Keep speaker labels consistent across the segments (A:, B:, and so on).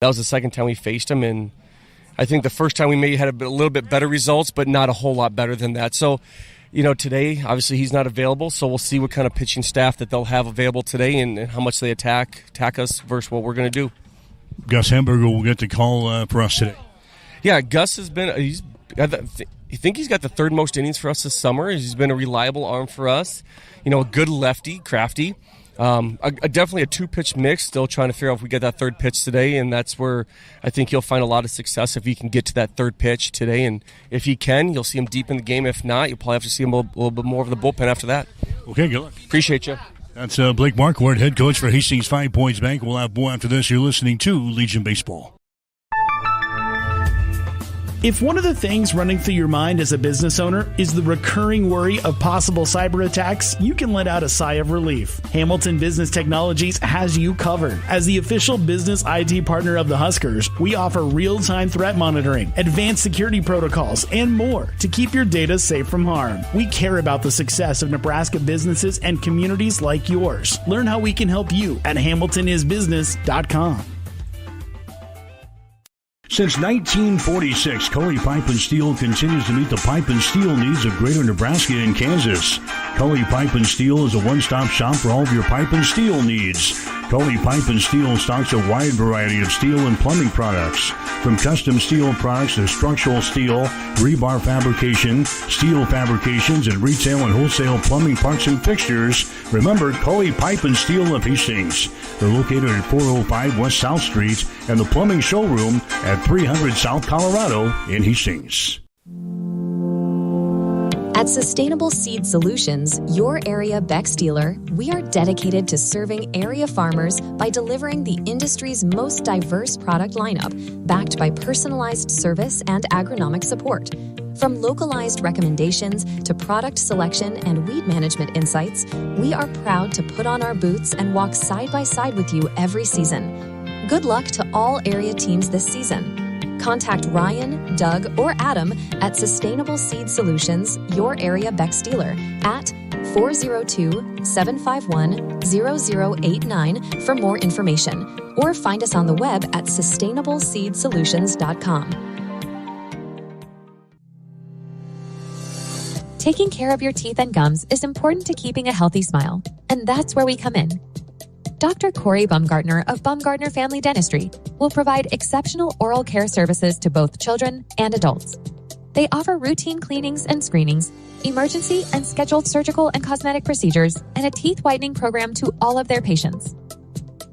A: That was the second time we faced him, and I think the first time we maybe had a little bit better results, but not a whole lot better than that. So, today, obviously he's not available, so we'll see what kind of pitching staff that they'll have available today and how much they attack us versus what we're going to do.
B: Gus Hamburger will get the call for us today.
A: Yeah, Gus has been I think he's got the third most innings for us this summer. He's been a reliable arm for us. A good lefty, crafty. Definitely a two-pitch mix, still trying to figure out if we get that third pitch today, and that's where I think you'll find a lot of success if he can get to that third pitch today. And if he can, you'll see him deep in the game. If not, you'll probably have to see him a little bit more of the bullpen after that.
B: Okay, good luck.
A: Appreciate you.
B: That's Blake Marquardt, head coach for Hastings 5 Points Bank. We'll have more after this. You're listening to Legion Baseball.
C: If one of the things running through your mind as a business owner is the recurring worry of possible cyber attacks, you can let out a sigh of relief. Hamilton Business Technologies has you covered. As the official business IT partner of the Huskers, we offer real-time threat monitoring, advanced security protocols, and more to keep your data safe from harm. We care about the success of Nebraska businesses and communities like yours. Learn how we can help you at hamiltonisbusiness.com.
B: Since 1946, Cully Pipe and Steel continues to meet the pipe and steel needs of greater Nebraska and Kansas. Cully Pipe and Steel is a one-stop shop for all of your pipe and steel needs. Cully Pipe and Steel stocks a wide variety of steel and plumbing products, from custom steel products to structural steel, rebar fabrication, steel fabrications, and retail and wholesale plumbing parts and fixtures. Remember, Cully Pipe and Steel of Hastings. They're located at 405 West South Street and the plumbing showroom at 300 South Colorado in Hastings.
D: At Sustainable Seed Solutions, your area Beck's dealer, we are dedicated to serving area farmers by delivering the industry's most diverse product lineup, backed by personalized service and agronomic support. From localized recommendations to product selection and weed management insights, we are proud to put on our boots and walk side by side with you every season. Good luck to all area teams this season. Contact Ryan, Doug, or Adam at Sustainable Seed Solutions, your area Beck's dealer, at 402-751-0089 for more information, or find us on the web at sustainableseedsolutions.com. Taking care of your teeth and gums is important to keeping a healthy smile, and that's where we come in. Dr. Corey Bumgartner of Bumgartner Family Dentistry will provide exceptional oral care services to both children and adults. They offer routine cleanings and screenings, emergency and scheduled surgical and cosmetic procedures, and a teeth whitening program to all of their patients.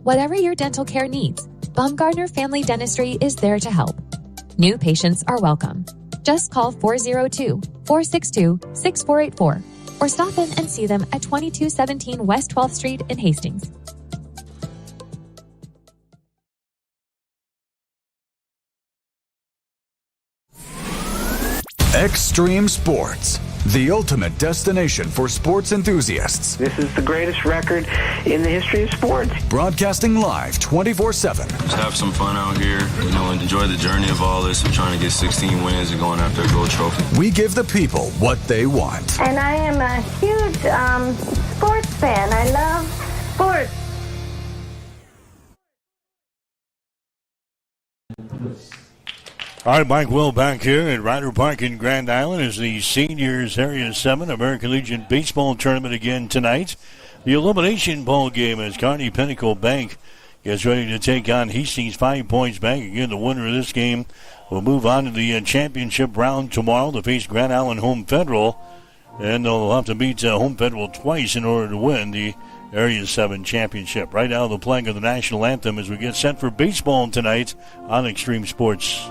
D: Whatever your dental care needs, Bumgartner Family Dentistry is there to help. New patients are welcome. Just call 402-462-6484 or stop in and see them at 2217 West 12th Street in Hastings.
E: Extreme Sports, the ultimate destination for sports enthusiasts.
F: This is the greatest record in the history of sports.
E: Broadcasting live 24/7.
G: Just have some fun out here, and enjoy the journey of all this. We're trying to get 16 wins and going after a gold trophy.
E: We give the people what they want.
H: And I am a huge sports fan. I love sports.
B: All right, Mike Will back here at Ryder Park in Grand Island as the Seniors Area 7 American Legion Baseball Tournament again tonight. The elimination ball game as Kearney Pinnacle Bank gets ready to take on Hastings 5 Points Bank. Again, the winner of this game will move on to the championship round tomorrow to face Grand Island Home Federal. And they'll have to beat Home Federal twice in order to win the Area 7 championship. Right now, the playing of the national anthem as we get set for baseball tonight on Extreme Sports.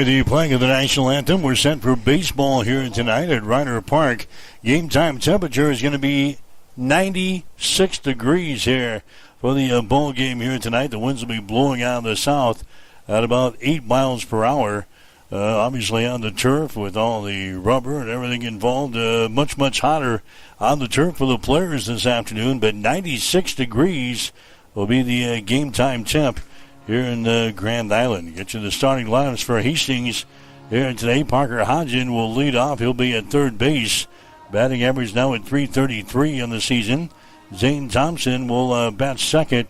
B: by the playing of the national anthem, we're set for baseball here tonight at Ryder Park. Game time temperature is going to be 96 degrees here for the ball game here tonight. The winds will be blowing out of the south at about 8 miles per hour. Obviously on the turf with all the rubber and everything involved, much, much hotter on the turf for the players this afternoon, but 96 degrees will be the game time temp here in Grand Island. Get you the starting lineups for Hastings here today. Parker Hodgin will lead off. He'll be at third base. Batting average now at .333 on the season. Zane Thompson will bat second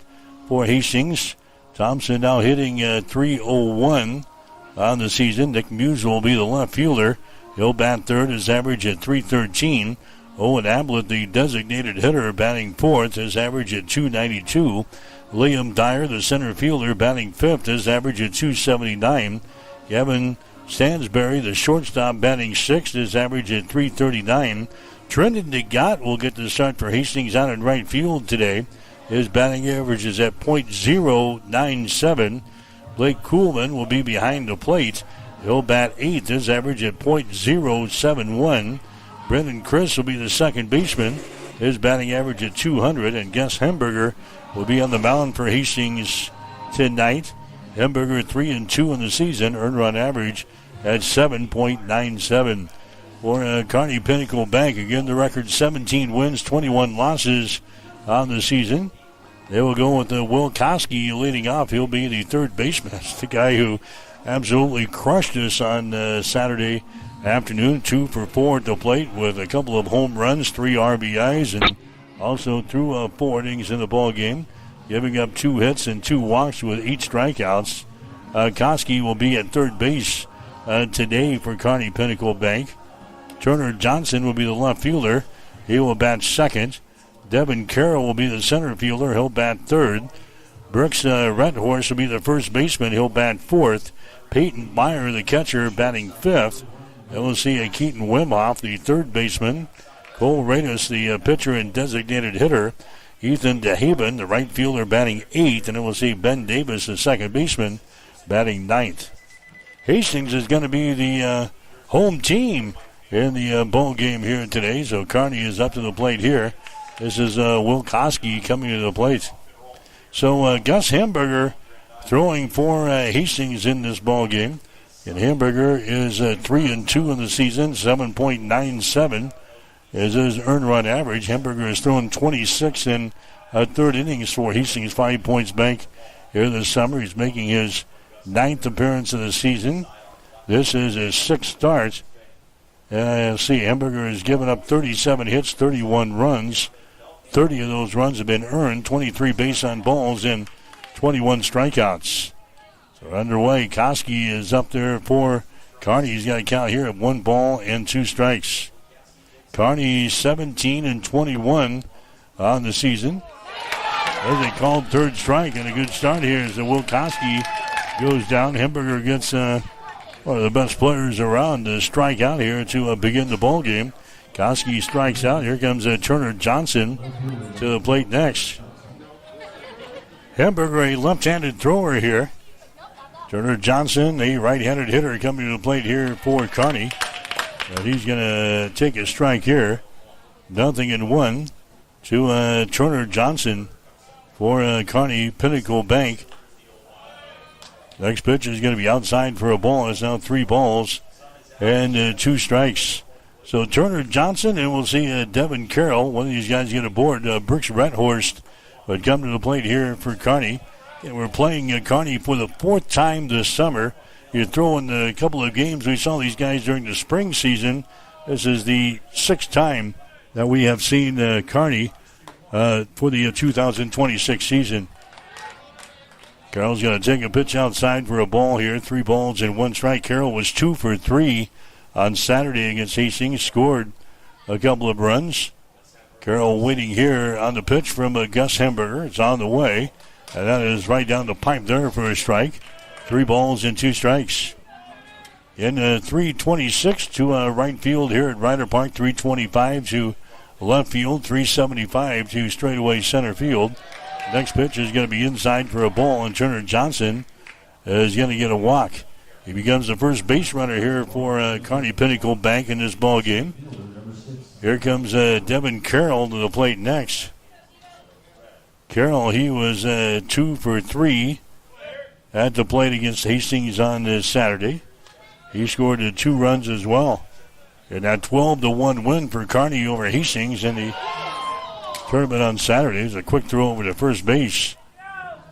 B: for Hastings. Thompson now hitting .301 on the season. Nick Muse will be the left fielder. He'll bat third. His average at .313. Owen Ablett, the designated hitter, batting fourth. His average at .292. Liam Dyer, the center fielder, batting fifth. His average at .279. Gavin Stansberry, the shortstop, batting sixth. His average at .339. Trenton DeGott will get the start for Hastings out in right field today. His batting average is at .097. Blake Kuhlman will be behind the plate. He'll bat eighth. His average at .071. Brendan Chris will be the second baseman. His batting average at .200. And Gus Hemberger will be on the mound for Hastings tonight. Hemberger 3-2 in the season. Earned run average at 7.97. For Kearney Pinnacle Bank, again the record 17 wins, 21 losses on the season. They will go with Will Koski leading off. He'll be the third baseman. That's the guy who absolutely crushed us on Saturday afternoon. 2 for 4 at the plate with a couple of home runs, 3 RBIs, and also threw 4 innings in the ball game, giving up 2 hits and 2 walks with 8 strikeouts. Koski will be at third base today for Kearney Pinnacle Bank. Turner Johnson will be the left fielder. He will bat second. Devin Carroll will be the center fielder. He'll bat third. Brooks Redhorse will be the first baseman. He'll bat fourth. Peyton Meyer, the catcher, batting fifth. Then we'll see Keaton Wimhoff, the third baseman. Cole Radis, the pitcher and designated hitter. Ethan DeHaven, the right fielder, batting eighth. And then we'll see Ben Davis, the second baseman, batting ninth. Hastings is going to be the home team in the ball game here today. So Kearney is up to the plate here. This is Will Koski coming to the plate. So Gus Hamburger throwing for Hastings in this ball game. And Hamburger is 3-2 in the season, 7.97 is his earned run average. Hamburger has thrown 26 in third innings for Hastings 5 Points Bank here this summer. He's making his 9th appearance of the season. This is his 6th start. See, Hamburger has given up 37 hits, 31 runs. 30 of those runs have been earned, 23 base on balls, and 21 strikeouts. So underway, Koski is up there for Kearney. He's got a count here at 1 ball and 2 strikes. Kearney 17-21 on the season. As they called third strike, and a good start here as Will Koski goes down. Hamburger gets one of the best players around to strike out here to begin the ball game. Koski strikes out. Here comes Turner Johnson to the plate next. Hamburger, a left-handed thrower here. Turner Johnson, a right-handed hitter, coming to the plate here for Kearney. But he's going to take a strike here. 0-1 to Turner Johnson for Kearney Pinnacle Bank. Next pitch is going to be outside for a ball. It's now 3 balls and 2 strikes. So Turner Johnson, and we'll see Devin Carroll. One of these guys get aboard. Brooks Redhorst would come to the plate here for Kearney. And we're playing Kearney for the 4th time this summer. You're throwing a couple of games. We saw these guys during the spring season. This is the 6th time that we have seen Kearney for the 2026 season. Carroll's going to take a pitch outside for a ball here. 3 balls and 1 strike. Carroll was 2 for 3 on Saturday against Hastings. Scored a couple of runs. Carroll waiting here on the pitch from Gus Hamburger. It's on the way. And that is right down the pipe there for a strike. 3 balls and 2 strikes. In 326 to right field here at Ryder Park. 325 to left field. 375 to straightaway center field. Next pitch is going to be inside for a ball, and Turner Johnson is going to get a walk. He becomes the first base runner here for Kearney Pinnacle Bank in this ball game. Here comes Devin Carroll to the plate next. Carroll, he was 2 for 3 at the plate against Hastings on this Saturday. He scored 2 runs as well. And that 12-1 win for Kearney over Hastings in the tournament on Saturday. It was a quick throw over to first base.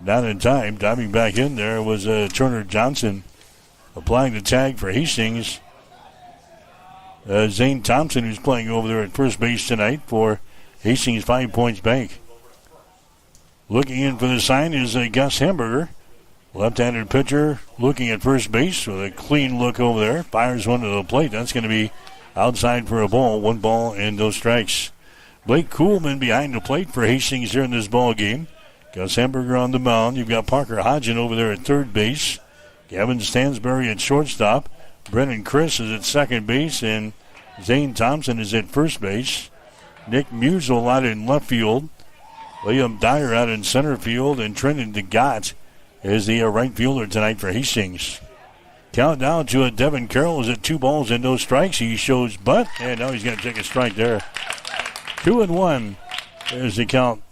B: Not in time. Diving back in there was Turner Johnson applying the tag for Hastings. Zane Thompson, who's playing over there at first base tonight for Hastings 5 Points Bank. Looking in for the sign is Gus Hamburger. Left-handed pitcher looking at first base with a clean look over there. Fires one to the plate. That's going to be outside for a ball. 1 ball and no strikes. Blake Kuhlman behind the plate for Hastings here in this ball game. Gus Hamburger on the mound. You've got Parker Hodgen over there at third base. Gavin Stansberry at shortstop. Brennan Chris is at second base. And Zane Thompson is at first base. Nick Musel out in left field. William Dyer out in center field, and Trenton DeGott is the right fielder tonight for Hastings. Count down to Devin Carroll is at 2 balls and no strikes. He shows butt, and now he's going to take a strike there. 2-1. There's the count.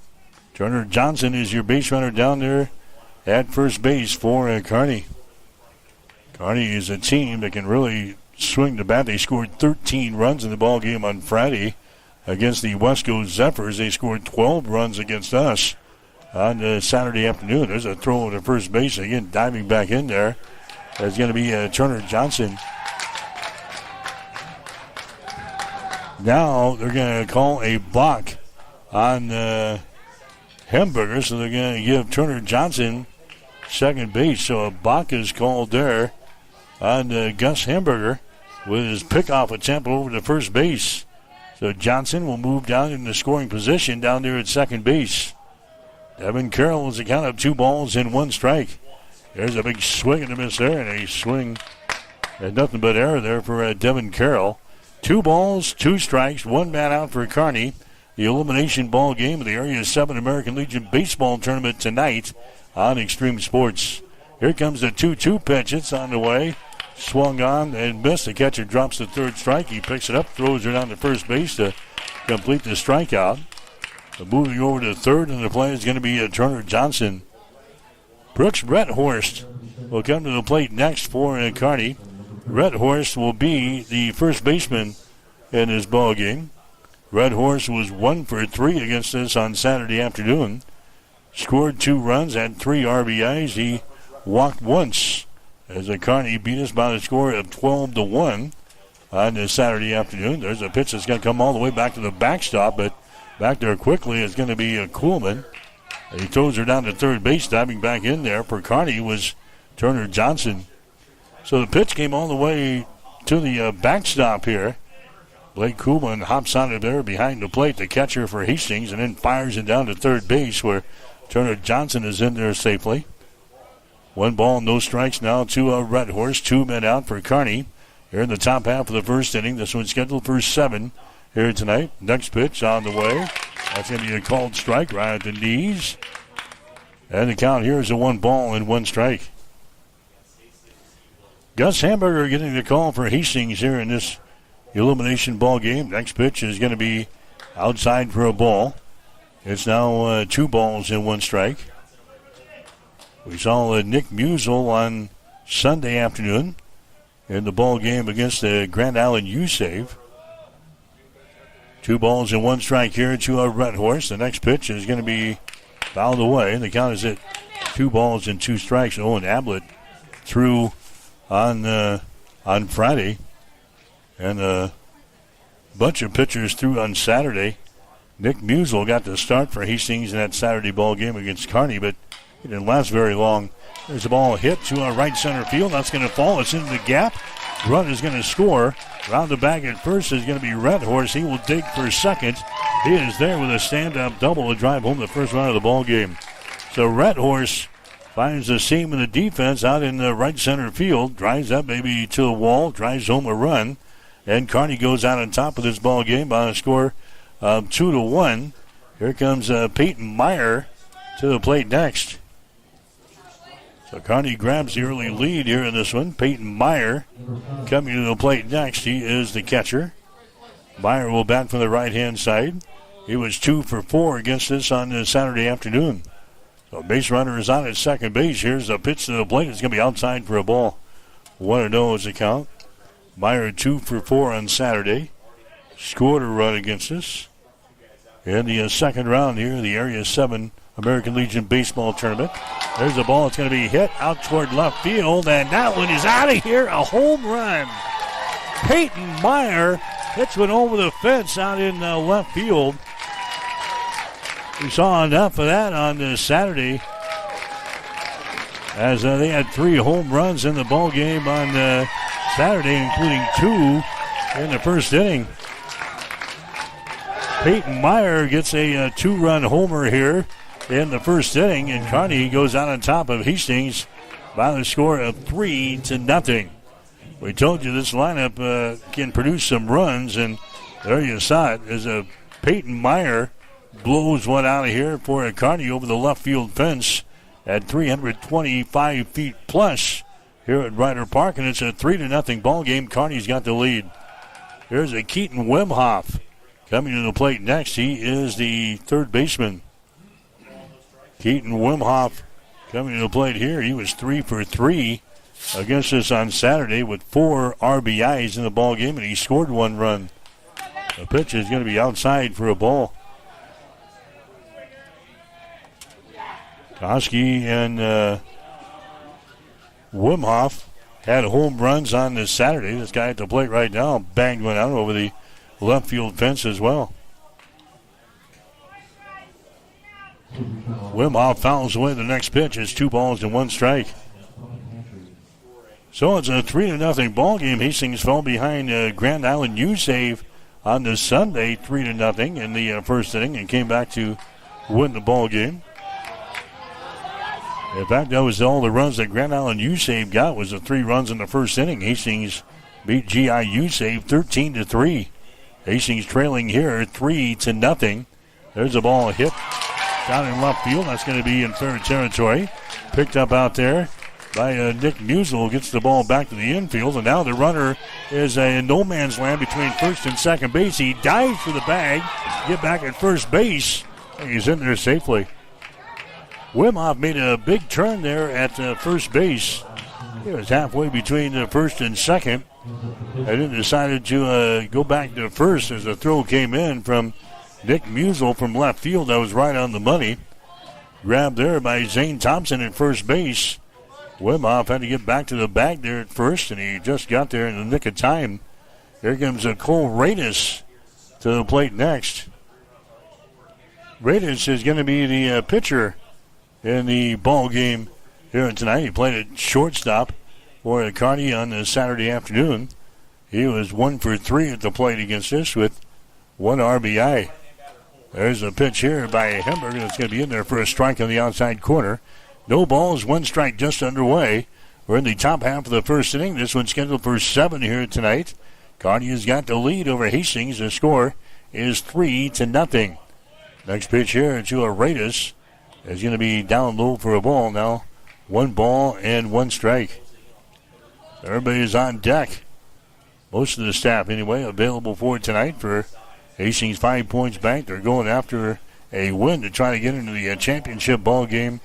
B: Turner Johnson is your base runner down there at first base for Kearney. Kearney is a team that can really swing the bat. They scored 13 runs in the ball game on Friday against the West Coast Zephyrs. They scored 12 runs against us on Saturday afternoon. There's a throw to first base. Again, diving back in there. There's going to be Turner Johnson. Now they're going to call a balk on Hamburger, so they're going to give Turner Johnson second base. So a balk is called there on Gus Hamburger with his pickoff attempt over to first base. So Johnson will move down in the scoring position down there at second base. Devin Carroll is a count of 2 balls and 1 strike. There's a big swing and a miss there, and a swing and nothing but error there for Devin Carroll. 2 balls, 2 strikes, 1 man out for Kearney. The elimination ball game of the Area 7 American Legion Baseball Tournament tonight on Extreme Sports. Here comes the 2-2 pitch. It's on the way. Swung on and missed. The catcher drops the third strike. He picks it up, throws it on to first base to complete the strikeout. Moving over to third, and the play is going to be Turner Johnson. Brooks Redhorst will come to the plate next for Kearney. Redhorst will be the first baseman in this ball game. Redhorst was 1 for 3 against us on Saturday afternoon. Scored 2 runs, had 3 RBIs. He walked once as Kearney beat us by a score of 12-1 on this Saturday afternoon. There's a pitch that's going to come all the way back to the backstop, but back there quickly is going to be Kuhlman. He throws her down to third base. Diving back in there for Kearney was Turner Johnson. So the pitch came all the way to the backstop here. Blake Kuhlman hops out of there behind the plate, the catcher for Hastings, and then fires it down to third base where Turner Johnson is in there safely. 1 ball, no strikes now to Redhorst. 2 men out for Kearney here in the top half of the first inning. This one's scheduled for 7 here tonight. Next pitch on the way. That's going to be a called strike right at the knees. And the count here is a 1 ball and 1 strike. Gus Hamburger getting the call for Hastings here in this elimination ball game. Next pitch is going to be outside for a ball. It's now 2 balls and 1 strike. We saw Nick Musel on Sunday afternoon in the ball game against the Grand Island U-Save. 2 balls and 1 strike here to Redhorst. The next pitch is going to be fouled away. The count is at 2 balls and 2 strikes. Owen Ablett threw on Friday, and a bunch of pitchers threw on Saturday. Nick Musel got the start for Hastings in that Saturday ball game against Kearney, but it didn't last very long. There's a ball hit to right center field. That's going to fall. It's in the gap. Run is going to score. Round the bag at first is going to be Redhorst. He will dig for second. He is there with a stand-up double to drive home the first run of the ball game. So Redhorst finds the seam in the defense out in the right center field. Drives up maybe to the wall. Drives home a run. And Kearney goes out on top of this ball game by a score of 2-1. Here comes Peyton Meyer to the plate next. So Kearney grabs the early lead here in this one. Peyton Meyer coming to the plate next. He is the catcher. Meyer will bat from the right-hand side. He was 2 for 4 against this on Saturday afternoon. So base runner is on at second base. Here's a pitch to the plate. It's going to be outside for a ball. 1-0 is the count. Meyer 2 for 4 on Saturday. Scored a run against us. In the second round here, the Area 7 American Legion Baseball Tournament. There's the ball. It's going to be hit out toward left field, and that one is out of here. A home run. Peyton Meyer hits one over the fence out in left field. We saw enough of that on Saturday, as they had 3 home runs in the ball game on Saturday, including 2 in the first inning. Peyton Meyer gets a 2-run homer here in the first inning, and Kearney goes out on top of Hastings by the score of 3-0. We told you this lineup can produce some runs, and there you saw it as Peyton Meyer blows one out of here for Kearney over the left field fence at 325 feet plus here at Ryder Park, and it's a 3-0 ball game. Kearney's got the lead. Here's a Keaton Wimhoff coming to the plate next. He is the third baseman. Keaton Wimhoff coming to the plate here. He was 3 for 3 against us on Saturday with 4 RBIs in the ball game, and he scored 1 run. The pitch is going to be outside for a ball. Koski and Wimhoff had home runs on this Saturday. This guy at the plate right now banged one out over the left field fence as well. Wimhoff fouls away the next pitch. It's 2 balls and 1 strike. So it's a 3-0 ball game. Hastings fell behind Grand Island U-Save on this Sunday, 3-0 in the first inning, and came back to win the ball game. In fact, that was all the runs that Grand Island U-Save got, was the 3 runs in the first inning. Hastings beat GI U-Save 13-3. Hastings trailing here 3-0. There's a ball hit down in left field. That's going to be in fair territory. Picked up out there by Nick Musel. Gets the ball back to the infield, and now the runner is in no man's land between first and second base. He dives for the bag, get back at first base, and he's in there safely. Wimhoff made a big turn there at first base. He was halfway between first and second, and then decided to go back to first as the throw came in from Nick Musel from left field. That was right on the money. Grabbed there by Zane Thompson at first base. Wimhoff had to get back to the bag there at first, and he just got there in the nick of time. Here comes Cole Radis to the plate next. Radis is going to be the pitcher in the ball game here tonight. He played at shortstop for Kearney on the Saturday afternoon. He was 1 for 3 at the plate against us with 1 RBI. There's a pitch here by Hemberg that's going to be in there for a strike on the outside corner. No balls, 1 strike just underway. We're in the top half of the first inning. This one's scheduled for 7 here tonight. Kearney has got the lead over Hastings. The score is 3-0. Next pitch here to Radis is going to be down low for a ball now. 1 ball and 1 strike. Everybody's on deck. Most of the staff, anyway, available for tonight for Hastings 5 Points Bank. They're going after a win to try to get into the championship ball game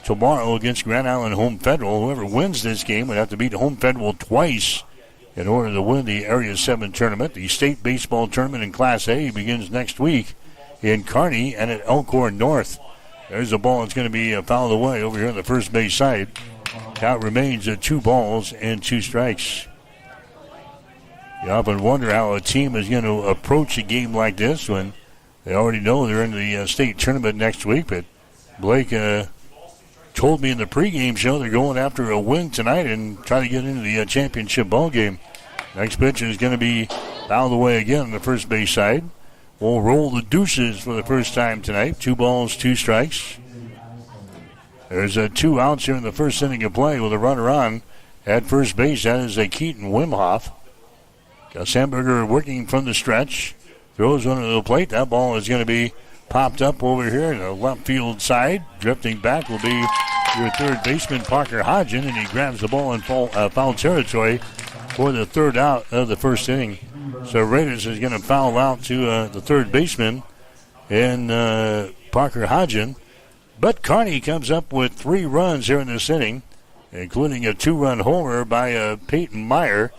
B: tomorrow against Grand Island Home Federal. Whoever wins this game would have to beat Home Federal twice in order to win the Area 7 tournament. The state baseball tournament in Class A begins next week in Kearney and at Elkhorn North. There's a ball that's going to be fouled away over here on the first base side. Count remains at 2 balls and 2 strikes. You often wonder how a team is going to approach a game like this when they already know they're in the state tournament next week. But Blake told me in the pregame show they're going after a win tonight and try to get into the championship ball game. Next pitch is going to be fouled away again on the first base side. We'll roll the deuces for the first time tonight. 2 balls, 2 strikes. There's 2 outs here in the first inning of play with a runner on at first base. That is a Keaton Wimhoff. Gus Hamburger working from the stretch. Throws one to the plate. That ball is going to be popped up over here in the left field side. Drifting back will be your third baseman, Parker Hodgen, and he grabs the ball in foul territory for the third out of the first inning. So Raiders is going to foul out to the third baseman and Parker Hodgen. But Kearney comes up with 3 runs here in this inning, including a 2-run homer by Peyton Meyer.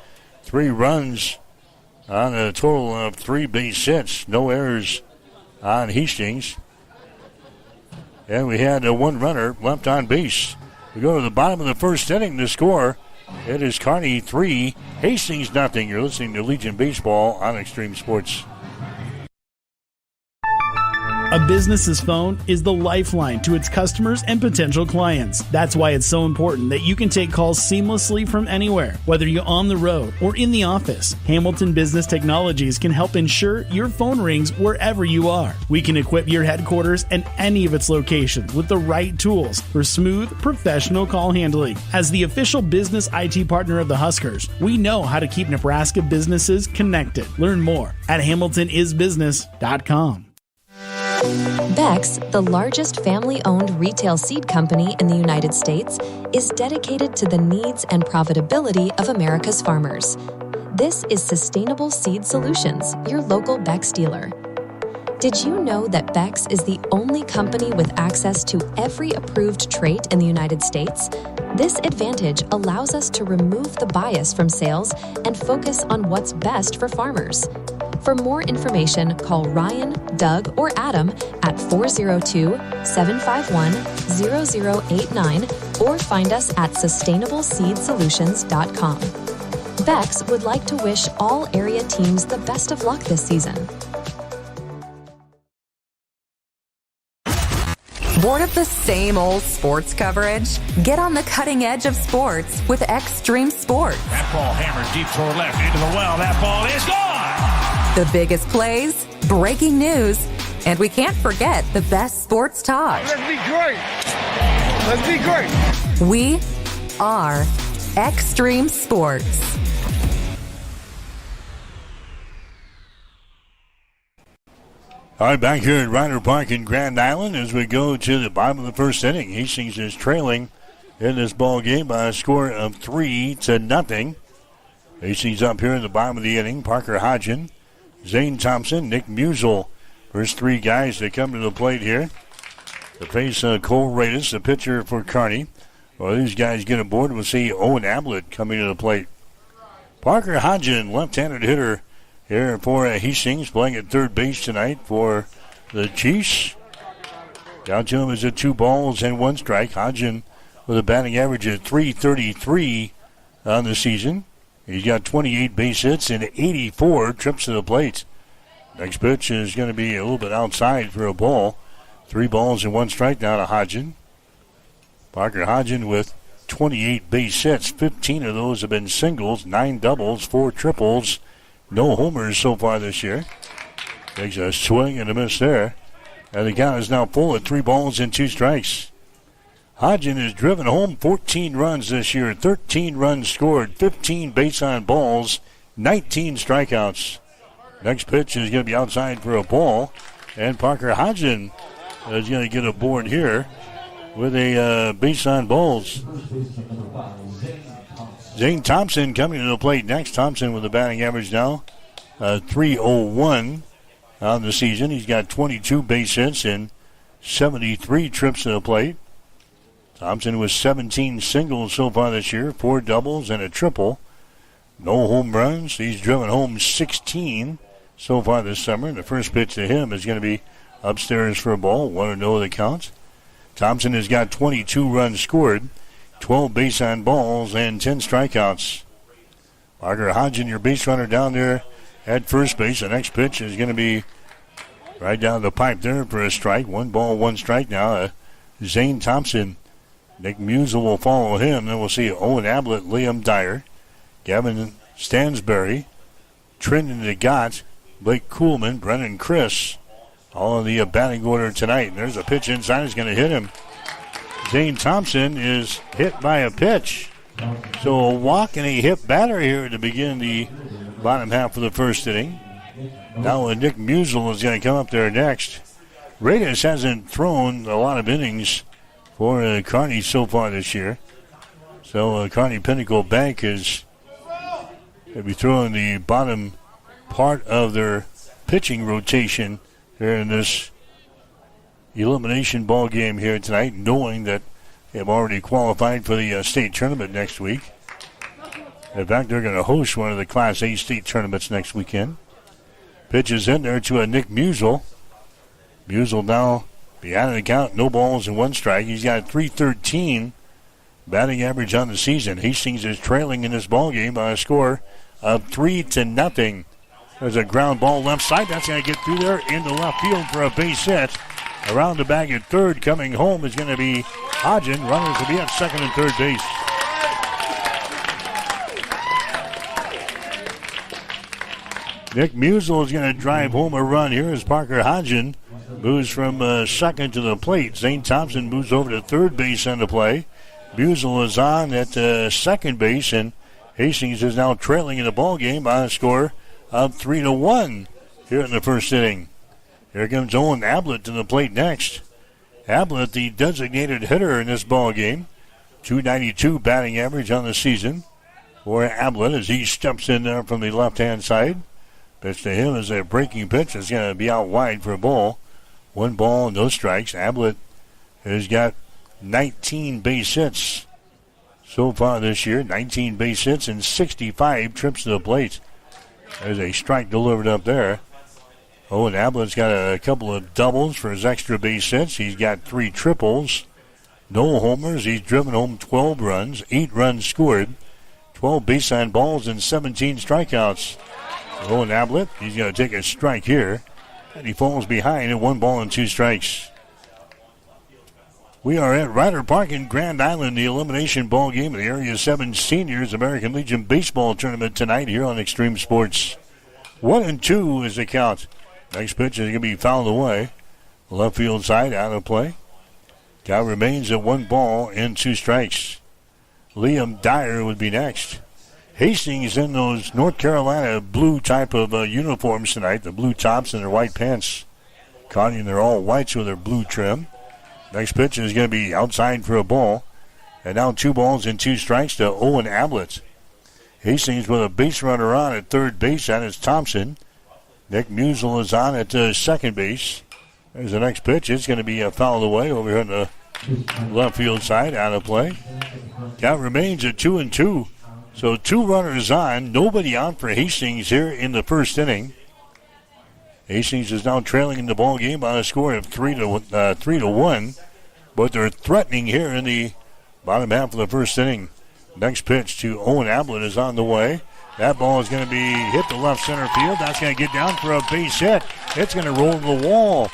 B: 3 runs on a total of 3 base hits. No errors on Hastings. And we had 1 runner left on base. We go to the bottom of the first inning. The score, it is Kearney 3, Hastings nothing. You're listening to Legion Baseball on Extreme Sports.
C: A business's phone is the lifeline to its customers and potential clients. That's why it's so important that you can take calls seamlessly from anywhere, whether you're on the road or in the office. Hamilton Business Technologies can help ensure your phone rings wherever you are. We can equip your headquarters and any of its locations with the right tools for smooth, professional call handling. As the official business IT partner of the Huskers, we know how to keep Nebraska businesses connected. Learn more at hamiltonisbusiness.com.
D: Beck's, the largest family-owned retail seed company in the United States, is dedicated to the needs and profitability of America's farmers. This is Sustainable Seed Solutions, your local Beck's dealer. Did you know that Beck's is the only company with access to every approved trait in the United States? This advantage allows us to remove the bias from sales and focus on what's best for farmers. For more information, call Ryan, Doug, or Adam at 402-751-0089 or find us at sustainableseedsolutions.com. Beck's would like to wish all area teams the best of luck this season.
I: Bored of the same old sports coverage? Get on the cutting edge of sports with Extreme Sports.
J: That ball hammered deep toward left into the well. That ball is gone!
I: The biggest plays, breaking news, and we can't forget the best sports talk.
K: Let's be great! Let's be great!
I: We are Extreme Sports.
B: All right, back here at Ryder Park in Grand Island as we go to the bottom of the first inning. Hastings is trailing in this ball game by a score of 3-0. Hastings up here in the bottom of the inning. Parker Hodgen, Zane Thompson, Nick Musel. First 3 guys that come to the plate here to face Cole Radis, the pitcher for Kearney. Well, these guys get aboard. We'll see Owen Ablett coming to the plate. Parker Hodgen, left-handed hitter here for Hastings, playing at third base tonight for the Chiefs. Down to him is 2 balls and 1 strike. Hodgen with a batting average of .333 on the season. He's got 28 base hits and 84 trips to the plate. Next pitch is going to be a little bit outside for a ball. 3 balls and 1 strike now to Hodgen. Parker Hodgen with 28 base hits. 15 of those have been singles, 9 doubles, 4 triples. No homers so far this year. Takes a swing and a miss there. And the count is now full at 3 balls and 2 strikes. Hodgen has driven home 14 runs this year, 13 runs scored, 15 base on balls, 19 strikeouts. Next pitch is going to be outside for a ball. And Parker Hodgen is going to get aboard here with a base on balls. Zane Thompson coming to the plate next. Thompson with a batting average now, .301 on the season. He's got 22 base hits and 73 trips to the plate. Thompson with 17 singles so far this year, 4 doubles and a triple. No home runs. He's driven home 16 so far this summer. And the first pitch to him is going to be upstairs for a ball. 1-0 the count. Thompson has got 22 runs scored, 12 base on balls, and 10 strikeouts. Parker Hodgen, your base runner down there at first base. The next pitch is going to be right down the pipe there for a strike. 1 ball, 1 strike now. Zane Thompson. Nick Musel will follow him. Then we'll see Owen Ablett, Liam Dyer, Gavin Stansberry, Trenton DeGott, Blake Kuhlman, Brennan Chris. All in the batting order tonight. And there's a pitch inside. He's going to hit him. Zane Thompson is hit by a pitch. So a walk and a hit batter here to begin the bottom half of the first inning. Now Nick Musel is going to come up there next. Radis hasn't thrown a lot of innings for Kearney so far this year. So Kearney Pinnacle Bank is going to be throwing the bottom part of their pitching rotation here in this elimination ball game here tonight, knowing that they've already qualified for the state tournament next week. In fact, they're going to host one of the Class A state tournaments next weekend. Pitches in there to Nick Musel. Musel now behind the count, no balls and 1 strike. He's got 313 batting average on the season. Hastings is trailing in this ball game by a score of 3-0. There's a ground ball left side. That's going to get through there into left field for a base hit. Around the bag at third, coming home is going to be Hodgen. Runners will be at second and third base. Nick Musel is going to drive home a run here as Parker Hodgen moves from second to the plate. Zane Thompson moves over to third base on the play. Musel is on at second base, and Hastings is now trailing in the ball game by a score of 3-1 here in the first inning. Here comes Owen Ablett to the plate next. Ablett, the designated hitter in this ball game. .292 batting average on the season for Ablett as he steps in there from the left-hand side. Pitch to him is a breaking pitch. It's going to be out wide for a ball. 1 ball, no strikes. Ablett has got 19 base hits so far this year. 19 base hits and 65 trips to the plate. There's a strike delivered up there. Owen Ablett's got a couple of doubles for his extra base hits. He's got 3 triples. No homers. He's driven home 12 runs. 8 runs scored. 12 baseline balls and 17 strikeouts. Owen Ablett, he's going to take a strike here. And he falls behind at 1 ball and 2 strikes. We are at Ryder Park in Grand Island, the elimination ball game of the Area 7 Seniors American Legion Baseball Tournament tonight here on Extreme Sports. 1-2 is the count. Next pitch is going to be fouled away. Left field side out of play. Count remains at 1 ball and 2 strikes. Liam Dyer would be next. Hastings in those North Carolina blue type of uniforms tonight, the blue tops and their white pants. Kearney in their all whites with their blue trim. Next pitch is going to be outside for a ball. And now 2 balls and 2 strikes to Owen Ablett. Hastings with a base runner on at third base. That is Thompson. Nick Musel is on at second base. There's the next pitch. It's going to be fouled away over here on the left field side, out of play. Count remains at 2-2. So 2 runners on, nobody out for Hastings here in the first inning. Hastings is now trailing in the ball game by a score of 3-1, but they're threatening here in the bottom half of the first inning. Next pitch to Owen Ablett is on the way. That ball is going to be hit to left center field. That's going to get down for a base hit. It's going to roll to the wall.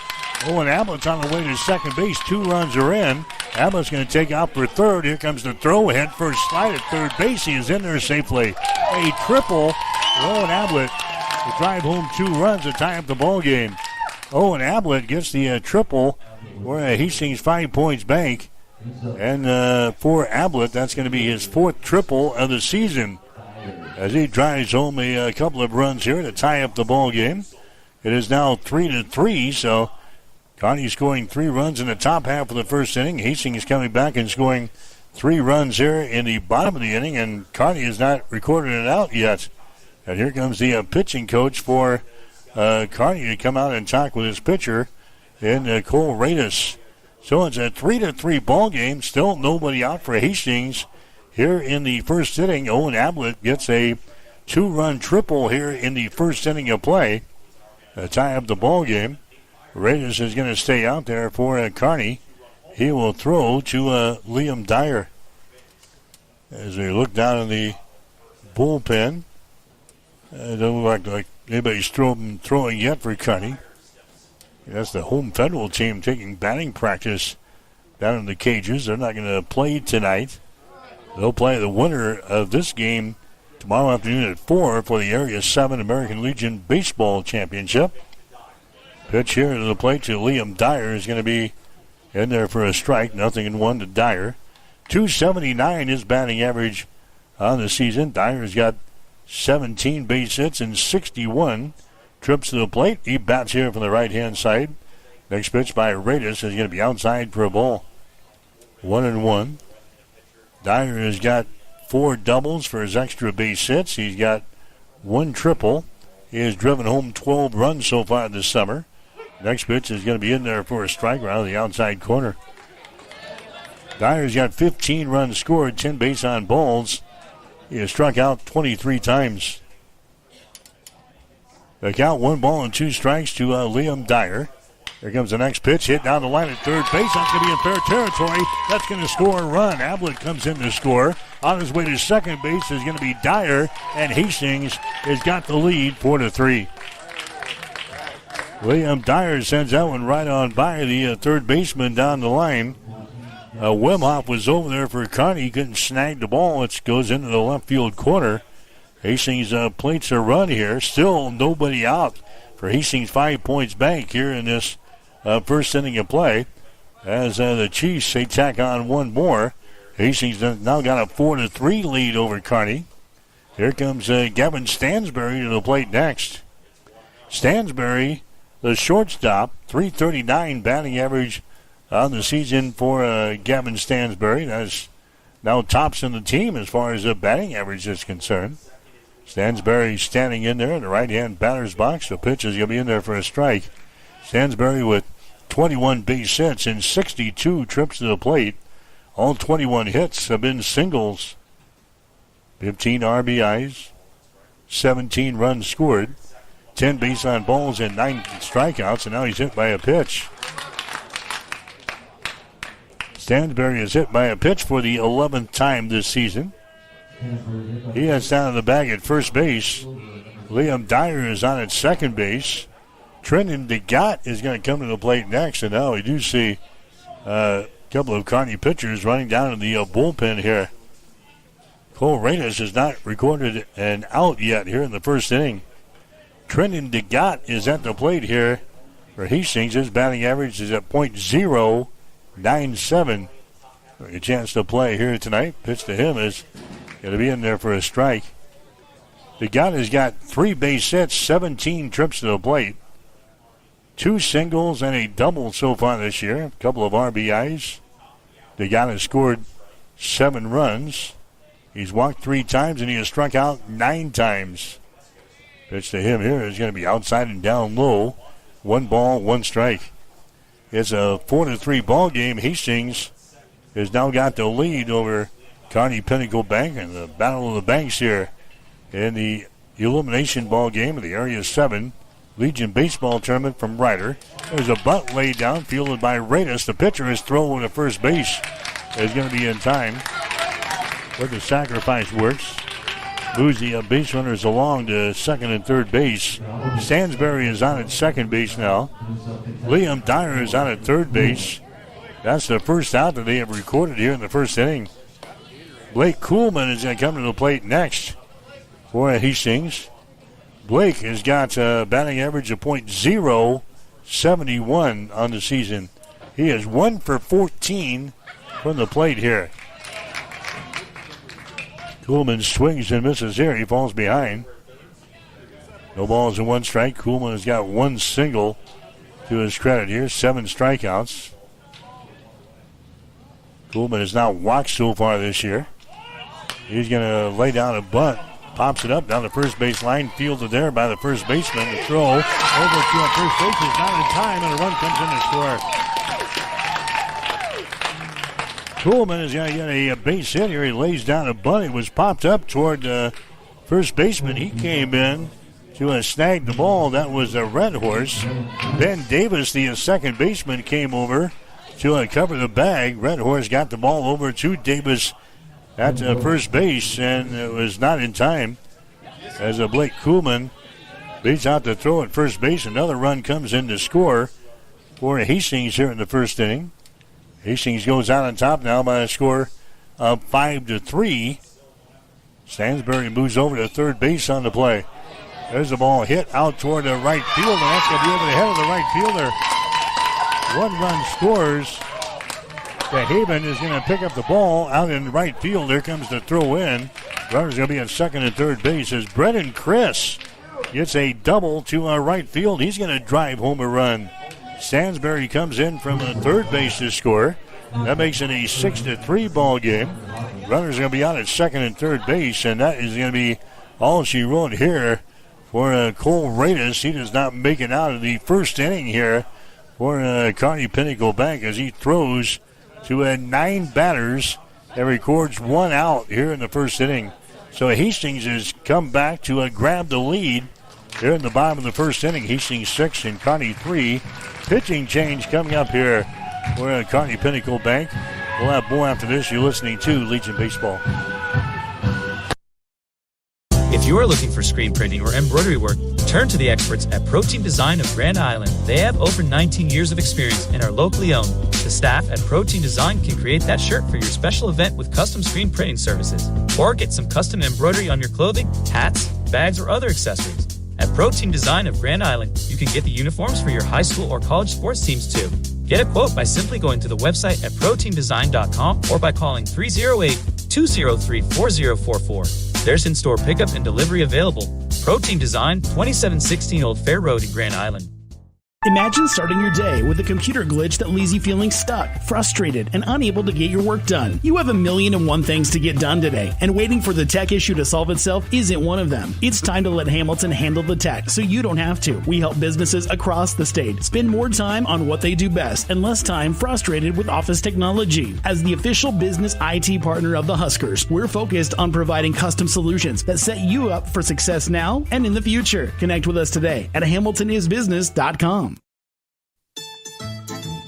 B: Owen Ablett's on the way to second base. 2 runs are in. Ablett's going to take out for third. Here comes the throw. Head first slide at third base. He is in there safely. A triple for Owen Ablett to drive home 2 runs to tie up the ball game. Owen Ablett gets the triple for Hastings 5 Points Bank. And for Ablett, that's going to be his 4th triple of the season as he drives home a couple of runs here to tie up the ball game. It is now 3-3, so Kearney scoring 3 runs in the top half of the first inning. Hastings is coming back and scoring 3 runs here in the bottom of the inning, and Kearney has not recorded it out yet. And here comes the pitching coach for Kearney to come out and talk with his pitcher in Cole Radis. So it's a 3-3 ball game. Still nobody out for Hastings here in the first inning. Owen Ablett gets a 2-run triple here in the first inning of play to tie up the ball game. Radis is going to stay out there for Kearney. He will throw to Liam Dyer. As we look down in the bullpen, it doesn't look like anybody's throwing yet for Kearney. That's the home Federal team taking batting practice down in the cages. They're not going to play tonight. They'll play the winner of this game tomorrow afternoon at 4 for the Area 7 American Legion Baseball Championship. Pitch here to the plate to Liam Dyer is going to be in there for a strike. 0-1 to Dyer. .279 is batting average on the season. Dyer's got 17 base hits and 61 trips to the plate. He bats here from the right-hand side. Next pitch by Radis is going to be outside for a ball. 1-1. Dyer has got 4 doubles for his extra base hits. He's got 1 triple. He has driven home 12 runs so far this summer. Next pitch is going to be in there for a strike around the outside corner. Dyer's got 15 runs scored, 10 base on balls. He has struck out 23 times. The count, 1 ball and 2 strikes to Liam Dyer. Here comes the next pitch, hit down the line at third base. That's going to be in fair territory. That's going to score a run. Ablett comes in to score. On his way to second base is going to be Dyer, and Hastings has got the lead 4-3. Liam Dyer sends that one right on by the third baseman down the line. Wimhoff was over there for Carney. He couldn't snag the ball. It goes into the left field corner. Hastings plates a run here. Still nobody out for Hastings 5 points bank here in this first inning of play. As the Chiefs, they tack on 1 more. Hastings now got a 4-3 lead over Carney. Here comes Gavin Stansbury to the plate next. Stansbury, the shortstop, .339 batting average on the season for Gavin Stansbury. That's now tops in the team as far as the batting average is concerned. Stansbury standing in there in the right-hand batter's box. The pitch is going to be in there for a strike. Stansbury with 21 base hits and 62 trips to the plate. All 21 hits have been singles. 15 RBIs, 17 runs scored, 10 base on balls and 9 strikeouts, and now he's hit by a pitch. Stansbury is hit by a pitch for the 11th time this season. He heads down to the bag at first base. Liam Dyer is on at second base. Trenton DeGott is going to come to the plate next, and now we do see a couple of Kearney pitchers running down in the bullpen here. Cole Reyes has not recorded an out yet here in the first inning. Trenton DeGott is at the plate here for Hastings. His batting average is at .097. A chance to play here tonight. Pitch to him is going to be in there for a strike. DeGott has got 3 base hits, 17 trips to the plate. 2 singles and a double so far this year. A couple of RBIs. DeGott has scored 7 runs. He's walked 3 times and he has struck out 9 times. Pitch to him here is going to be outside and down low. 1 ball, 1 strike. It's a 4-3 ball game. Hastings has now got the lead over Kearney Pinnacle Bank and the Battle of the Banks here in the elimination ball game of the Area 7 Legion Baseball Tournament from Ryder. There's a bunt laid down, fielded by Reyes. The pitcher is thrown to first base. Is going to be in time. Where the sacrifice works. Moves the base runners along to second and third base. Stansbury is on at second base now. Liam Dyer is on at third base. That's the first out that they have recorded here in the first inning. Blake Kuhlman is going to come to the plate next for Hastings. Blake has got a batting average of .071 on the season. He is 1 for 14 from the plate here. Kuhlman swings and misses here. He falls behind. No balls and 1 strike. Kuhlman has got 1 single to his credit here. 7 strikeouts. Kuhlman has now walked so far this year. He's going to lay down a bunt. Pops it up down the first base line. Fielded there by the first baseman. The throw over to first base is not in time, and a run comes in to score. Kuhlman is going to get a base hit here. He lays down a bunt. It was popped up toward first baseman. He came in to snag the ball. That was a Red Horse. Ben Davis, the second baseman, came over to cover the bag. Red Horse got the ball over to Davis at first base, and it was not in time as Blake Kuhlman beats out the throw at first base. Another run comes in to score for Hastings here in the first inning. Hastings goes out on top now by a score of 5-3. Stansbury moves over to third base on the play. There's the ball hit out toward the right field, and that's going to be over the head of the right fielder. 1 run scores. DeHaven is going to pick up the ball out in right field. There comes the throw in. Runner's going to be at second and third base as Brendan Chris gets a double to right field. He's going to drive home a run. Stansbury comes in from third base to score. That makes it a 6-3 ball game. Runners going to be out at second and third base, and that is going to be all she wrote here for Cole Radis. He does not make it out of the first inning here for Kearney Pinnacle Bank as he throws to 9 batters and records 1 out here in the first inning. So Hastings has come back to grab the lead here in the bottom of the first inning. Hastings 6 and Kearney 3. Pitching change coming up here for Kearney Pinnacle Bank. We'll have more after this. You're listening to Legion Baseball.
L: If you are looking for screen printing or embroidery work, turn to the experts at Protein Design of Grand Island. They have over 19 years of experience and are locally owned. The staff at Protein Design can create that shirt for your special event with custom screen printing services. Or get some custom embroidery on your clothing, hats, bags, or other accessories. At Protein Design of Grand Island, you can get the uniforms for your high school or college sports teams too. Get a quote by simply going to the website at proteindesign.com or by calling 308-203-4044. There's in-store pickup and delivery available. Protein Design, 2716 Old Fair Road in Grand Island.
C: Imagine starting your day with a computer glitch that leaves you feeling stuck, frustrated, and unable to get your work done. You have 1,000,001 things to get done today, and waiting for the tech issue to solve itself isn't one of them. It's time to let Hamilton handle the tech so you don't have to. We help businesses across the state spend more time on what they do best and less time frustrated with office technology. As the official business IT partner of the Huskers, we're focused on providing custom solutions that set you up for success now and in the future. Connect with us today at hamiltonisbusiness.com.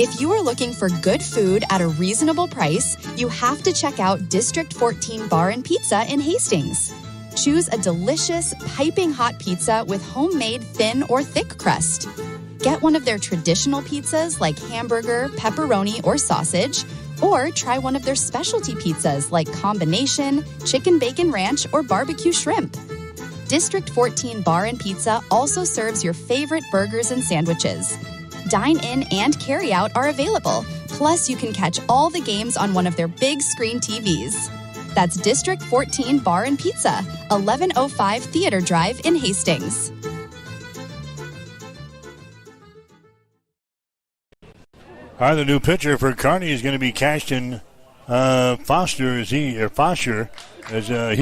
M: If you are looking for good food at a reasonable price, you have to check out District 14 Bar and Pizza in Hastings. Choose a delicious, piping hot pizza with homemade thin or thick crust. Get one of their traditional pizzas like hamburger, pepperoni, or sausage, or try one of their specialty pizzas like combination, chicken bacon ranch, or barbecue shrimp. District 14 Bar and Pizza also serves your favorite burgers and sandwiches. Dine-in and carry-out are available. Plus, you can catch all the games on one of their big screen TVs. That's District 14 Bar and Pizza, 1105 Theater Drive in Hastings.
B: The new pitcher for Kearney is going to be Cashton Foster as he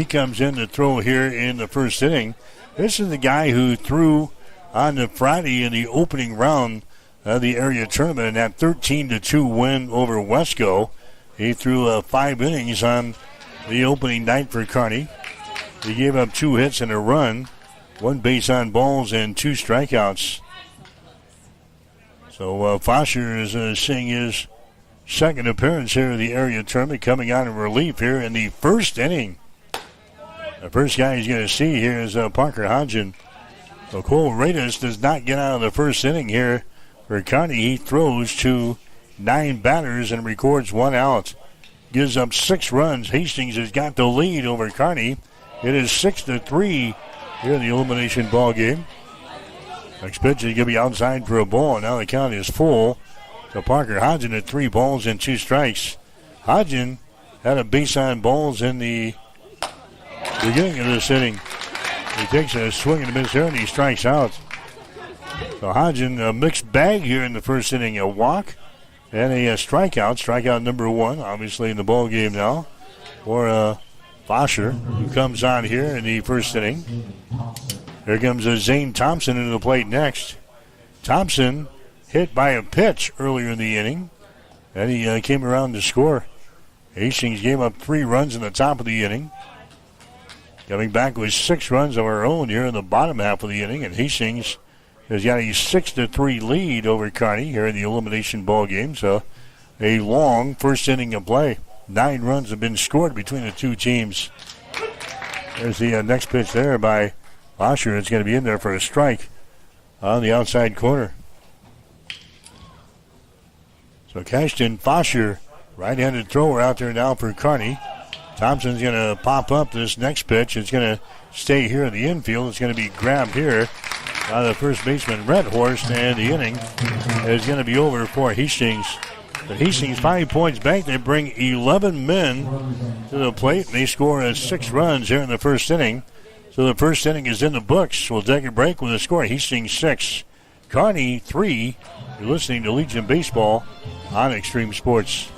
B: comes in to throw here in the first inning. This is the guy who threw on the Friday in the opening round the area tournament in that 13-2 win over Wesco. He threw 5 innings on the opening night for Kearney. He gave up 2 hits and a run, 1 base on balls and 2 strikeouts. So Foster is seeing his second appearance here in the area tournament, coming out in relief here in the first inning. The first guy he's going to see here is Parker Hodgen. So Cole Radis does not get out of the first inning here for Kearney. He throws to 9 batters and records 1 out. Gives up 6 runs. Hastings has got the lead over Kearney. It is 6-3 here in the elimination ball game. Next pitch is going to be outside for a ball. Now the count is full. So Parker Hodgen at 3 balls and 2 strikes. Hodgen had a base on balls in the beginning of this inning. He takes a swing and a miss here and he strikes out. So Hodgen, a mixed bag here in the first inning. A walk and a strikeout. Strikeout number 1, obviously in the ball game now, for Foster, who comes on here in the first inning. Here comes Zane Thompson into the plate next. Thompson hit by a pitch earlier in the inning, and he came around to score. Hastings gave up 3 runs in the top of the inning. Coming back with 6 runs of our own here in the bottom half of the inning, and Hastings has got a 6-3 lead over Kearney here in the elimination ball game. So a long first inning of play. 9 runs have been scored between the two teams. There's the next pitch there by Foster. It's going to be in there for a strike on the outside corner. So Cashton Foster, right-handed thrower out there now for Kearney. Thompson's going to pop up this next pitch. It's going to stay here in the infield. It's going to be grabbed here by the first baseman, Red Horse, and the inning is going to be over for Hastings. But Hastings 5 points back. They bring 11 men to the plate, and they score 6 runs here in the first inning. So the first inning is in the books. We'll take a break with a score. Hastings 6, Kearney 3. You're listening to Legion Baseball
N: on Extreme Sports.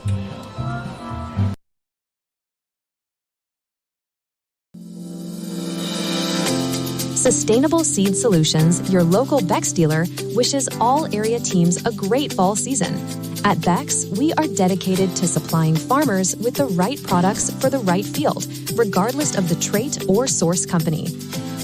D: Sustainable Seed Solutions, your local Bex dealer, wishes all area teams a great fall season. At Bex, we are dedicated to supplying farmers with the right products for the right field, regardless of the trait or source company.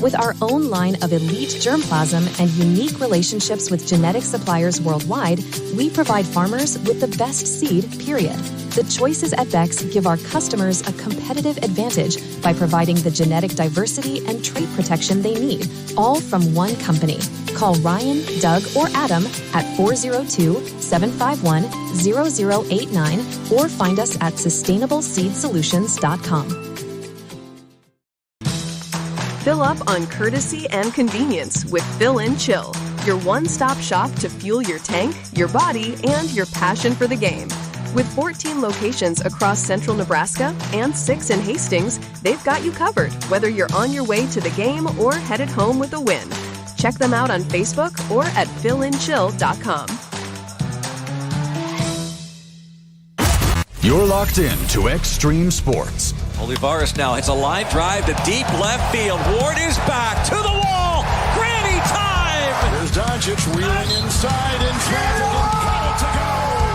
D: With our own line of elite germplasm and unique relationships with genetic suppliers worldwide, we provide farmers with the best seed, period. The choices at Bex give our customers a competitive advantage by providing the genetic diversity and trait protection they need, all from one company. Call Ryan, Doug, or Adam at 402-751-0089 or find us at sustainableseedsolutions.com.
O: Fill up on courtesy and convenience with Fill and Chill, your one-stop shop to fuel your tank, your body, and your passion for the game. With 14 locations across central Nebraska and 6 in Hastings, they've got you covered, whether you're on your way to the game or headed home with a win. Check them out on Facebook or at fillandchill.com.
E: You're locked in to Extreme Sports.
P: Olivares now hits a line drive to deep left field. Ward is back to the wall. Granny time!
K: Here's Doncic wheeling inside in traffic and got it to go.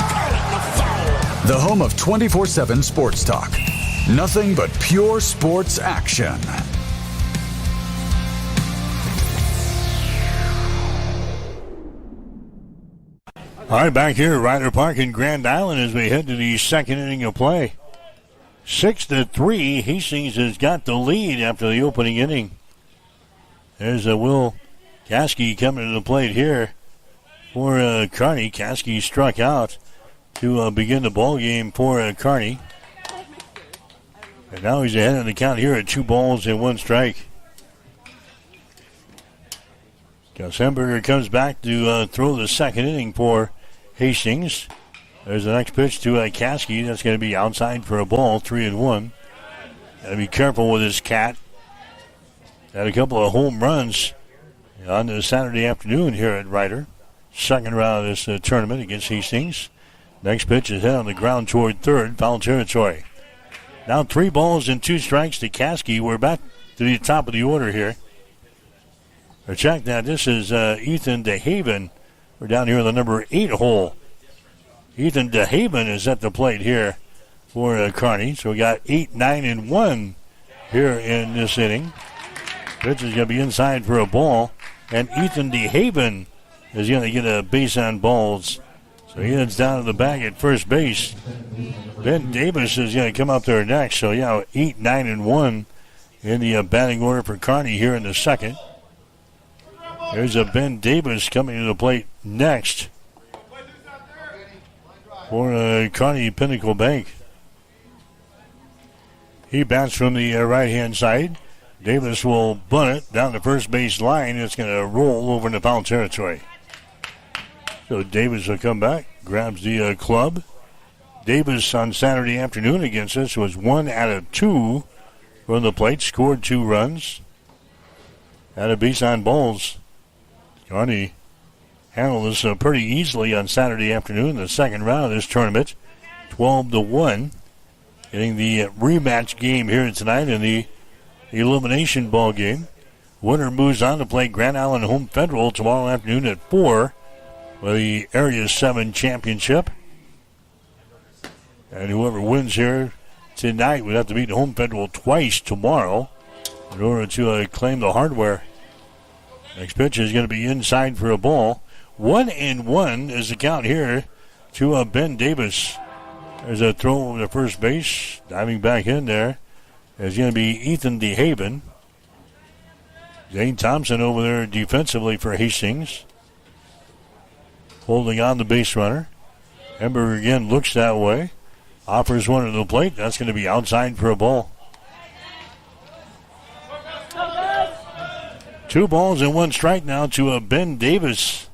K: Got it in the foul.
E: The home of 24/7 sports talk. Nothing but pure sports action.
N: All right, back here at Ryder Park in Grand Island as we head to the second inning of play. 6-3, Hastings has got the lead after the opening inning. There's Will Caskey coming to the plate here for Kearney. Caskey struck out to begin the ball game for Kearney. And now he's ahead of the count here at 2-1 strike. Gus Hemberger comes back to throw the second inning for Hastings. There's the next pitch to Caskey. That's going to be outside for a ball, 3-1. Got to be careful with this cat. Had a couple of home runs on the Saturday afternoon here at Ryder. Second round of this tournament against Hastings. Next pitch is hit on the ground toward third, foul territory. Now 3-2 strikes to Caskey. We're back to the top of the order here. Check that. This is Ethan DeHaven. We're down here in the number 8 hole. Ethan DeHaven is at the plate here for Kearney. So we got 8, 9, and 1 here in this inning. Pitch is going to be inside for a ball. And Ethan DeHaven is going to get a base on balls. So he heads down to the bag at first base. Ben Davis is going to come up there next. So, 8, 9, and 1 in the batting order for Kearney here in the second. There's Ben Davis coming to the plate next for Kearney Pinnacle Bank. He bats from the right-hand side. Davis will bunt it down the first base line. It's going to roll over into foul territory. So Davis will come back, grabs the club. Davis on Saturday afternoon against us was 1 out of 2 from the plate, scored 2 runs. Had a base on balls. Kearney handled this pretty easily on Saturday afternoon, the second round of this tournament, 12-1. Getting the rematch game here tonight in the elimination ball game. Winner moves on to play Grand Island Home Federal tomorrow afternoon at 4 for the Area 7 Championship. And whoever wins here tonight would have to beat Home Federal twice tomorrow in order to claim the hardware. Next pitch is going to be inside for a ball. 1-1 is the count here to Ben Davis. There's a throw over to first base. Diving back in there is going to be Ethan DeHaven. Zane Thompson over there defensively for Hastings. Holding on the base runner. Hemberger again looks that way. Offers one to the plate. That's going to be outside for a ball. 2-1 strike now to Ben Davis.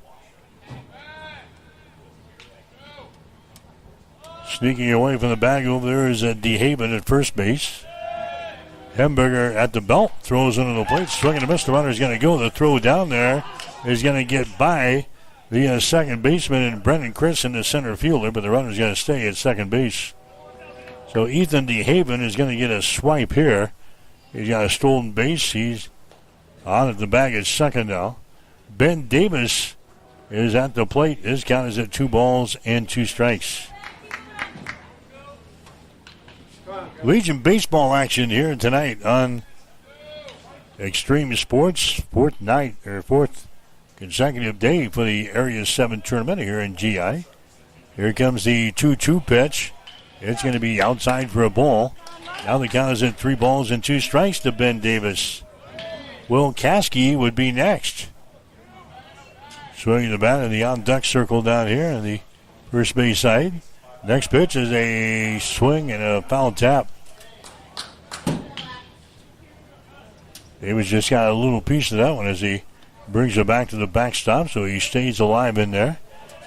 N: Sneaking away from the bag over there is DeHaven at first base. Hemberger at the belt, throws into the plate, swinging and a miss. The runner's going to go. The throw down there is going to get by the second baseman, and Brendan Christen, the center fielder, but the runner's going to stay at second base. So Ethan DeHaven is going to get a swipe here. He's got a stolen base. He's on at the bag at second now. Ben Davis is at the plate. His count is at 2 balls and 2 strikes. Legion baseball action here tonight on Extreme Sports. Fourth consecutive day for the Area 7 tournament here in GI. Here comes the 2-2 pitch. It's going to be outside for a ball. Now the count is at 3 balls and 2 strikes to Ben Davis. Will Caskey would be next. Swinging the bat in the on-deck circle down here on the first base side. Next pitch is a swing and a foul tap. Davis just got a little piece of that one as he brings it back to the backstop, so he stays alive in there.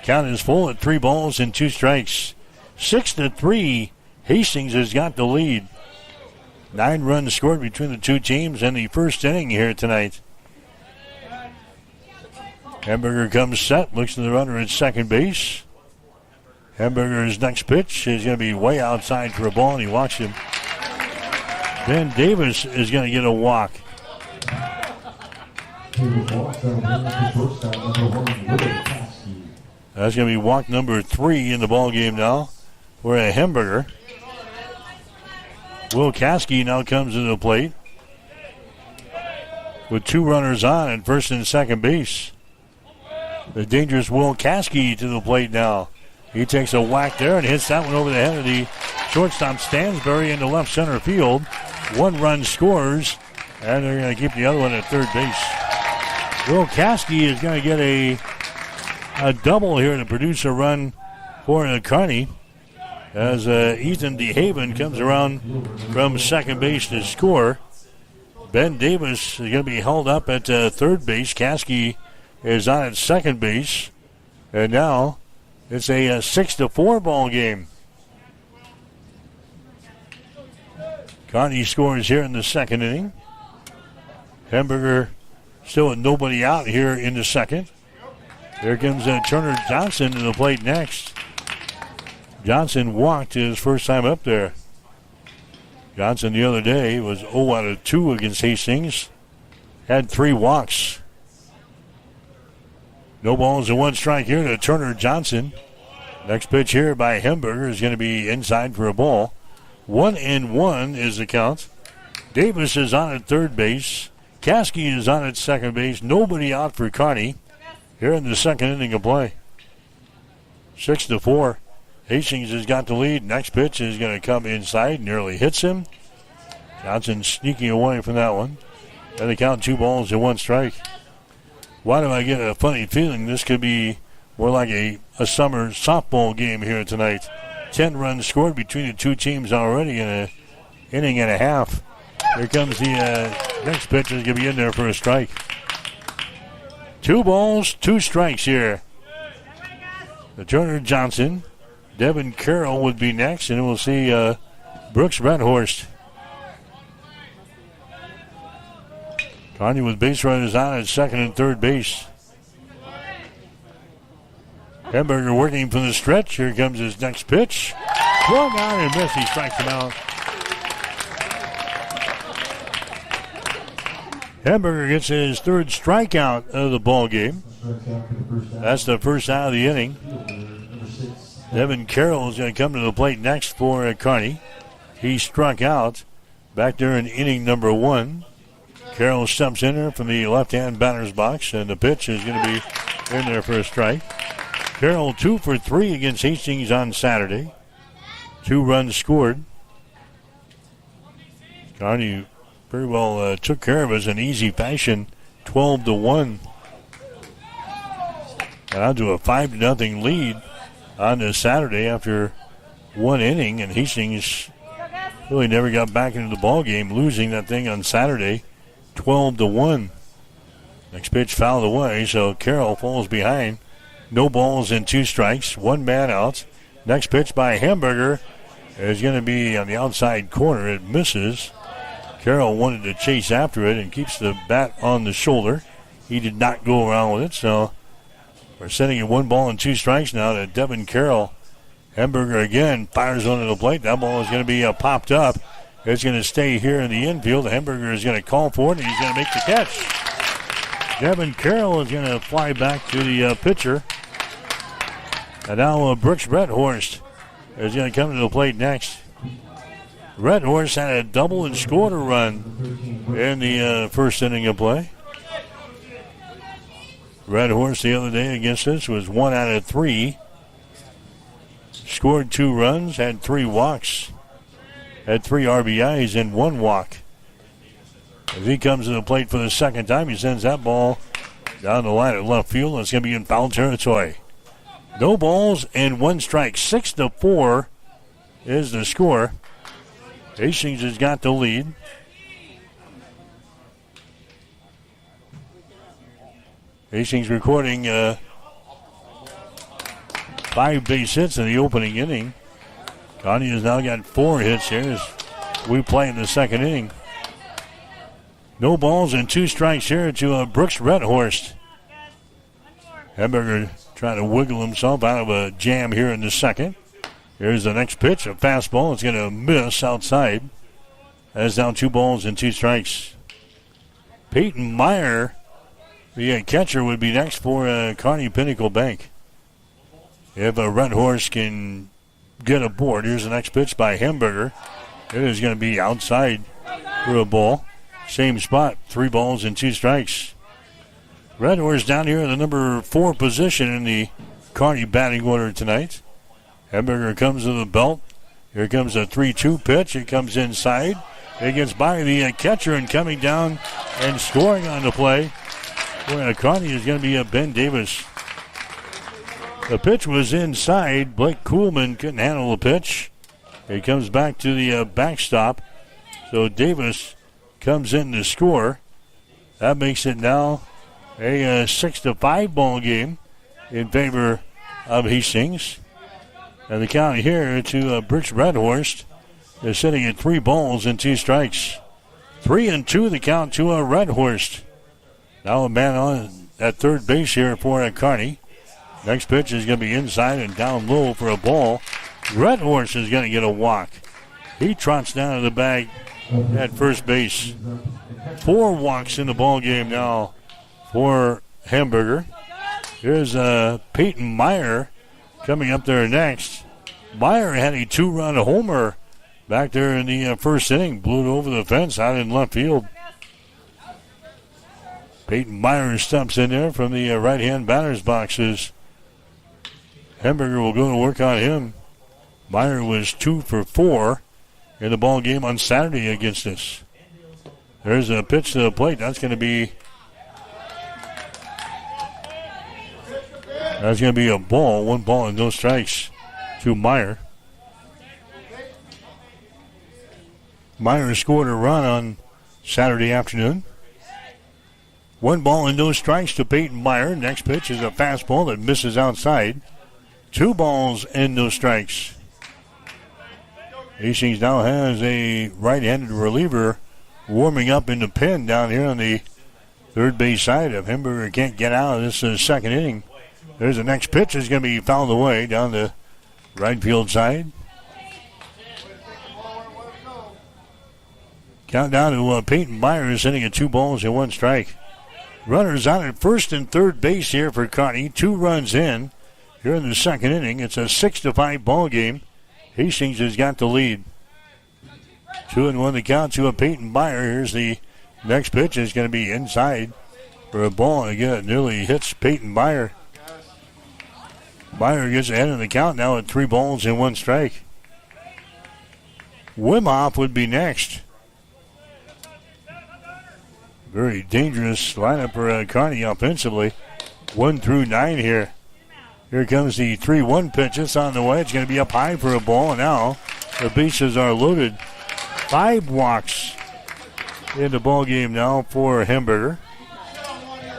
N: Count is full at 3 balls and 2 strikes. 6-3. Hastings has got the lead. 9 runs scored between the two teams in the first inning here tonight. Hamburger comes set, looks to the runner at second base. Hamburger's next pitch is going to be way outside for a ball, and he walks him. Ben Davis is going to get a walk. That's going to be walk number 3 in the ball game now for a Hamburger. Will Caskey now comes to the plate with 2 runners on at first and second base. The dangerous Will Caskey to the plate now. He takes a whack there and hits that one over the head of the shortstop Stansbury into left center field. 1 run scores, and they're going to keep the other one at third base. Will Caskey is going to get a double here to produce a run for Kearney as Ethan DeHaven comes around from second base to score. Ben Davis is going to be held up at third base. Caskey is on at second base. And now it's a 6-4 ball game. Kearney scores here in the second inning. Hamburger still with nobody out here in the second. There comes Turner Johnson to the plate next. Johnson walked his first time up there. Johnson the other day was 0 out of 2 against Hastings. Had 3 walks. No balls and 1 strike here to Turner Johnson. Next pitch here by Hamburger is going to be inside for a ball. 1-1 is the count. Davis is on at third base. Caskey is on at second base. Nobody out for Kearney here in the second inning of play. 6-4. Hastings has got the lead. Next pitch is going to come inside. Nearly hits him. Johnson sneaking away from that one. And they count 2 balls and 1 strike. Why do I get a funny feeling this could be more like a summer softball game here tonight? 10 runs scored between the two teams already in an inning and a half. Here comes the next pitch is going to be in there for a strike. 2 balls, 2 strikes here. The Turner Johnson. Devin Carroll would be next, and we'll see Brooks Redhorst. Kearney with base runners on at second and third base. Hamburger working from the stretch. Here comes his next pitch. Swung on and missed. He strikes him out. Hamburger gets his 3rd strikeout of the ball game. That's the first out of the inning. Devin Carroll is going to come to the plate next for Kearney. He struck out back there in inning number 1. Carroll steps in there from the left-hand batter's box, and the pitch is going to be in there for a strike. Carroll 2 for 3 against Hastings on Saturday. 2 runs scored. Kearney very well took care of us in easy fashion, 12-1. And on to a 5-0 lead on this Saturday after 1 inning, and Hastings really never got back into the ball game, losing that thing on Saturday, 12-1. Next pitch fouled away, so Carroll falls behind. No balls and 2 strikes, 1 man out. Next pitch by Hamburger is going to be on the outside corner. It misses. Carroll wanted to chase after it and keeps the bat on the shoulder. He did not go around with it, so We're sitting at 1 ball and 2 strikes now to Devin Carroll. Hamburger again fires onto the plate. That ball is going to be popped up. It's going to stay here in the infield. Hamburger is going to call for it, and he's going to make the catch. Devin Carroll is going to fly back to the pitcher. And now Brooks Redhorst is going to come to the plate next. Redhorst had a double and scored a run in the first inning of play. Redhorst the other day against us was 1 out of 3. Scored 2 runs, had 3 walks, had 3 RBIs and 1 walk. As he comes to the plate for the second time, he sends that ball down the line at left field. It's going to be in foul territory. No balls and 1 strike. 6-4 is the score. Hastings has got the lead. Hastings recording 5 base hits in the opening inning. Connie has now got 4 hits here as we play in the second inning. No balls and 2 strikes here to Brooks Redhorst. Hamburger trying to wiggle himself out of a jam here in the second. Here's the next pitch, a fastball. It's going to miss outside. That's down 2 balls and 2 strikes. Peyton Meyer, the catcher, would be next for Kearney Pinnacle Bank. If Redhorst can get aboard, here's the next pitch by Hamburger. It is going to be outside for a ball. Same spot, 3 balls and 2 strikes. Redhorst down here in the number 4 position in the Kearney batting order tonight. Hamburger comes to the belt. Here comes a 3-2 pitch. It comes inside. It gets by the catcher, and coming down and scoring on the play for Kearney is going to be Ben Davis. The pitch was inside. Blake Kuhlman couldn't handle the pitch. It comes back to the backstop. So Davis comes in to score. That makes it now a 6-5 ball game in favor of Hastings. And the count here to Brooks Redhorst is sitting at 3 balls and 2 strikes. 3-2 the count to Redhorst. Now a man on at third base here for Kearney. Next pitch is going to be inside and down low for a ball. Redhorst is going to get a walk. He trots down to the bag at first base. 4 walks in the ball game now for Hamburger. Here's Peyton Meyer coming up there next. Meyer had a 2-run homer back there in the first inning. Blew it over the fence out in left field. Peyton Meyer steps in there from the right-hand batter's boxes. Hamburger will go to work on him. Meyer was 2 for 4 in the ball game on Saturday against us. There's a pitch to the plate. That's going to be a ball. 1 ball and no strikes to Meyer. Meyer scored a run on Saturday afternoon. 1 ball and no strikes to Peyton Meyer. Next pitch is a fastball that misses outside. 2 balls and no strikes. Hastings now has a right-handed reliever warming up in the pen down here on the third base side. If Hamburger can't get out of this second inning, there's the next pitch is going to be fouled away down the right field side. Count down to Peyton Meyer is sitting at 2 balls and 1 strike. Runners on at first and third base here for Kearney. 2 runs in here in the second inning. It's a 6-5 ball game. Hastings has got the lead. 2-1 the count to Peyton Meyer. Here's the next pitch. It's going to be inside for a ball. And again, it nearly hits Peyton Meyer. Meyer gets ahead of the count now at 3 balls and 1 strike. Wimhoff would be next. Very dangerous lineup for Kearney offensively. 1 through 9 here. Here comes the 3-1 pitch. It's on the way. It's going to be up high for a ball. And now the bases are loaded. 5 walks in the ball game now for Hamburger.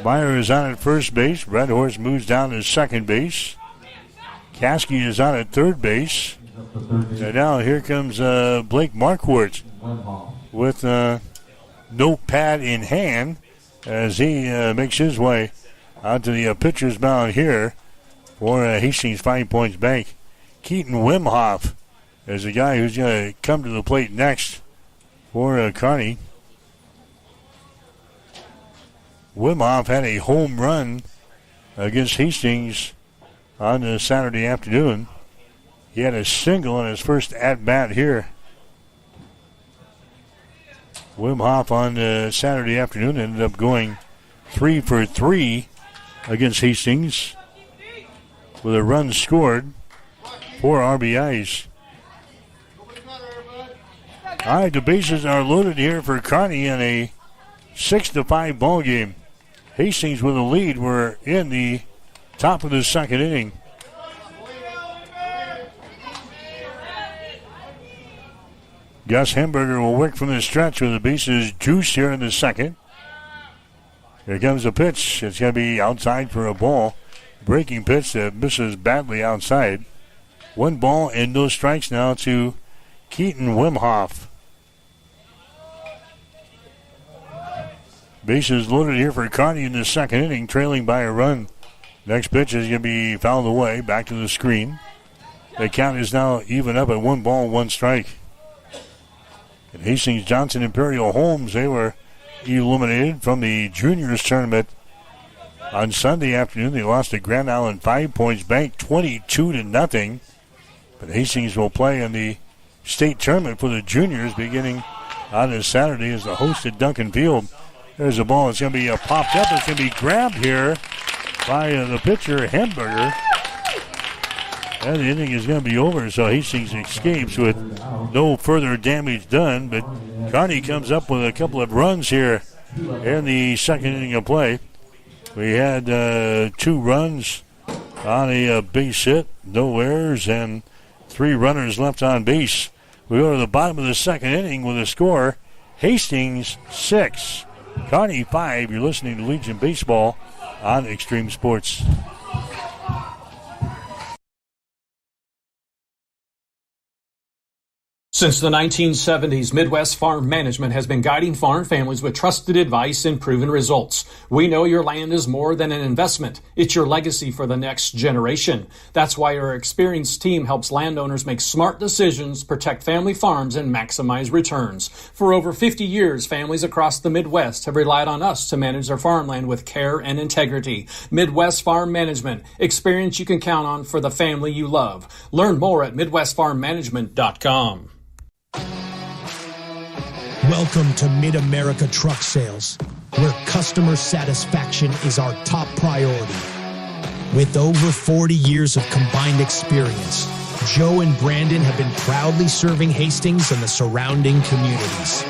N: Meyer is on at first base. Redhorst moves down to second base. Caskey is on at third base. And now here comes Blake Marquardt with notepad in hand as he makes his way Out to the pitcher's mound here for Hastings 5 Points Bank. Keaton Wimhoff is the guy who's going to come to the plate next for Kearney. Wimhoff had a home run against Hastings on Saturday afternoon. He had a single in his first at-bat here. Wimhoff on Saturday afternoon ended up going 3 for 3 against Hastings with a run scored, 4 RBIs. All right, the bases are loaded here for Kearney in a 6-5 ball game. Hastings with a lead. We're in the top of the second inning. Gus Hamburger will work from the stretch with the bases juiced here in the second. Here comes a pitch. It's going to be outside for a ball. Breaking pitch that misses badly outside. 1 ball and no strikes now to Keaton Wimhoff. Bases loaded here for Kearney in the second inning, trailing by a run. Next pitch is going to be fouled away, back to the screen. The count is now even up at 1 ball, 1 strike. And Hastings, Johnson, Imperial Holmes, they were eliminated from the juniors tournament on Sunday afternoon. They lost to Grand Island 5 Points Bank 22-0. But Hastings will play in the state tournament for the juniors beginning on this Saturday as the host at Duncan Field. There's a ball. It's going to be popped up. It's going to be grabbed here by the pitcher, Hamburger. And the inning is going to be over, so Hastings escapes with no further damage done. But Kearney comes up with a couple of runs here in the second inning of play. We had 2 runs on a base hit, no errors, and 3 runners left on base. We go to the bottom of the second inning with a score, Hastings 6, Kearney 5. You're listening to Legion Baseball on Extreme Sports.
Q: Since the 1970s, Midwest Farm Management has been guiding farm families with trusted advice and proven results. We know your land is more than an investment. It's your legacy for the next generation. That's why our experienced team helps landowners make smart decisions, protect family farms, and maximize returns. For over 50 years, families across the Midwest have relied on us to manage their farmland with care and integrity. Midwest Farm Management, experience you can count on for the family you love. Learn more at MidwestFarmManagement.com.
R: Welcome to Mid-America Truck Sales, where customer satisfaction is our top priority. With over 40 years of combined experience, Joe and Brandon have been proudly serving Hastings and the surrounding communities.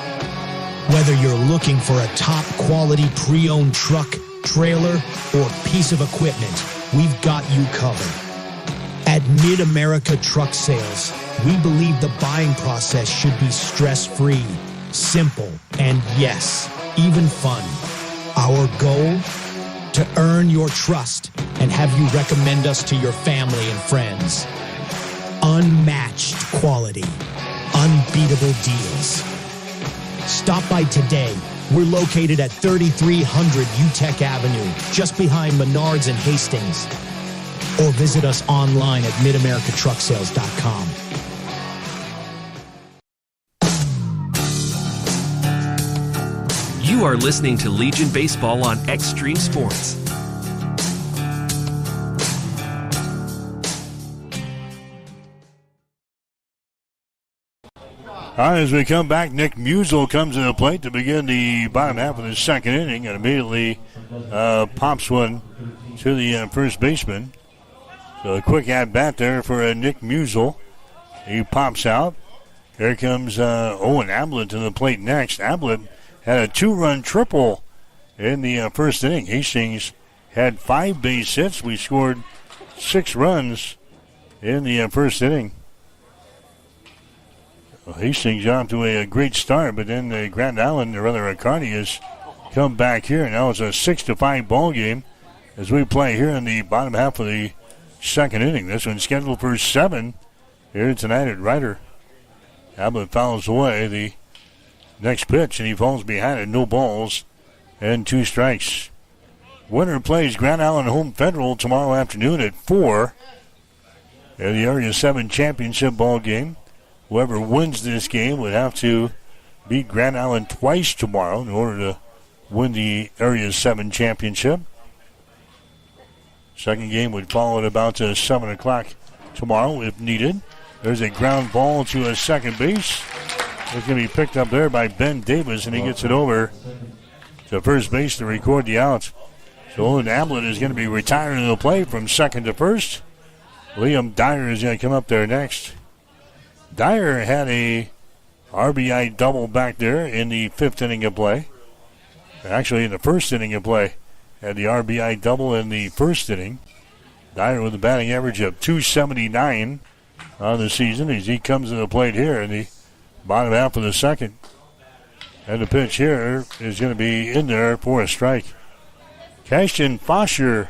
R: Whether you're looking for a top-quality pre-owned truck, trailer, or piece of equipment, we've got you covered. At Mid-America Truck Sales, we believe the buying process should be stress-free, simple, and yes, even fun. Our goal? To earn your trust and have you recommend us to your family and friends. Unmatched quality. Unbeatable deals. Stop by today. We're located at 3300 UTEC Avenue, just behind Menards and Hastings. Or visit us online at midamericatrucksales.com.
S: You are listening to Legion Baseball on Extreme Sports.
N: All right, as we come back, Nick Musel comes to the plate to begin the bottom half of the second inning and immediately pops one to the first baseman. So a quick at-bat there for Nick Musel. He pops out. Here comes Owen Ablett to the plate next. Ablett had a 2-run triple in the first inning. Hastings had 5 base hits. We scored 6 runs in the first inning. Well, Hastings got off to a great start, but then Grand Island, or rather Kearney, has come back here. Now it's a 6-5 ball game as we play here in the bottom half of the second inning. This one's scheduled for 7 here tonight at Ryder. Ablett fouls away the next pitch, and he falls behind it. No balls and 2 strikes. Winner plays Grand Island Home Federal tomorrow afternoon at 4 in the Area 7 championship ball game. Whoever wins this game would have to beat Grand Island twice tomorrow in order to win the Area 7 championship. Second game would follow at about 7 o'clock tomorrow if needed. There's a ground ball to a second base. It's going to be picked up there by Ben Davis, and he gets it over to first base to record the out. So Owen Ablett is going to be retiring the play from second to first. Liam Dyer is going to come up there next. Dyer had a RBI double back there in the fifth inning of play. Actually, in the first inning of play. Had the RBI double in the first inning. Dyer with a batting average of .279 on the season as he comes to the plate here in the bottom half of the second. And the pitch here is going to be in there for a strike. Cashton Fosher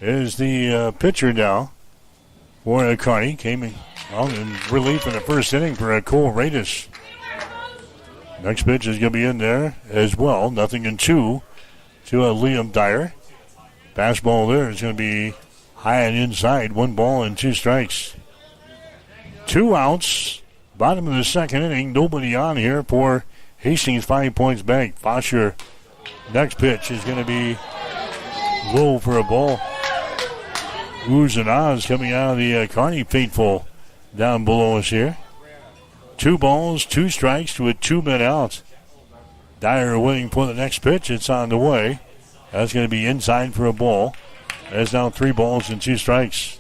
N: is the pitcher now for Kearney. Came in relief in the first inning for Cole Radis. Next pitch is going to be in there as well. 0-2 to Liam Dyer. Fastball there is going to be high and inside. 1 ball and 2 strikes. 2 outs. Bottom of the second inning. Nobody on here for Hastings 5 Points Bank. Fosher. Next pitch is going to be low for a ball. Oohs and ahs coming out of the Kearney faithful down below us here. 2 balls, 2 strikes to a 2-man out. Dyer waiting for the next pitch. It's on the way. That's going to be inside for a ball. That's now 3 balls and 2 strikes.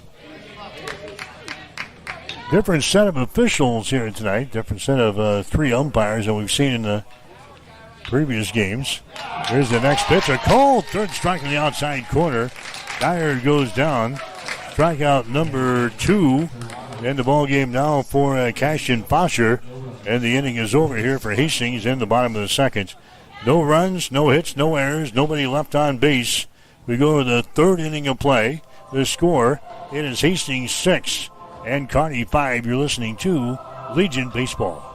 N: Different set of officials here tonight. Different set of 3 umpires than we've seen in the previous games. Here's the next pitch. A call. Third strike in the outside corner. Dyer goes down. Strikeout number 2. End the ball game now for Cashton Fosher. And the inning is over here for Hastings in the bottom of the second. No runs, no hits, no errors, nobody left on base. We go to the third inning of play. The score, it is Hastings 6 and Kearney 5. You're listening to Legion Baseball.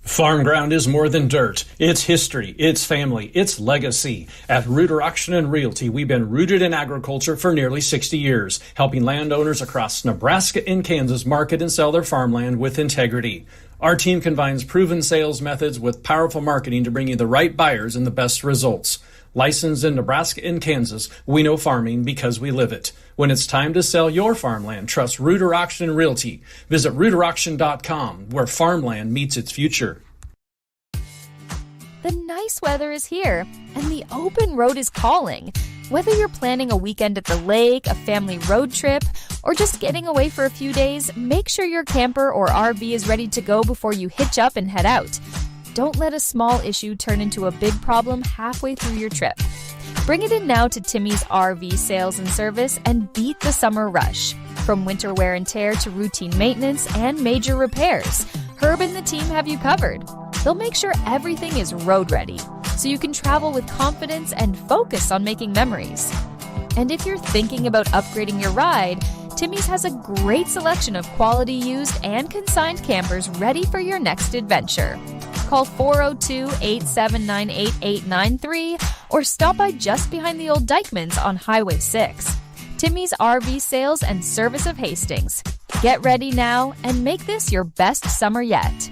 Q: Farm ground is more than dirt. It's history, it's family, it's legacy. At Rooter Auction and Realty, we've been rooted in agriculture for nearly 60 years, helping landowners across Nebraska and Kansas market and sell their farmland with integrity. Our team combines proven sales methods with powerful marketing to bring you the right buyers and the best results. Licensed in Nebraska and Kansas, we know farming because we live it. When it's time to sell your farmland, trust Rooter Auction and Realty. Visit RooterAuction.com, where farmland meets its future.
T: The nice weather is here, and the open road is calling. Whether you're planning a weekend at the lake, a family road trip, or just getting away for a few days, make sure your camper or RV is ready to go before you hitch up and head out. Don't let a small issue turn into a big problem halfway through your trip. Bring it in now to Timmy's RV Sales and Service and beat the summer rush. From winter wear and tear to routine maintenance and major repairs, Herb and the team have you covered. They'll make sure everything is road ready, so you can travel with confidence and focus on making memories. And if you're thinking about upgrading your ride, Timmy's has a great selection of quality used and consigned campers ready for your next adventure. Call 402-879-8893 or stop by just behind the old Dykmans on Highway 6. Timmy's RV Sales and Service of Hastings. Get ready now and make this your best summer yet.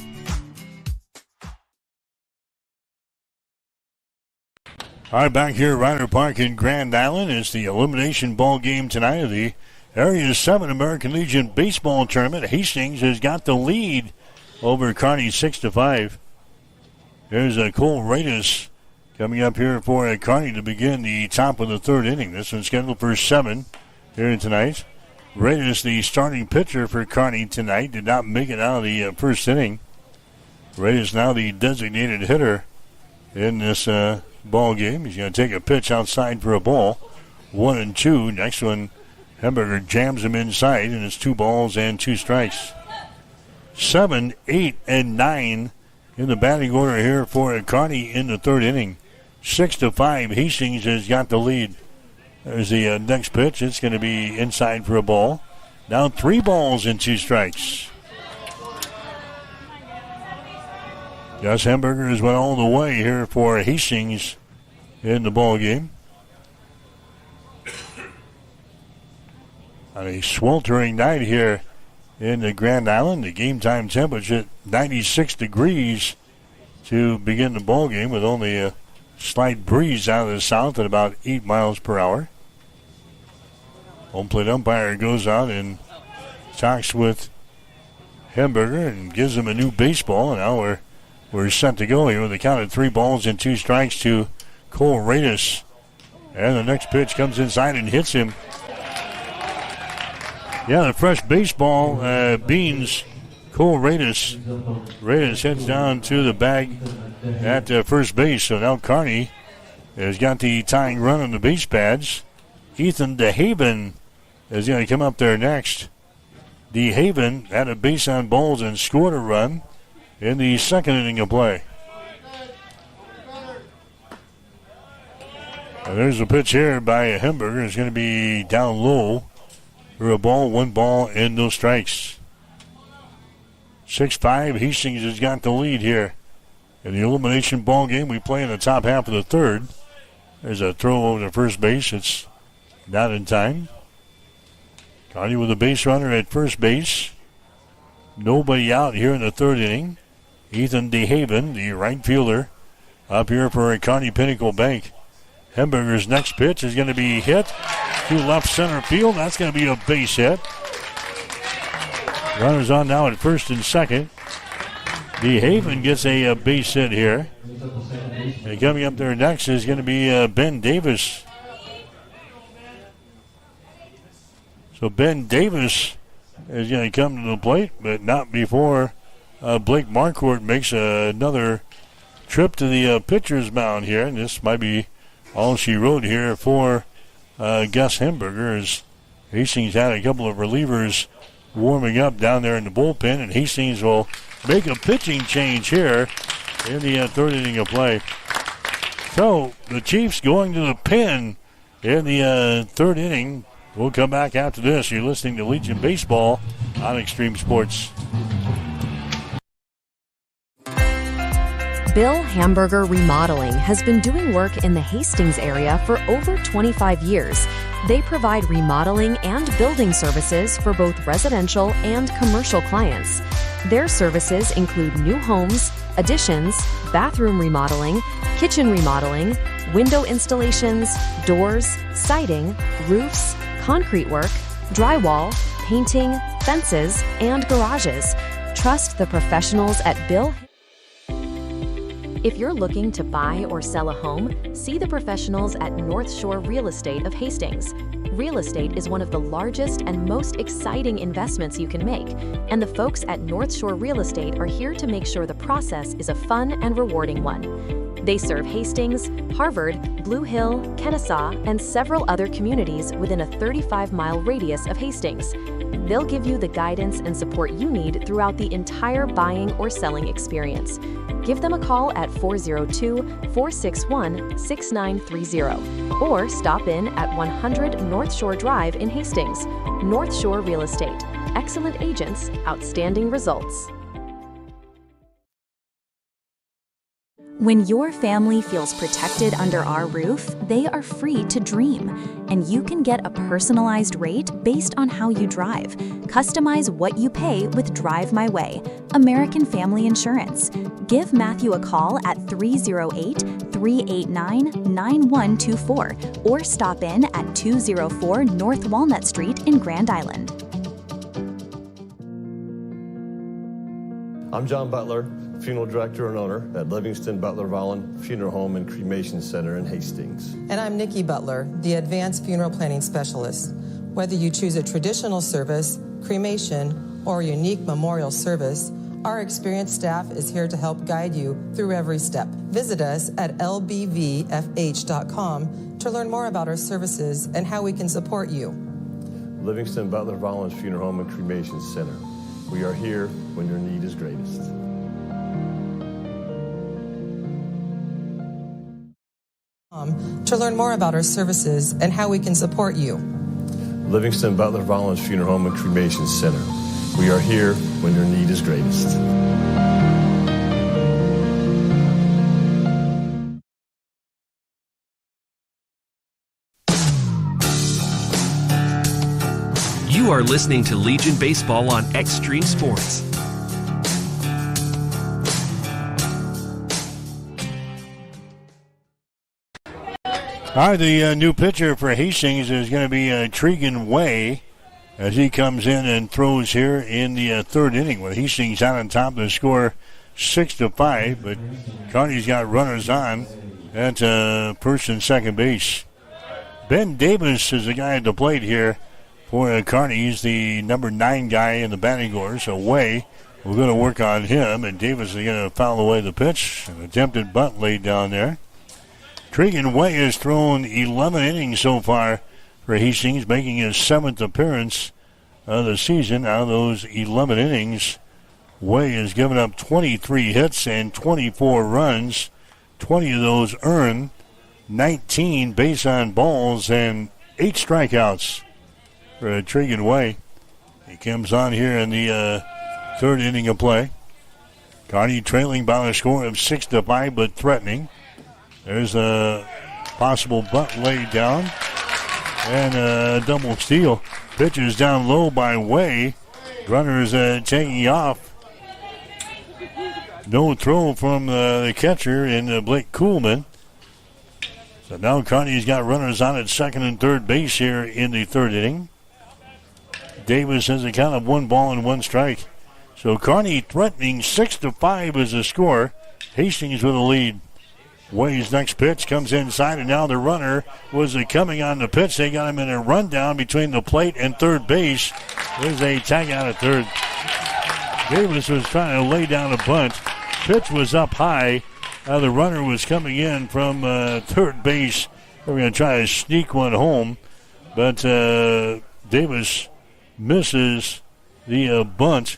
N: All right, back here at Ryder Park in Grand Island. It's the elimination ball game tonight of the Area 7 American Legion Baseball Tournament. Hastings has got the lead over Kearney 6-5. There's Cole Radis coming up here for Kearney to begin the top of the third inning. This one's scheduled for 7 here tonight. Radis, the starting pitcher for Kearney tonight, did not make it out of the first inning. Radis now the designated hitter in this ball game. He's going to take a pitch outside for a ball. 1-2. Next one, Hamburger jams him inside, and it's 2 balls and 2 strikes. 7, 8, and 9 in the batting order here for Kearney in the third inning. 6-5. Hastings has got the lead. There's the next pitch. It's going to be inside for a ball. Now 3 balls and 2 strikes. Gus Hamburger has went all the way here for Hastings in the ball game. On a sweltering night here in the Grand Island, the game time temperature 96 degrees to begin the ball game with only a slight breeze out of the south at about 8 miles per hour. Home plate umpire goes out and talks with Hamburger and gives him a new baseball. And now we're set to go here with a count of 3 balls and 2 strikes to Cole Radis. And the next pitch comes inside and hits him. Yeah, the fresh baseball beans Cole Radis. Radis heads down to the bag at first base. So now Kearney has got the tying run on the base pads. Ethan DeHaven is going to come up there next. DeHaven had a base on balls and scored a run in the second inning of play. And there's a pitch here by Hamburger. It's going to be down low for a ball, 1 ball, and no strikes. 6-5, Hastings has got the lead here. In the elimination ball game, we play in the top half of the third. There's a throw over to first base. It's not in time. Kearney with a base runner at first base. Nobody out here in the third inning. Ethan DeHaven, the right fielder, up here for Kearney Pinnacle Bank. Hamburger's next pitch is going to be hit to left center field. That's going to be a base hit. Runners on now at first and second. DeHaven gets a base hit here. And coming up there next is going to be Ben Davis. So Ben Davis is going to come to the plate, but not before Blake Marquardt makes another trip to the pitcher's mound here. And this might be all she wrote here for Gus Hamburger, as Hastings had a couple of relievers warming up down there in the bullpen, and Hastings will make a pitching change here in the third inning of play. So the Chiefs going to the pen in the third inning. We'll come back after this. You're listening to Legion Baseball on Extreme Sports.
D: Bill Hamburger Remodeling has been doing work in the Hastings area for over 25 years. They provide remodeling and building services for both residential and commercial clients. Their services include new homes, additions, bathroom remodeling, kitchen remodeling, window installations, doors, siding, roofs, concrete work, drywall, painting, fences, and garages. Trust the professionals at Bill. If you're looking to buy or sell a home, see the professionals at North Shore Real Estate of Hastings. Real estate is one of the largest and most exciting investments you can make, and the folks at North Shore Real Estate are here to make sure the process is a fun and rewarding one. They serve Hastings, Harvard, Blue Hill, Kennesaw, and several other communities within a 35-mile radius of Hastings. They'll give you the guidance and support you need throughout the entire buying or selling experience. Give them a call at 402-461-6930 or stop in at 100 North Shore Drive in Hastings. North Shore Real Estate. Excellent agents, outstanding results.
U: When your family feels protected under our roof, they are free to dream, and you can get a personalized rate based on how you drive. Customize what you pay with Drive My Way, American Family Insurance. Give Matthew a call at 308-389-9124 or stop in at 204 North Walnut Street in Grand Island.
V: I'm John Butler, Funeral Director and owner at Livingston Butler Vollen Funeral Home and Cremation Center in Hastings.
W: And I'm Nikki Butler, the Advanced Funeral Planning Specialist. Whether you choose a traditional service, cremation, or a unique memorial service, our experienced staff is here to help guide you through every step. Visit us at lbvfh.com to learn more about our services and how we can support you.
V: Livingston Butler Vollen Funeral Home and Cremation Center. We are here when your need is greatest.
W: To learn more about our services and how we can support you.
V: Livingston Butler Vollen Funeral Home and Cremation Center. We are here when your need is greatest.
S: You are listening to Legion Baseball on Extreme Sports.
N: All right, the new pitcher for Hastings is going to be Tregan Way as he comes in and throws here in the third inning with Hastings out on top of the score 6-5, but Kearney's got runners on at first and second base. Ben Davis is the guy at the plate here for Kearney. He's the number 9 guy in the batting order, so Way, we're going to work on him, and Davis is going to foul away the pitch. An attempted bunt laid down there. Tregan Way has thrown 11 innings so far for Hastings, making his 7th appearance of the season. Out of those 11 innings, Way has given up 23 hits and 24 runs, 20 of those earned, 19 base on balls, and 8 strikeouts for Tregan Way. He comes on here in the third inning of play. Kearney trailing by a score of 6-5, but threatening. There's a possible bunt laid down and a double steal. Pitch is down low by Way. Runners taking off. No throw from the catcher in Blake Kuhlman. So now Kearney's got runners on at second and third base here in the third inning. Davis has a count of 1 ball and 1 strike. So Kearney threatening 6-5 as the score. Hastings with a lead. Way's next pitch comes inside, and now the runner was coming on the pitch. They got him in a rundown between the plate and third base. There's a tag out at third. Davis was trying to lay down a bunt. Pitch was up high. The runner was coming in from third base. They were going to try to sneak one home, but Davis misses the bunt,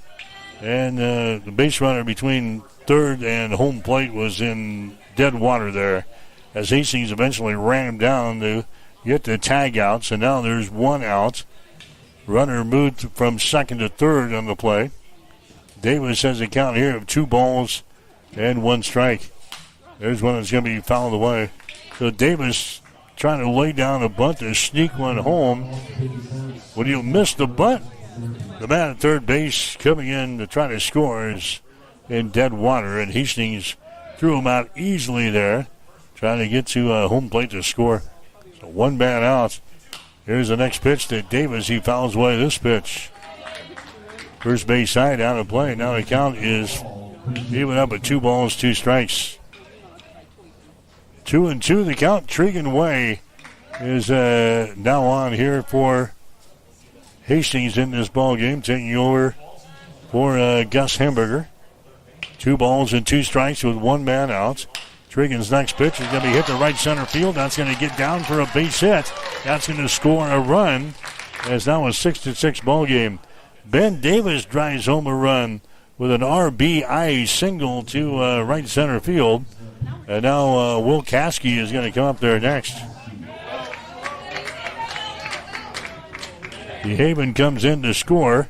N: and the base runner between third and home plate was in dead water there as Hastings eventually ran him down to get the tag out. So now there's 1 out. Runner moved from second to third on the play. Davis has a count here of 2 balls and 1 strike. There's one that's going to be fouled away. So Davis trying to lay down a bunt to sneak one home. When you miss the bunt, the man at third base coming in to try to score is in dead water, and Hastings threw him out easily there, trying to get to home plate to score. So 1 man out. Here's the next pitch to Davis. He fouls away this pitch. First base side out of play. Now the count is even up at 2 balls, 2 strikes. 2-2 the count. Tregan Way is now on here for Hastings in this ball game, taking over for Gus Hamburger. 2 balls and 2 strikes with 1 man out. Tregan's next pitch is going to be hit to right center field. That's going to get down for a base hit. That's going to score a run. As now a 6-6 ball game. Ben Davis drives home a run with an RBI single to right center field. And now Will Caskey is going to come up there next. DeHaven comes in to score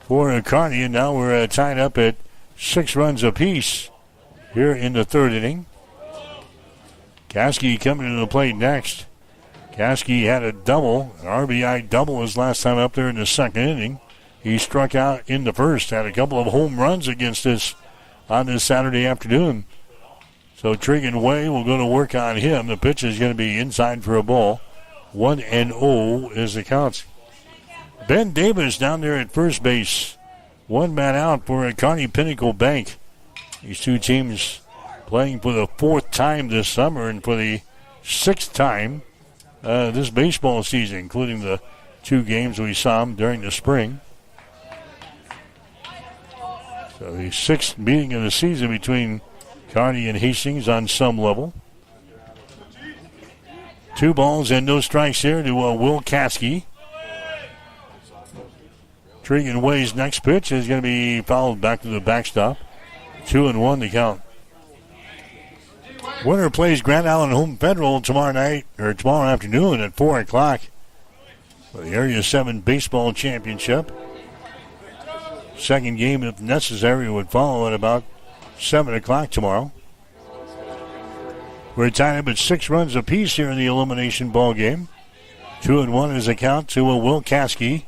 N: for Kearney, and now we're tied up at 6 runs apiece here in the third inning. Caskey coming to the plate next. Caskey had a double, an RBI double his last time up there in the second inning. He struck out in the first, had a couple of home runs against us on this Saturday afternoon. So Tregan Way will go to work on him. The pitch is going to be inside for a ball. 1-0 is the count. Ben Davis down there at first base. 1 man out for Kearney Pinnacle Bank. These 2 teams playing for the 4th time this summer and for the 6th time this baseball season, including the 2 games we saw them during the spring. So the 6th meeting of the season between Kearney and Hastings on some level. 2 balls and no strikes here to Will Caskey. Tregan Way's next pitch is going to be fouled back to the backstop. 2-1 the count. Winner plays Grand Island Home Federal tomorrow afternoon at 4 o'clock for the Area 7 Baseball Championship. Second game, if necessary, would follow at about 7 o'clock tomorrow. We're tied up at 6 runs apiece here in the elimination ball game. 2-1 is the count to Will Caskey.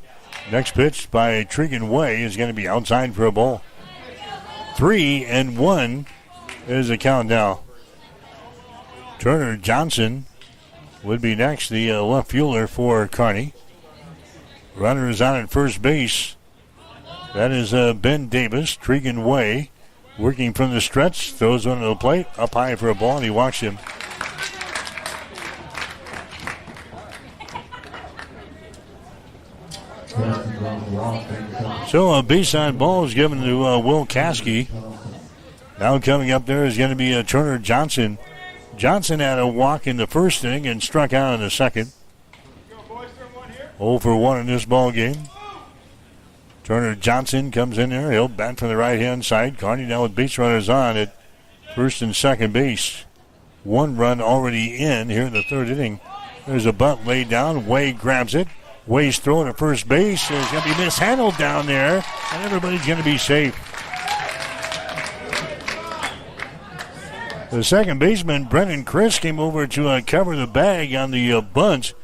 N: Next pitch by Tregan Way is going to be outside for a ball. 3-1 is the count now. Turner Johnson would be next, the left fielder for Kearney. Runner is on at first base. That is Ben Davis. Tregan Way working from the stretch. Throws one to the plate. Up high for a ball, and he walks him. So a base on ball is given to Will Caskey. Now coming up there is going to be Turner Johnson. Johnson had a walk in the first inning and struck out in the second. 0 for 1 in this ball game. Turner Johnson comes in there. He'll bat from the right-hand side. Kearney now with base runners on at first and second base. 1 run already in here in the third inning. There's a bunt laid down. Way grabs it. Way's throwing to first base. It's going to be mishandled down there, and everybody's going to be safe. The second baseman, Brennan Chris, came over to cover the bag on the bunt.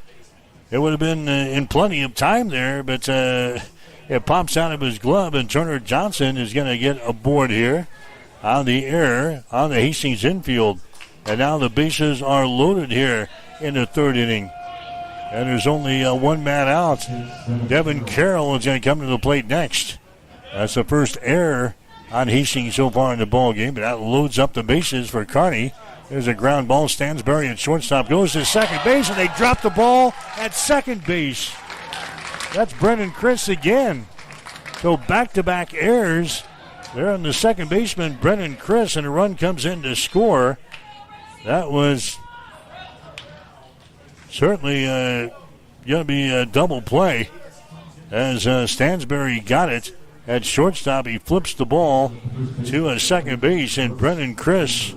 N: It would have been in plenty of time there, but it pops out of his glove, and Turner Johnson is going to get aboard here on the error on the Hastings infield. And now the bases are loaded here in the third inning. And there's only one man out. Devin Carroll is going to come to the plate next. That's the first error on Hastings so far in the ball game, but that loads up the bases for Kearney. There's a ground ball. Stansbury at shortstop goes to second base, and they drop the ball at second base. That's Brennan Chris again. So back-to-back errors. There on the second baseman, Brennan Chris, and a run comes in to score. That was certainly going to be a double play as Stansbury got it. At shortstop, he flips the ball to a second base, and Brennan Chris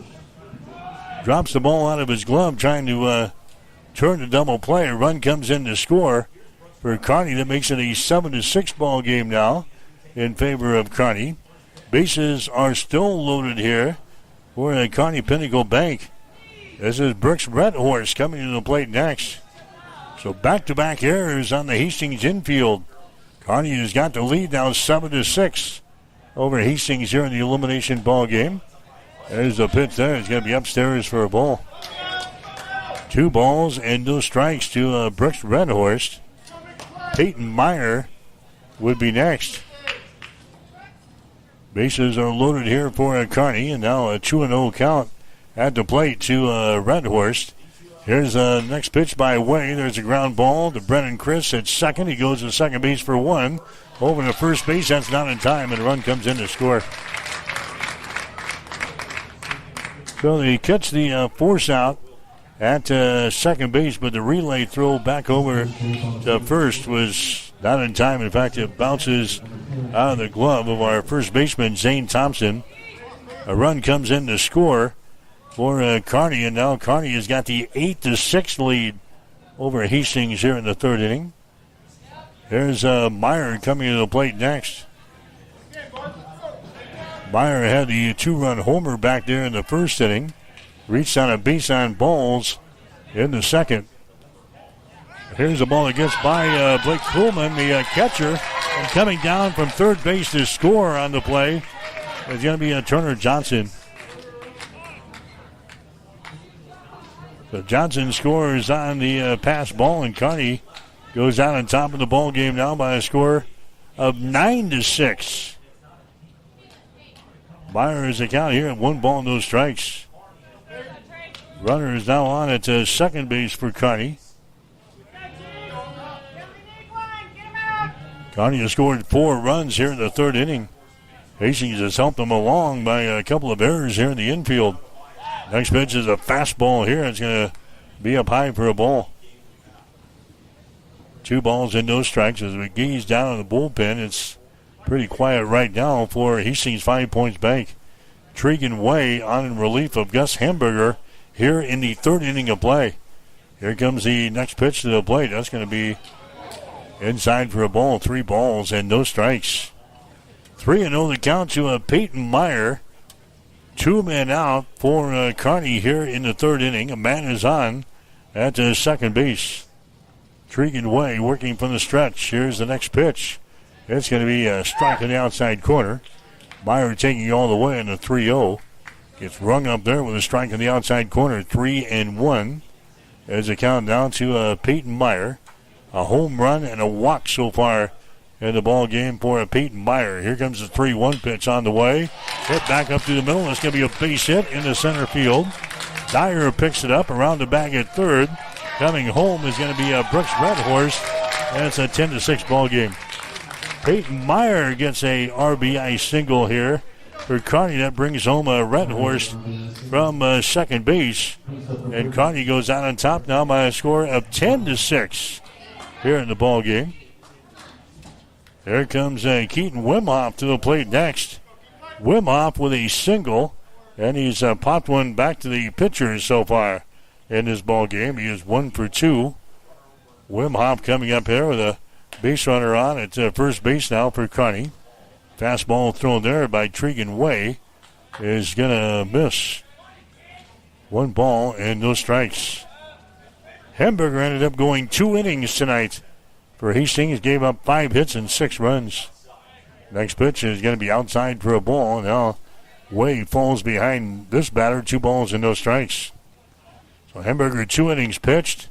N: drops the ball out of his glove trying to turn the double play. A run comes in to score for Kearney. That makes it a 7-6 ball game now in favor of Kearney. Bases are still loaded here for the Kearney Pinnacle Bank. This is Brooks Redhorse coming to the plate next. So back-to-back errors on the Hastings infield. Kearney has got the lead now 7-6 over Hastings here in the elimination ball game. There's a pitch there. It's going to be upstairs for a ball. 2 balls and no strikes to Brooks Redhorst. Peyton Meyer would be next. Bases are loaded here for Kearney, and now a 2-0 count at the plate to Redhorst. Here's the next pitch by Way. There's a ground ball to Brennan Chris at second. He goes to second base for 1. Over to first base. That's not in time, and a run comes in to score. So he cuts the force out at second base, but the relay throw back over to first was not in time. In fact, it bounces out of the glove of our first baseman, Zane Thompson. A run comes in to score for Kearney, and now Kearney has got the 8-6 lead over Hastings here in the third inning. There's Meyer coming to the plate next. Meyer had the 2-run homer back there in the first inning. Reached on a base on balls in the second. Here's a ball that gets by Blake Pullman, the catcher, and coming down from third base to score on the play is going to be Turner Johnson. So Johnson scores on the pass ball, and Kearney goes out on top of the ball game now by a score of 9-6. Meyer's account here at 1 ball, no strikes. Runner is now on at second base for Kearney. Kearney has scored 4 runs here in the third inning. Hastings has helped them along by a couple of errors here in the infield. Next pitch is a fastball here. It's going to be up high for a ball. 2 balls and no strikes. As we gaze down in the bullpen, it's pretty quiet right now for Hastings 5 Points Bank. Tregan Way on in relief of Gus Hamburger here in the third inning of play. Here comes the next pitch to the plate. That's going to be inside for a ball. 3 balls and no strikes. 3-0 the count to Peyton Meyer. 2 men out for Kearney here in the third inning. A man is on at second base. Tregan Way working from the stretch. Here's the next pitch. It's going to be a strike in the outside corner. Meyer taking it all the way in the 3-0. Gets rung up there with a strike in the outside corner. 3-1. As a count down to Peyton Meyer. A home run and a walk so far in the ball game for Peyton Meyer. Here comes the 3-1 pitch on the way. Hit back up to the middle. It's going to be a base hit in the center field. Dyer picks it up around the bag at third. Coming home is going to be Brooks Redhorse. And it's a 10-6 ball game. Peyton Meyer gets a RBI single here for Kearney. That brings home a Redhorse from second base. And Kearney goes out on top now by a score of 10-6 here in the ball game. Here comes Keaton Wimhoff to the plate next. Wimhoff with a single, and he's popped one back to the pitchers so far in this ball game. He is 1 for 2. Wimhoff coming up here with a base runner on at first base now for Kearney. Fastball thrown there by Tregan Way is going to miss. 1 ball and no strikes. Hamburger ended up going 2 innings tonight for Hastings. Gave up 5 hits and 6 runs. Next pitch is going to be outside for a ball. Now Way falls behind this batter. 2 balls and no strikes. So Hamburger 2 innings pitched.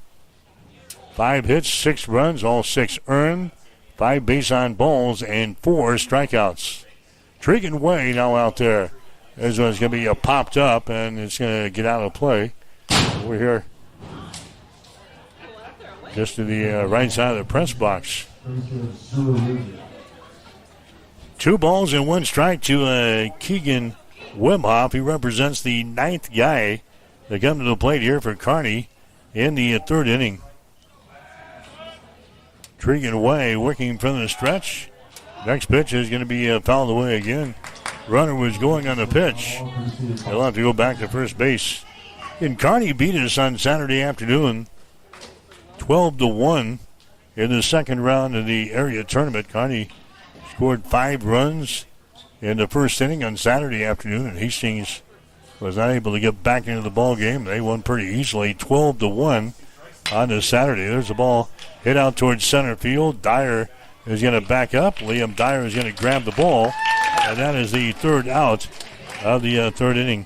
N: 5 hits, 6 runs, all 6 earned. 5 base on balls and 4 strikeouts. Tregan Way now out there. This one's going to be popped up and it's going to get out of play. We're here just to the right side of the press box. 2 balls and 1 strike to Keegan Wimhoff. He represents the 9th guy that come to the plate here for Kearney in the 3rd inning. Tregan Way working from the stretch. Next pitch is going to be fouled away again. Runner was going on the pitch. He'll have to go back to first base. And Kearney beat us on Saturday afternoon 12-1 in the second round of the area tournament. Kearney scored 5 runs in the first inning on Saturday afternoon, and Hastings was not able to get back into the ball game. They won pretty easily, 12-1 on this Saturday. There's a ball hit out towards center field. Dyer is going to back up. Liam Dyer is going to grab the ball, and that is the 3rd out of the 3rd inning.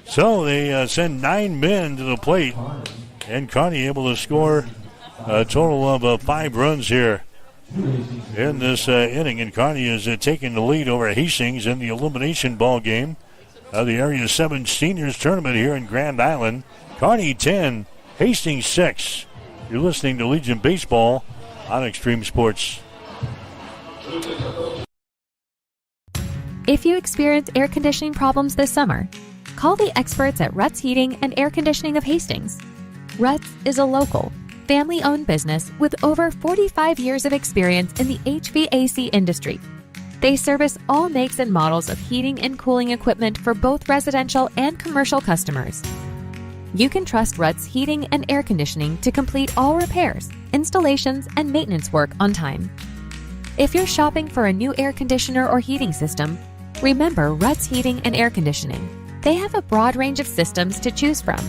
N: So they send 9 men to the plate, and Kearney able to score a total of 5 runs here in this inning. And Kearney is taking the lead over Hastings in the elimination ball game of the Area 7 Seniors Tournament here in Grand Island. Kearney 10, Hastings 6. You're listening to Legion Baseball on Extreme Sports.
T: If you experience air conditioning problems this summer, call the experts at Ruts Heating and Air Conditioning of Hastings. Ruts is a local, family-owned business with over 45 years of experience in the HVAC industry. They service all makes and models of heating and cooling equipment for both residential and commercial customers. You can trust Ruts Heating and Air Conditioning to complete all repairs, installations, and maintenance work on time. If you're shopping for a new air conditioner or heating system, remember Ruts Heating and Air Conditioning. They have a broad range of systems to choose from.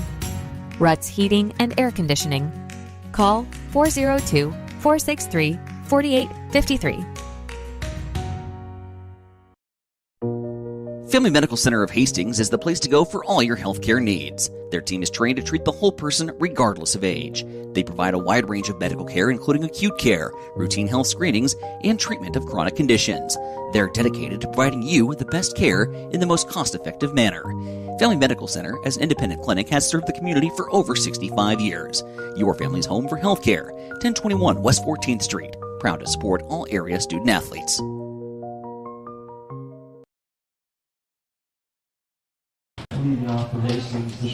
T: Ruts Heating and Air Conditioning. Call 402-463-4853.
A: Family Medical Center of Hastings is the place to go for all your healthcare needs. Their team is trained to treat the whole person regardless of age. They provide a wide range of medical care, including acute care, routine health screenings, and treatment of chronic conditions. They're dedicated to providing you with the best care in the most cost-effective manner. Family Medical Center, as an independent clinic, has served the community for over 65 years. Your family's home for healthcare. 1021 West 14th Street. Proud to support all area student athletes.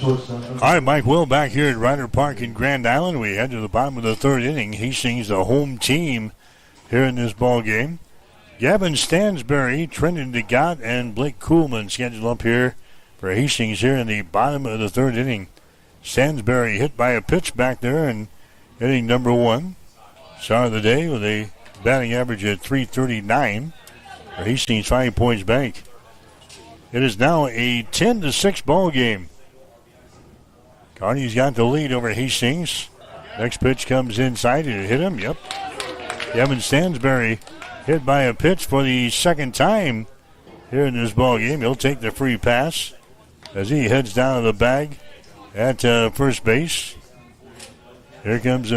N: All right, Mike Will back here at Ryder Park in Grand Island. We head to the bottom of the 3rd inning. Hastings, the home team here in this ball game. Gavin Stansberry, Trenton DeGott, and Blake Kuhlman scheduled up here for Hastings here in the bottom of the 3rd inning. Stansberry hit by a pitch back there in inning number 1. Star of the day with a batting average at .339 for Hastings 5 Points Bank. It is now a 10-6 ball game. Kearney's got the lead over Hastings. Next pitch comes inside. It hit him. Yep. Kevin Stansberry hit by a pitch for the second time here in this ball game. He'll take the free pass as he heads down to the bag at first base. Here comes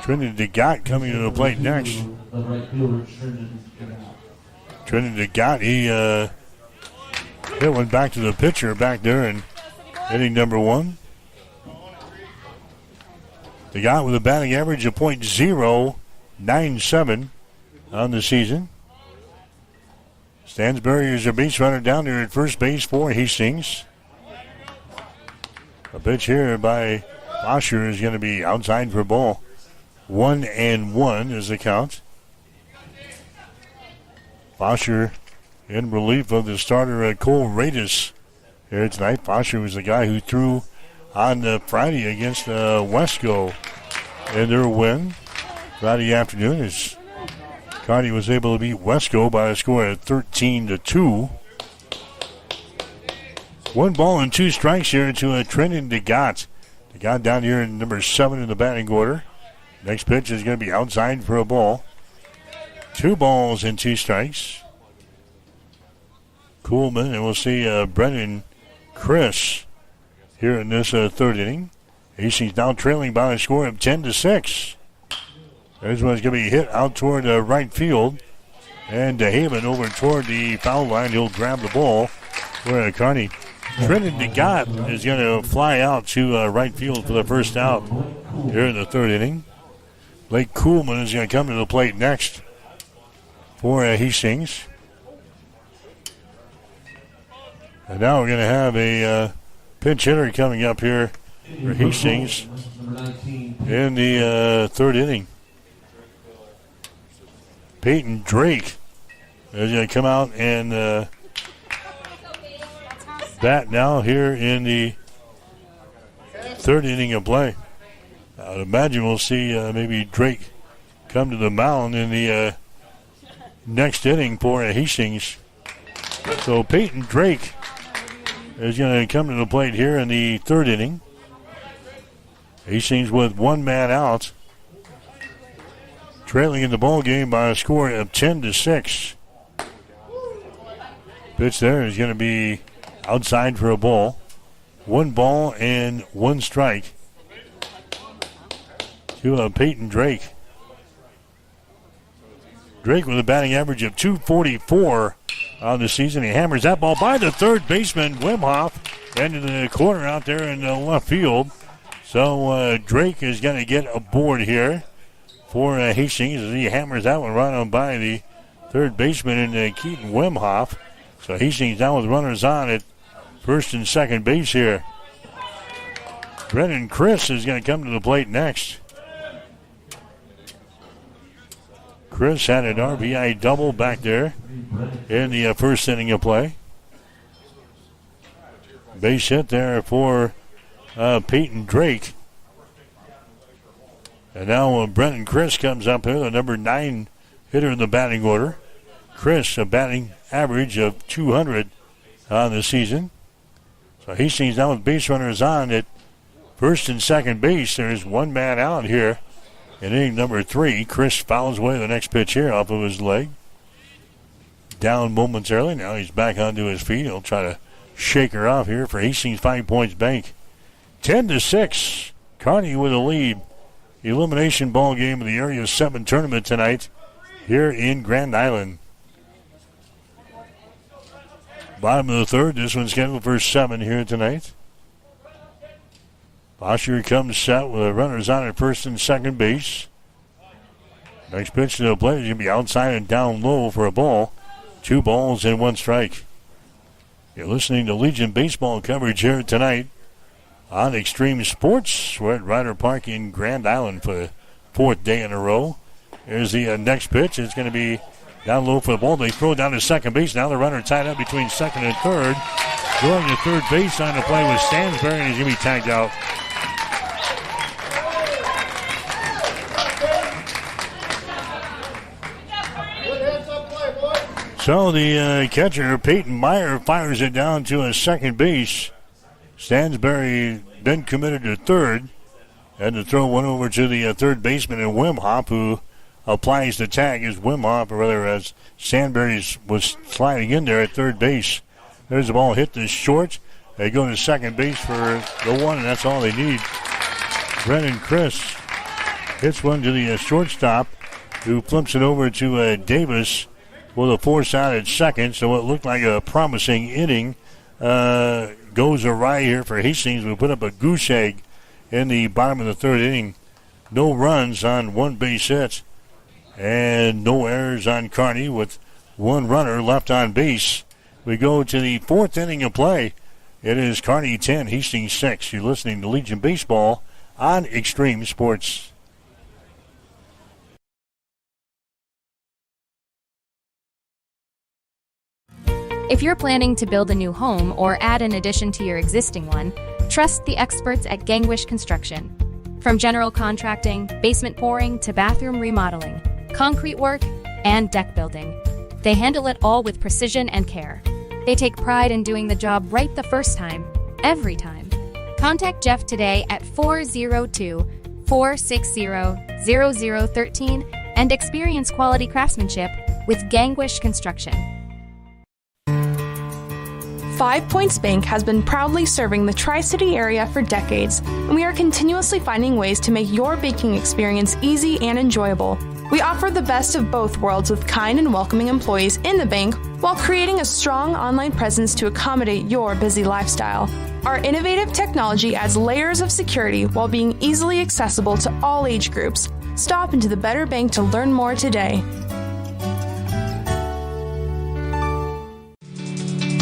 N: Trinity DeGott coming to the plate next. Trinity DeGott, he hit one back to the pitcher back there in inning number 1. DeGott with a batting average of .097 on the season. Stansberry is a base runner down there at first base for Hastings. A pitch here by Bosher is going to be outside for ball. 1-1 is the count. Bosher in relief of the starter Cole Radis here tonight. Bosher was the guy who threw on Friday against Wesco in their win Friday afternoon as Kearney was able to beat Wesco by a score of 13-2. 1 ball and 2 strikes here to Trenton DeGott. DeGott down here in number 7 in the batting order. Next pitch is going to be outside for a ball. 2 balls and 2 strikes. Coolman, and we'll see Brendan Chris here in this third inning. Hastings now trailing by a score of 10-6. There's one's going to be hit out toward right field. And DeHaven over toward the foul line. He'll grab the ball for Kearney. Trenton DeGott is going to fly out to right field for the first out here in the third inning. Blake Coolman is going to come to the plate next for Hastings. And now we're going to have a pinch hitter coming up here for Hastings in the third inning. Peyton Drake is going to come out and bat now here in the third inning of play. I would imagine we'll see maybe Drake come to the mound in the next inning for Hastings. So Peyton Drake is going to come to the plate here in the third inning. Hastings with 1 man out, trailing in the ball game by a score of 10-6. Pitch there is going to be outside for a ball. 1 ball and 1 strike to Peyton Drake. Drake with a batting average of .244 on the season. He hammers that ball by the third baseman, Wimhoff, into the corner out there in left field. So Drake is going to get aboard here for Hastings as he hammers that one right on by the third baseman in Keaton Wimhoff. So Hastings down with runners on at first and second base here. Brendan Chris is going to come to the plate next. Chris had an RBI double back there in the first inning of play. Base hit there for Peyton Drake. And now Brendan Chris comes up here, the number 9 hitter in the batting order. Chris, a batting average of .200 on the season. So Hastings down with base runners on at first and second base. There's 1 man out here in inning number 3. Chris fouls away the next pitch here off of his leg. Down momentarily. Now he's back onto his feet. He'll try to shake her off here for Hastings 5 Points Bank. 10-6. Kearney with a lead. Elimination ball game of the Area 7 tournament tonight here in Grand Island. Bottom of the third. This one's scheduled for 7 here tonight. Bosher comes set with the runners on at first and second base. Next pitch to the plate is going to be outside and down low for a ball. 2 balls and 1 strike. You're listening to Legion baseball coverage here tonight on Extreme Sports. We're at Ryder Park in Grand Island for the 4th day in a row. Here's the next pitch. It's going to be down low for the ball. They throw down to second base. Now the runner tied up between second and third. Going to third base on the play with Stansberry, and he's going to be tagged out. So the catcher, Peyton Meyer, fires it down to a second base. Stansberry been committed to third. And to throw one over to the third baseman in Wimhoff, who applies the tag as Wimhoff, or rather as Sandberry was sliding in there at third base. There's the ball hit to short. They go to second base for the one, and that's all they need. Brennan Chris hits one to the shortstop, who flips it over to Davis with a force out at second. So what looked like a promising inning goes awry here for Hastings. We put up a goose egg in the bottom of the third inning. No runs on one base hit and no errors on Kearney with one runner left on base. We go to the fourth inning of play. It is Kearney 10, Hastings 6. You're listening to Legion Baseball on Extreme Sports.
T: If you're planning to build a new home or add an addition to your existing one, trust the experts at Gangwish Construction. From general contracting, basement pouring, to bathroom remodeling, concrete work, and deck building, they handle it all with precision and care. They take pride in doing the job right the first time, every time. Contact Jeff today at 402-460-0013 and experience quality craftsmanship with Gangwish Construction.
F: 5 Points Bank has been proudly serving the Tri-City area for decades, and we are continuously finding ways to make your banking experience easy and enjoyable. We offer the best of both worlds with kind and welcoming employees in the bank while creating a strong online presence to accommodate your busy lifestyle. Our innovative technology adds layers of security while being easily accessible to all age groups. Stop into the Better Bank to learn more today.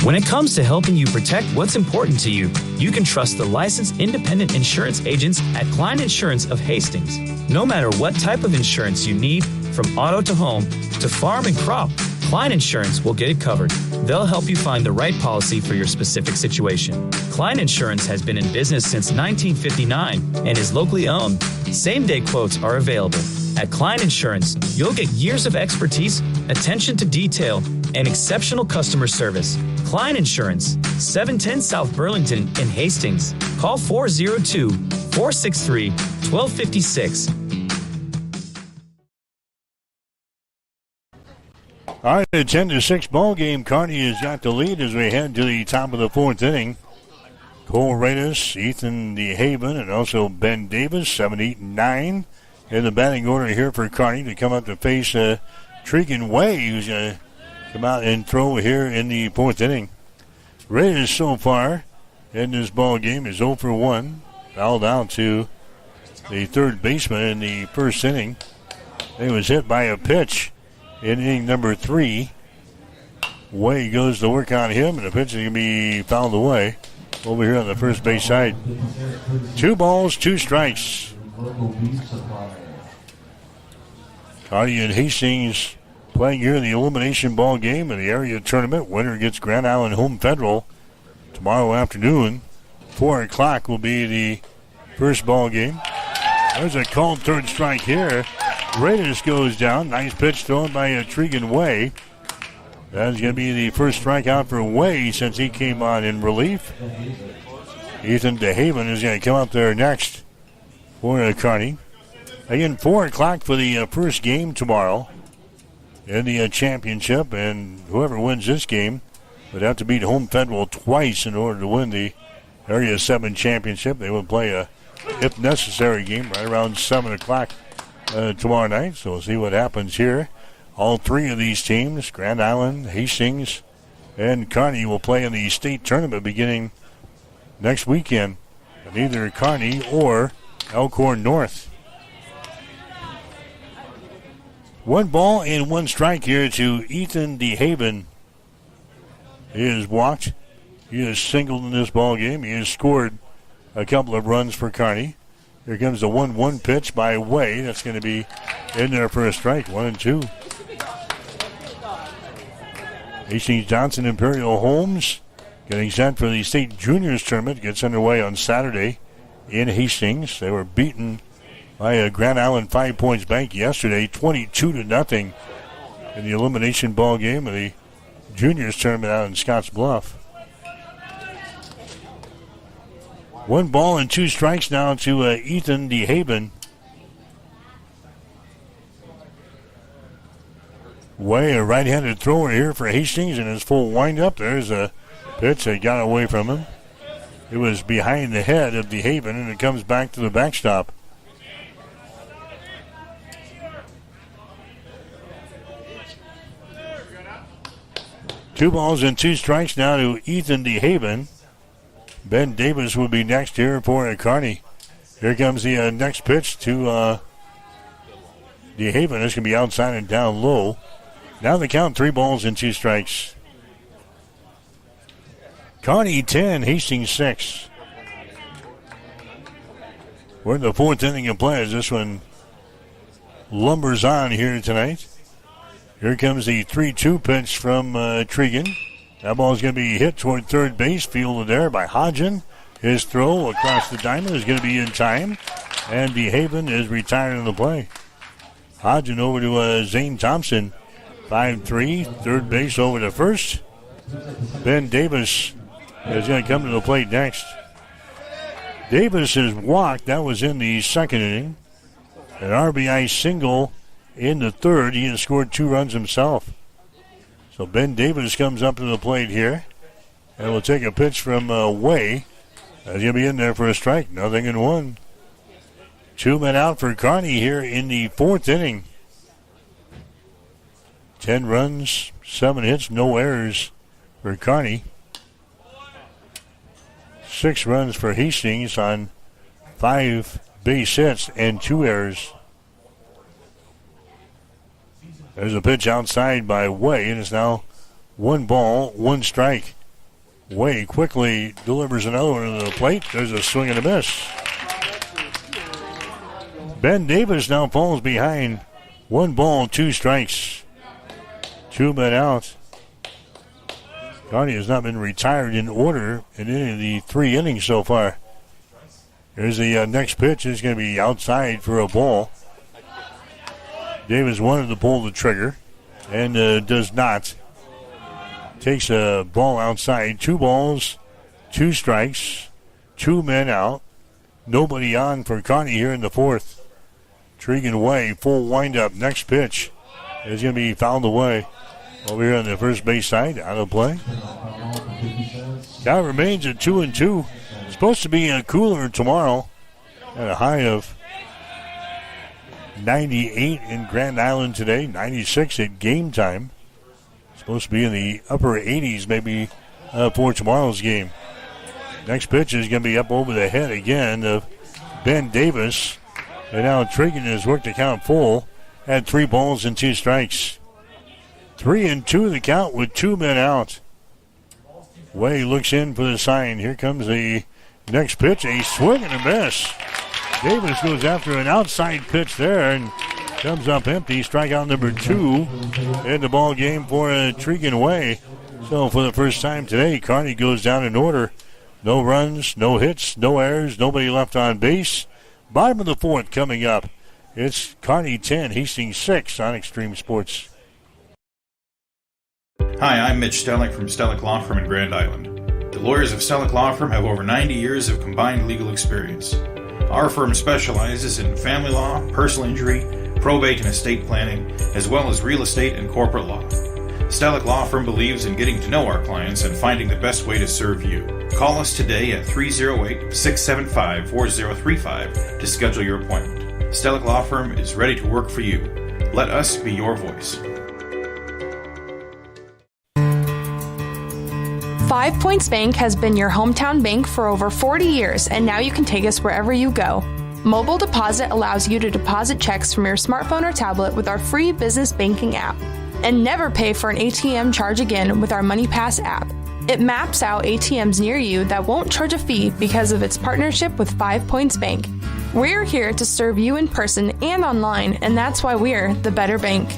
L: When it comes to helping you protect what's important to you, you can trust the licensed independent insurance agents at Klein Insurance of Hastings. No matter what type of insurance you need, from auto to home to farm and crop, Klein Insurance will get it covered. They'll help you find the right policy for your specific situation. Klein Insurance has been in business since 1959 and is locally owned. Same-day quotes are available. At Klein Insurance, you'll get years of expertise, attention to detail, and exceptional customer service. Klein Insurance, 710 South Burlington in Hastings. Call 402-463-1256.
N: All right, a 10-6 ball game. Kearney has got the lead as we head to the top of the fourth inning. Cole Reyes, Ethan DeHaven, and also Ben Davis, 7, 8, and 9 in the batting order here for Kearney to come up to face Tregan Way, who's going to come out and throw here in the fourth inning. Reyes so far in this ball game is 0 for 1. Fouled out to the third baseman in the first inning. He was hit by a pitch in inning number 3. Way goes to work on him, and the pitch is going to be fouled away over here on the first base side. 2 balls, 2 strikes. Kearney and Hastings playing here in the elimination ball game in the area tournament. Winner gets Grand Island Home Federal tomorrow afternoon. 4 o'clock will be the first ball game. There's a called third strike here. Reyes goes down. Nice pitch thrown by Tregan Way. That's going to be the first strikeout for Way since he came on in relief. Ethan DeHaven is going to come up there next for Kearney. Again, 4 o'clock for the first game tomorrow in the championship, and whoever wins this game would have to beat Home Federal twice in order to win the Area 7 championship. They will play a, if necessary, game right around 7 o'clock tomorrow night, so we'll see what happens here. All 3 of these teams, Grand Island, Hastings, and Kearney, will play in the state tournament beginning next weekend, and either Kearney or Elkhorn North. 1 ball and 1 strike here to Ethan DeHaven. He has walked. He has singled in this ball game. He has scored a couple of runs for Kearney. Here comes the 1-1 pitch by Way. That's going to be in there for a strike. 1-2. Hastings Johnson Imperial Homes getting set for the state juniors tournament. Gets underway on Saturday in Hastings. They were beaten by a Grand Island 5 Points Bank yesterday, 22-0 in the elimination ball game of the juniors tournament out in Scotts Bluff. 1 ball and 2 strikes now to Ethan DeHaven. Way a right-handed thrower here for Hastings in his full windup. There's a pitch that got away from him. It was behind the head of DeHaven, and it comes back to the backstop. Two balls and 2 strikes now to Ethan DeHaven. Ben Davis will be next here for Kearney. Here comes the next pitch to DeHaven. This going to be outside and down low. Now the count, 3 balls and 2 strikes. Kearney 10, Hastings 6. We're in the 4th inning of play as this one lumbers on here tonight. Here comes the 3-2 pitch from Tregan. That ball is going to be hit toward third base, fielded there by Hodgen. His throw across the diamond is going to be in time, and DeHaven is retired in the play. Hodgen over to Zane Thompson. 5-3, third base over to first. Ben Davis is going to come to the plate next. Davis is walked. That was in the 2nd inning. An RBI single in the 3rd. He has scored 2 runs himself. So Ben Davis comes up to the plate here. And will take a pitch from Way. He's going to be in there for a strike. 0-1. 2 men out for Kearney here in the 4th inning. 10 runs, 7 hits, no errors for Kearney. 6 runs for Hastings on 5 base hits and 2 errors. There's a pitch outside by Way, and it's now 1 ball, 1 strike. Way quickly delivers another one to the plate. There's a swing and a miss. Ben Davis now falls behind. 1 ball, 2 strikes. 2 men out. Kearney has not been retired in order in any of the 3 innings so far. Here's the next pitch. It's going to be outside for a ball. Davis wanted to pull the trigger and does not. Takes a ball outside. 2 balls, 2 strikes, 2 men out. Nobody on for Kearney here in the 4th. Tregan Way, full windup. Next pitch is going to be fouled away. Over here on the first base side, out of play. Count remains at 2-2. Supposed to be cooler tomorrow at a high of 98 in Grand Island today, 96 at game time. Supposed to be in the upper 80s maybe for tomorrow's game. Next pitch is going to be up over the head again of Ben Davis. And now Tregan has worked the count full at 3 balls and 2 strikes. 3-2 the count with 2 men out. Way looks in for the sign. Here comes the next pitch. A swing and a miss. Davis goes after an outside pitch there and comes up empty. Strikeout number 2 in the ball game for Tregan Way. So for the first time today, Kearney goes down in order. No runs, no hits, no errors, nobody left on base. Bottom of the 4th coming up. It's Kearney 10, Hastings 6 on Extreme Sports.
G: Hi, I'm Mitch Stellick from Stellick Law Firm in Grand Island. The lawyers of Stellick Law Firm have over 90 years of combined legal experience. Our firm specializes in family law, personal injury, probate and estate planning, as well as real estate and corporate law. Stellick Law Firm believes in getting to know our clients and finding the best way to serve you. Call us today at 308-675-4035 to schedule your appointment. Stellick Law Firm is ready to work for you. Let us be your voice.
F: 5 Points Bank has been your hometown bank for over 40 years, and now you can take us wherever you go. Mobile Deposit allows you to deposit checks from your smartphone or tablet with our free business banking app. And never pay for an ATM charge again with our MoneyPass app. It maps out ATMs near you that won't charge a fee because of its partnership with 5 Points Bank. We're here to serve you in person and online, and that's why we're the better bank.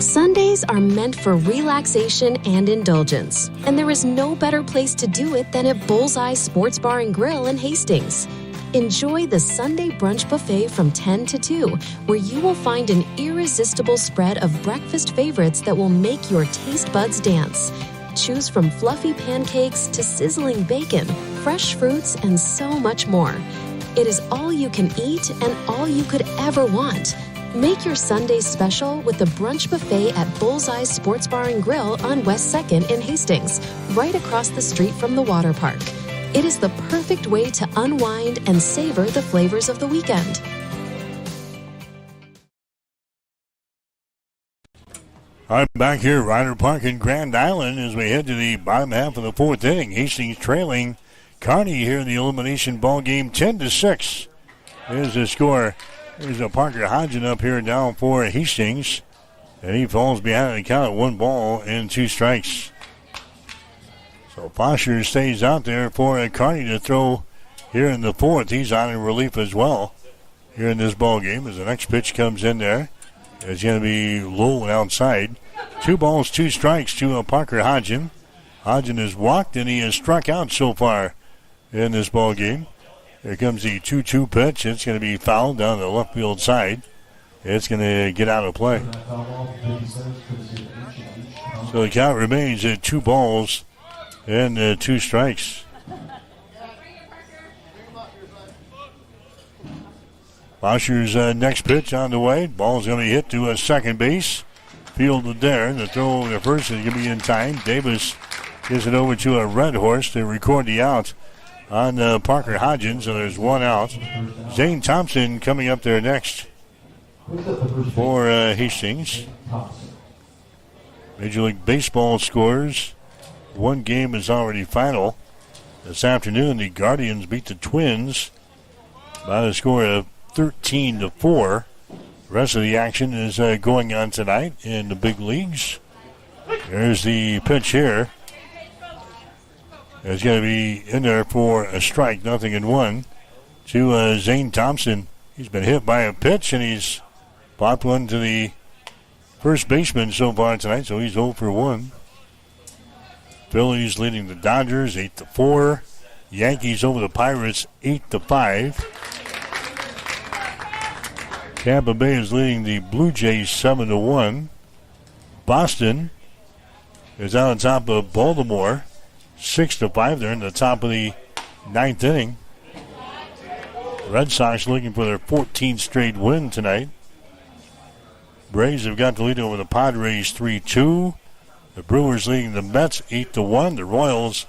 D: Sundays are meant for relaxation and indulgence, and there is no better place to do it than at Bullseye Sports Bar and Grill in Hastings. Enjoy the Sunday brunch buffet from 10 to 2, where you will find an irresistible spread of breakfast favorites that will make your taste buds dance. Choose from fluffy pancakes to sizzling bacon, fresh fruits, and so much more. It is all you can eat and all you could ever want. Make your Sundays special with the brunch buffet at Bullseye Sports Bar and Grill on West 2nd in Hastings, right across the street from the water park. It is the perfect way to unwind and savor the flavors of the weekend.
N: All right, back here at Ryder Park in Grand Island as we head to the bottom half of the fourth inning. Hastings trailing Kearney here in the elimination ball game 10-6. Here's the score. There's a Parker Hodgen up here now for Hastings. And he falls behind the count of 1 ball and 2 strikes. So Foster stays out there for Kearney to throw here in the fourth. He's on in relief as well here in this ball game as the next pitch comes in there. It's going to be low and outside. 2 balls, 2 strikes to Parker Hodgen. Hodgen has walked and he has struck out so far in this ball game. Here comes the 2-2 pitch. It's going to be fouled down the left field side. It's going to get out of play. So the count remains at 2 balls and 2 strikes. Boscher's next pitch on the way. Ball's going to be hit to a second base. Fielded there. And the throw to first is going to be in time. Davis gives it over to a Red Horse to record the out on Parker Hodgen. So there's 1 out. Zane Thompson coming up there next for Hastings. Major League Baseball scores. 1 game is already final. This afternoon, the Guardians beat the Twins by the score of 13-4. The rest of the action is going on tonight in the big leagues. There's the pitch here. It's going to be in there for a strike, 0-1 to Zane Thompson. He's been hit by a pitch and he's popped one to the first baseman so far tonight, so he's 0-1. Phillies leading the Dodgers 8-4. Yankees over the Pirates 8-5. Tampa Bay is leading the Blue Jays 7-1. Boston is out on top of Baltimore 6-5. They're in the top of the 9th inning. Red Sox looking for their 14th straight win tonight. Braves have got the lead over the Padres 3-2. The Brewers leading the Mets 8-1. The Royals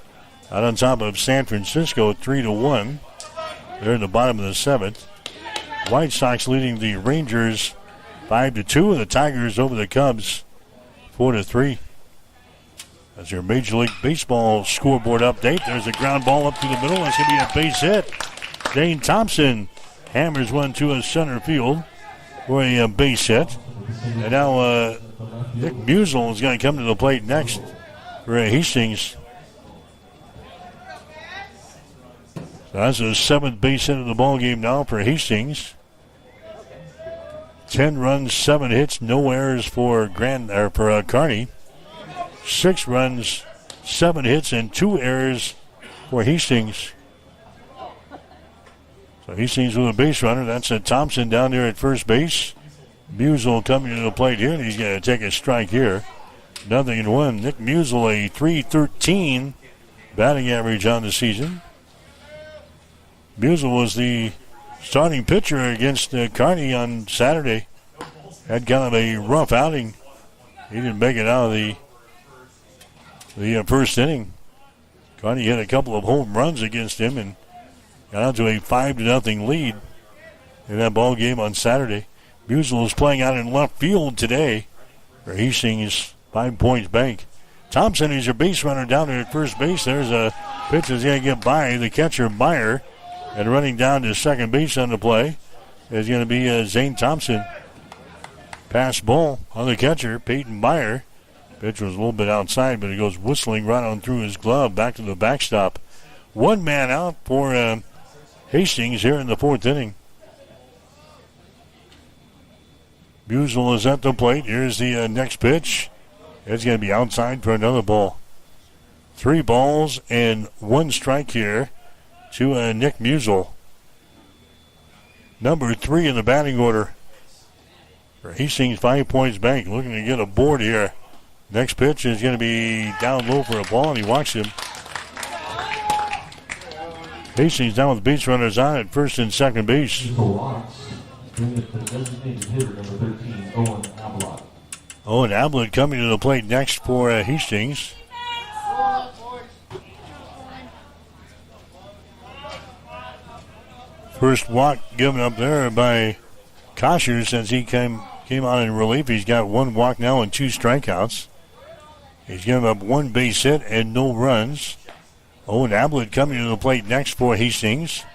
N: out on top of San Francisco 3-1. They're in the bottom of the 7th. White Sox leading the Rangers 5-2. The Tigers over the Cubs 4-3. That's your Major League Baseball scoreboard update. There's a ground ball up through the middle. That's going to be a base hit. Zane Thompson hammers one to a center field for a base hit. And now Nick Musel is going to come to the plate next for Hastings. So that's the 7th base hit of the ball game now for Hastings. 10 runs, 7 hits, no errors for Kearney. 6 runs, 7 hits, and 2 errors for Hastings. So Hastings with a base runner. That's Thompson down there at first base. Musel coming to the plate here, and he's going to take a strike here. 0-1. Nick Musel, a .313 batting average on the season. Musel was the starting pitcher against Kearney on Saturday. Had kind of a rough outing. He didn't make it out of the first inning. Kearney hit a couple of home runs against him and got out to a 5-0 lead in that ball game on Saturday. Musel is playing out in left field today for Hastings 5 Points Bank. Thompson is your base runner down there at first base. There's a pitch that's going to get by the catcher, Meyer. And running down to second base on the play is going to be Zane Thompson. Pass ball on the catcher, Peyton Meyer. Pitch was a little bit outside, but it goes whistling right on through his glove back to the backstop. 1 man out for Hastings here in the 4th inning. Musel is at the plate. Here's the next pitch. It's going to be outside for another ball. 3 balls and 1 strike here to Nick Musel. Number 3 in the batting order for Hastings 5 Points Bank. Looking to get a board here. Next pitch is going to be down low for a ball, and he walks him. Hastings down with base runners on at first and second base. Owen Ablett coming to the plate next for Hastings. First walk given up there by Kosher since he came out in relief. He's got one walk now and 2 strikeouts. He's given up 1 base hit and no runs. Owen Ablett coming to the plate next for Hastings.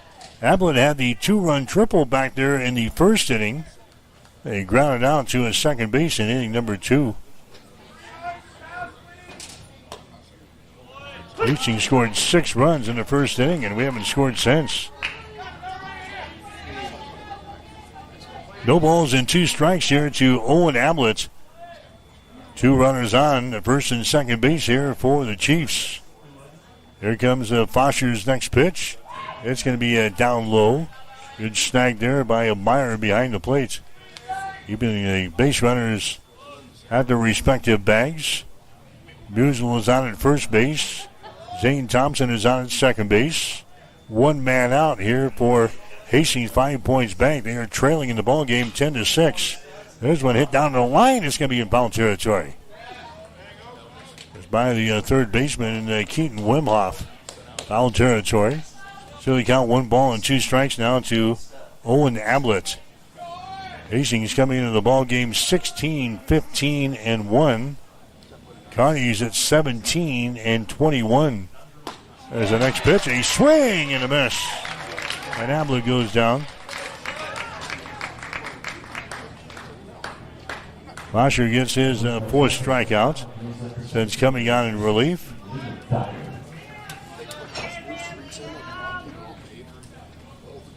N: Ablett had the 2-run triple back there in the first inning. They grounded out to a second base in inning number 2. Hastings scored 6 runs in the first inning, and we haven't scored since. No balls and 2 strikes here to Owen Ablett. 2 runners on the first and second base here for the Chiefs. Here comes Fosher's next pitch. It's going to be down low. Good snag there by Meyer behind the plate. Keeping the base runners at their respective bags. Musel is on at first base. Zane Thompson is on at second base. 1 man out here for Hastings, 5 points back. They are trailing in the ball game 10-6. There's one hit down the line. It's going to be in foul territory. It's by the third baseman, Keaton Wimhoff. Foul territory. So they count 1 ball and 2 strikes now to Owen Ablett. Hastings coming into the ball game 16-15-1. Kearney's at 17-21. There's the next pitch. A swing and a miss. And Ablett goes down. Fosher gets his 4th strikeout since coming on in relief.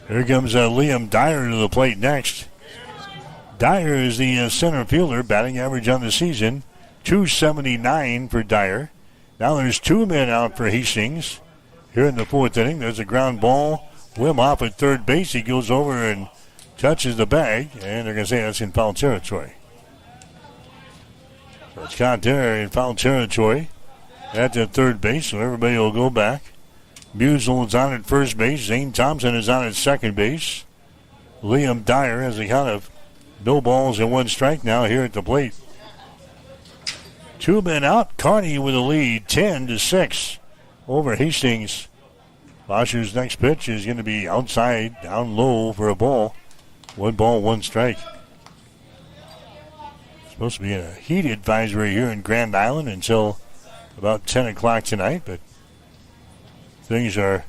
N: Here comes Liam Dyer to the plate next. Dyer is the center fielder, batting average on the season, .279 for Dyer. Now there's 2 men out for Hastings. Here in the 4th inning, there's a ground ball. Wimhoff at third base. He goes over and touches the bag, and they're going to say that's in foul territory. So it's caught there in foul territory at the third base, so everybody will go back. Musel is on at first base. Zane Thompson is on at second base. Liam Dyer has a count of no balls and 1 strike now here at the plate. 2 men out. Kearney with a lead, 10-6 over Hastings. Fosher's next pitch is going to be outside, down low for a ball. 1 ball, 1 strike. Supposed to be a heat advisory here in Grand Island until about 10 o'clock tonight, but things are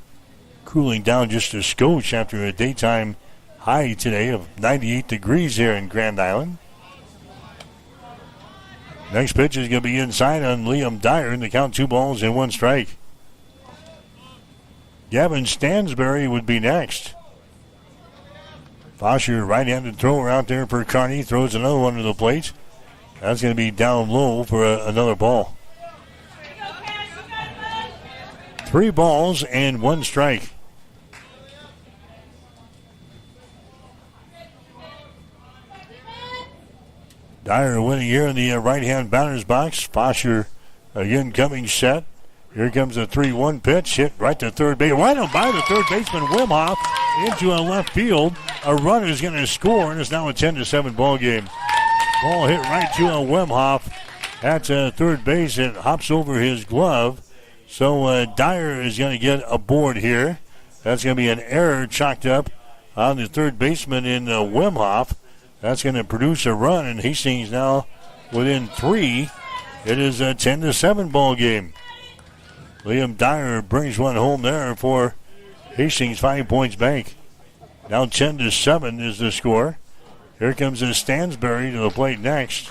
N: cooling down just a skosh after a daytime high today of 98 degrees here in Grand Island. Next pitch is going to be inside on Liam Dyer, and they count 2 balls and 1 strike. Gavin Stansberry would be next. Fosher, right-handed thrower out there for Kearney, throws another one to the plate. That's going to be down low for another ball. 3 balls and 1 strike. Dyer winning here in the right-hand batter's box. Fosher again coming set. Here comes a 3-1 pitch, hit right to third base. Right on by the third baseman, Wimhoff, into a left field. A runner is going to score, and it's now a 10-7 ball game. Ball hit right to a Wimhoff at third base. It hops over his glove. So Dyer is going to get a board here. That's going to be an error chalked up on the third baseman in Wimhoff. That's going to produce a run, and Hastings now within 3. It is a 10-7 ball game. Liam Dyer brings one home there for Hastings, 5 points back. Now 10-7 is the score. Here comes Stansberry to the plate next.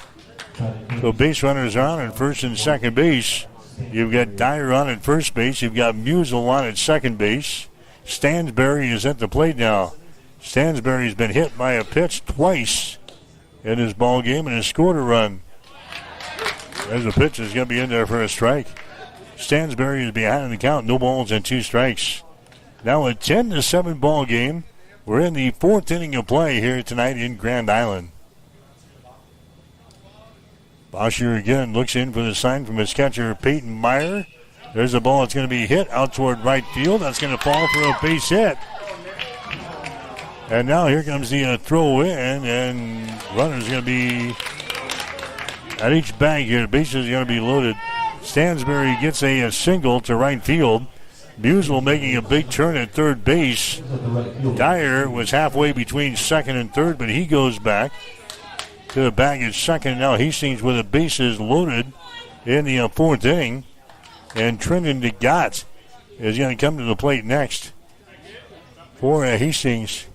N: So base runners are on at first and second base. You've got Dyer on at first base. You've got Musel on at second base. Stansberry is at the plate now. Stansberry's been hit by a pitch twice in his ball game and has scored a run. There's a pitch that's going to be in there for a strike. Stansberry is behind in the count, no balls and 2 strikes. Now a 10-7 ball game. We're in the 4th inning of play here tonight in Grand Island. Bosher again looks in for the sign from his catcher, Peyton Meyer. There's a ball that's going to be hit out toward right field. That's going to fall for a base hit. And now here comes the throw in, and runner's going to be at each bag here. The bases are going to be loaded. Stansbury gets a single to right field. Musel making a big turn at third base. Dyer was halfway between second and third, but he goes back to the bag at second. Now Hastings with the bases loaded in the fourth inning. And Trenton DeGott is going to come to the plate next for Hastings.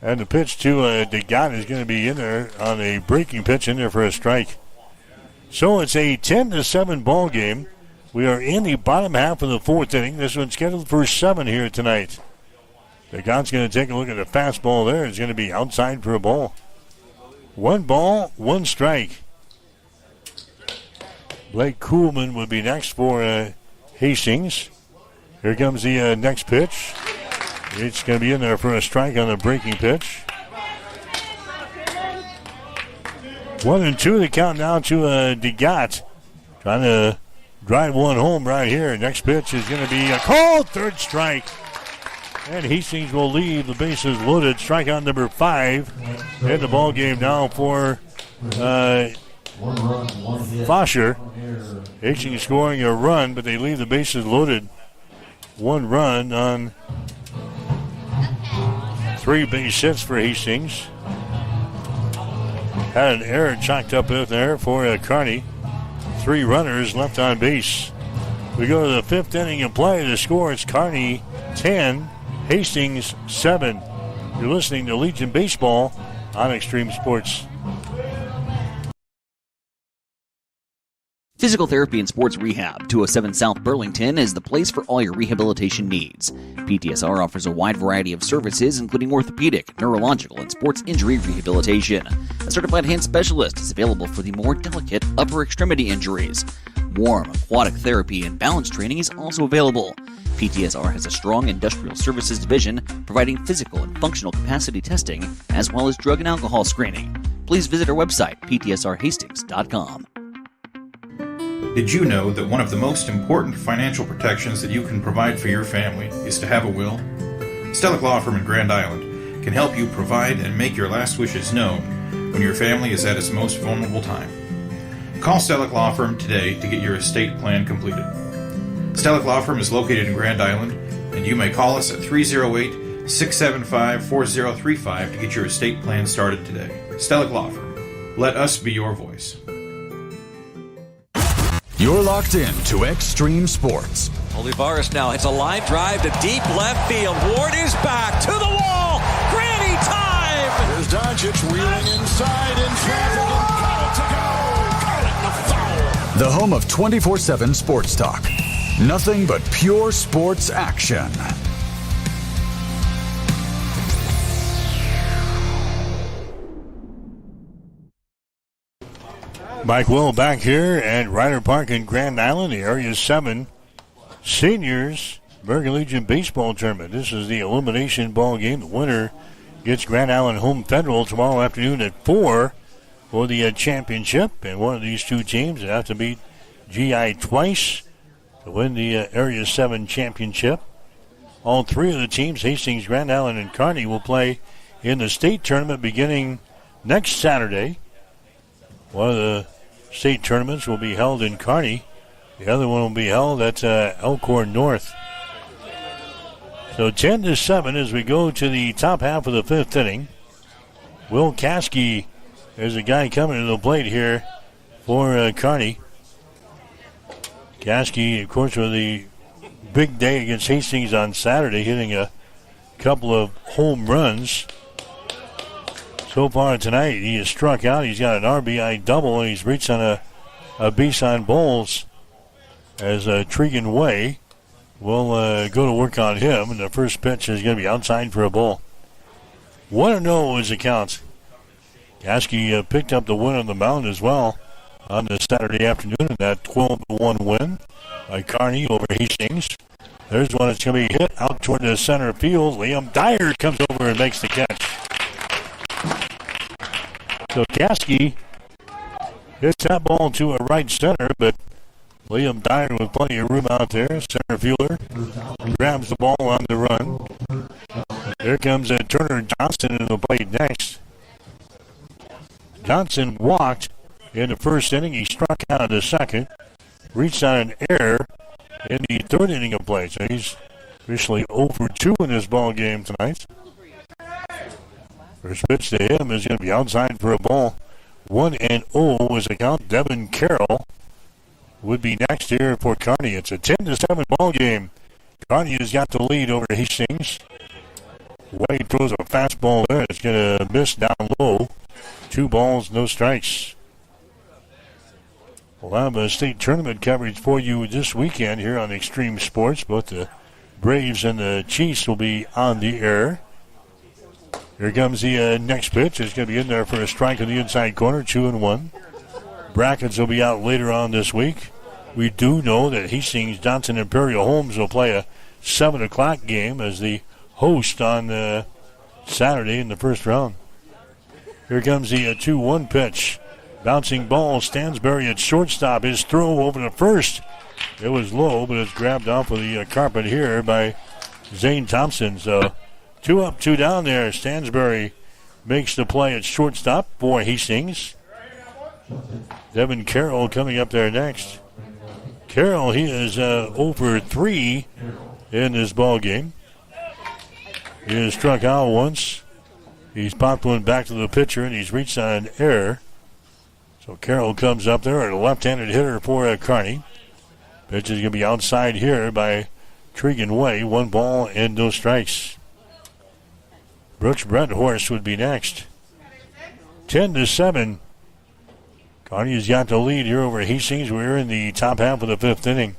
N: And the pitch to DeGott is going to be in there on a breaking pitch in there for a strike. So it's a 10-7 ball game. We are in the bottom half of the fourth inning. This one's scheduled for 7 here tonight. DeGott's going to take a look at the fastball there. It's going to be outside for a ball. 1 ball, 1 strike. Blake Kuhlman would be next for Hastings. Here comes the next pitch. It's going to be in there for a strike on the breaking pitch. 1-2, the count now to DeGott. Trying to drive one home right here. Next pitch is going to be a called third strike. And Hastings will leave the bases loaded. Strikeout number 5 in the ball game now for Fosher. Hastings scoring a run, but they leave the bases loaded. 1 run on 3 base hits for Hastings. Had an error chalked up in there for Kearney. 3 runners left on base. We go to the 5th inning of play. The score is Kearney 10, Hastings 7. You're listening to Legion Baseball on Extreme Sports.
A: Physical Therapy and Sports Rehab, 207 South Burlington, is the place for all your rehabilitation needs. PTSR offers a wide variety of services, including orthopedic, neurological, and sports injury rehabilitation. A certified hand specialist is available for the more delicate upper extremity injuries. Warm, aquatic therapy, and balance training is also available. PTSR has a strong industrial services division providing physical and functional capacity testing, as well as drug and alcohol screening. Please visit our website, ptsrhastings.com.
G: Did you know that one of the most important financial protections that you can provide for your family is to have a will? Stellick Law Firm in Grand Island can help you provide and make your last wishes known when your family is at its most vulnerable time. Call Stellick Law Firm today to get your estate plan completed. Stellick Law Firm is located in Grand Island, and you may call us at 308-675-4035 to get your estate plan started today. Stellick Law Firm. Let us be your voice.
E: You're locked in to Extreme Sports.
P: Olivares now hits a line drive to deep left field. Ward is back to the wall. Granny time!
K: Here's Doncic wheeling inside in traffic and got it to go. Got it in the foul.
E: The home of 24/7 Sports Talk. Nothing but pure sports action.
N: Mike Will back here at Ryder Park in Grand Island, the Area 7 Seniors American Legion Baseball Tournament. This is the elimination ball game. The winner gets Grand Island Home Federal tomorrow afternoon at 4 for the championship. And one of these 2 teams will have to beat GI twice to win the Area 7 championship. All 3 of the teams, Hastings, Grand Island, and Kearney, will play in the state tournament beginning next Saturday. One of the state tournaments will be held in Kearney. The other one will be held at Elkhorn North. So 10-7 as we go to the top half of the 5th inning. Will Caskey is a guy coming to the plate here for Kearney. Caskey, of course, with the big day against Hastings on Saturday, hitting a couple of home runs. So far tonight, he has struck out. He's got an RBI double, and he's reached on a base on balls as Tregan Way will go to work on him. And the first pitch is going to be outside for a ball. 1-0 is the count. Caskey picked up the win on the mound as well on the Saturday afternoon in that 12-1 win by Kearney over Hastings. There's one that's going to be hit out toward the center field. Liam Dyer comes over and makes the catch. So Caskey hits that ball to a right center, but Liam Dyer with plenty of room out there. Center fielder grabs the ball on the run. Here comes Turner Johnson in the plate next. Johnson walked in the first inning. He struck out in the second. Reached on an error in the third inning of play. So he's officially 0 for 2 in this ball game tonight. First pitch to him is going to be outside for a ball. 1-0 was the count. Devin Carroll would be next here for Kearney. It's a 10-7 ball game. Kearney has got the lead over Hastings. Wade throws a fastball there. It's going to miss down low. 2 balls, no strikes. We'll have a state tournament coverage for you this weekend here on Extreme Sports. Both the Braves and the Chiefs will be on the air. Here comes the next pitch. It's going to be in there for a strike in the inside corner, 2-1. Brackets will be out later on this week. We do know that Hastings Johnson Imperial Homes will play a 7 o'clock game as the host on Saturday in the first round. Here comes the 2-1 pitch. Bouncing ball, Stansberry at shortstop. His throw over to first. It was low, but it's grabbed off of the carpet here by Zane Thompson. So 2 up, 2 down there. Stansberry makes the play at shortstop for Hastings. Devin Carroll coming up there next. Carroll, he is 0 for 3 in this ball game. He has struck out once. He's popped one back to the pitcher, and he's reached on an error. So Carroll comes up there, a left-handed hitter for Kearney. Pitch is going to be outside here by Tregan Way. 1 ball and no strikes. Brooks Bredhorst would be next. 10-7. Kearney has got the lead here over Hastings. We're in the top half of the 5th inning.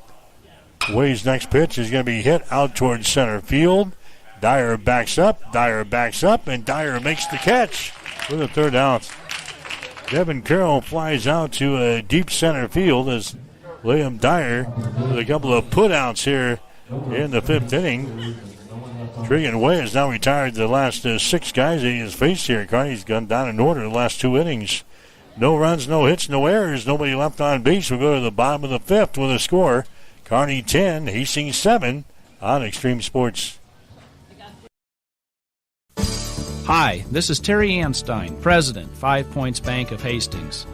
N: Way's next pitch is going to be hit out towards center field. Dyer backs up, and Dyer makes the catch for the 3rd out. Devin Carroll flies out to a deep center field as Liam Dyer with a couple of putouts here in the 5th inning. Tregan Way has now retired the last 6 guys he has faced here. Kearney's gone down in order the last 2 innings. No runs, no hits, no errors, nobody left on base. We'll go to the bottom of the 5th with a score. Kearney 10, Hastings 7 on Extreme Sports.
H: Hi, this is Terry Anstein, President, 5 Points Bank of Hastings.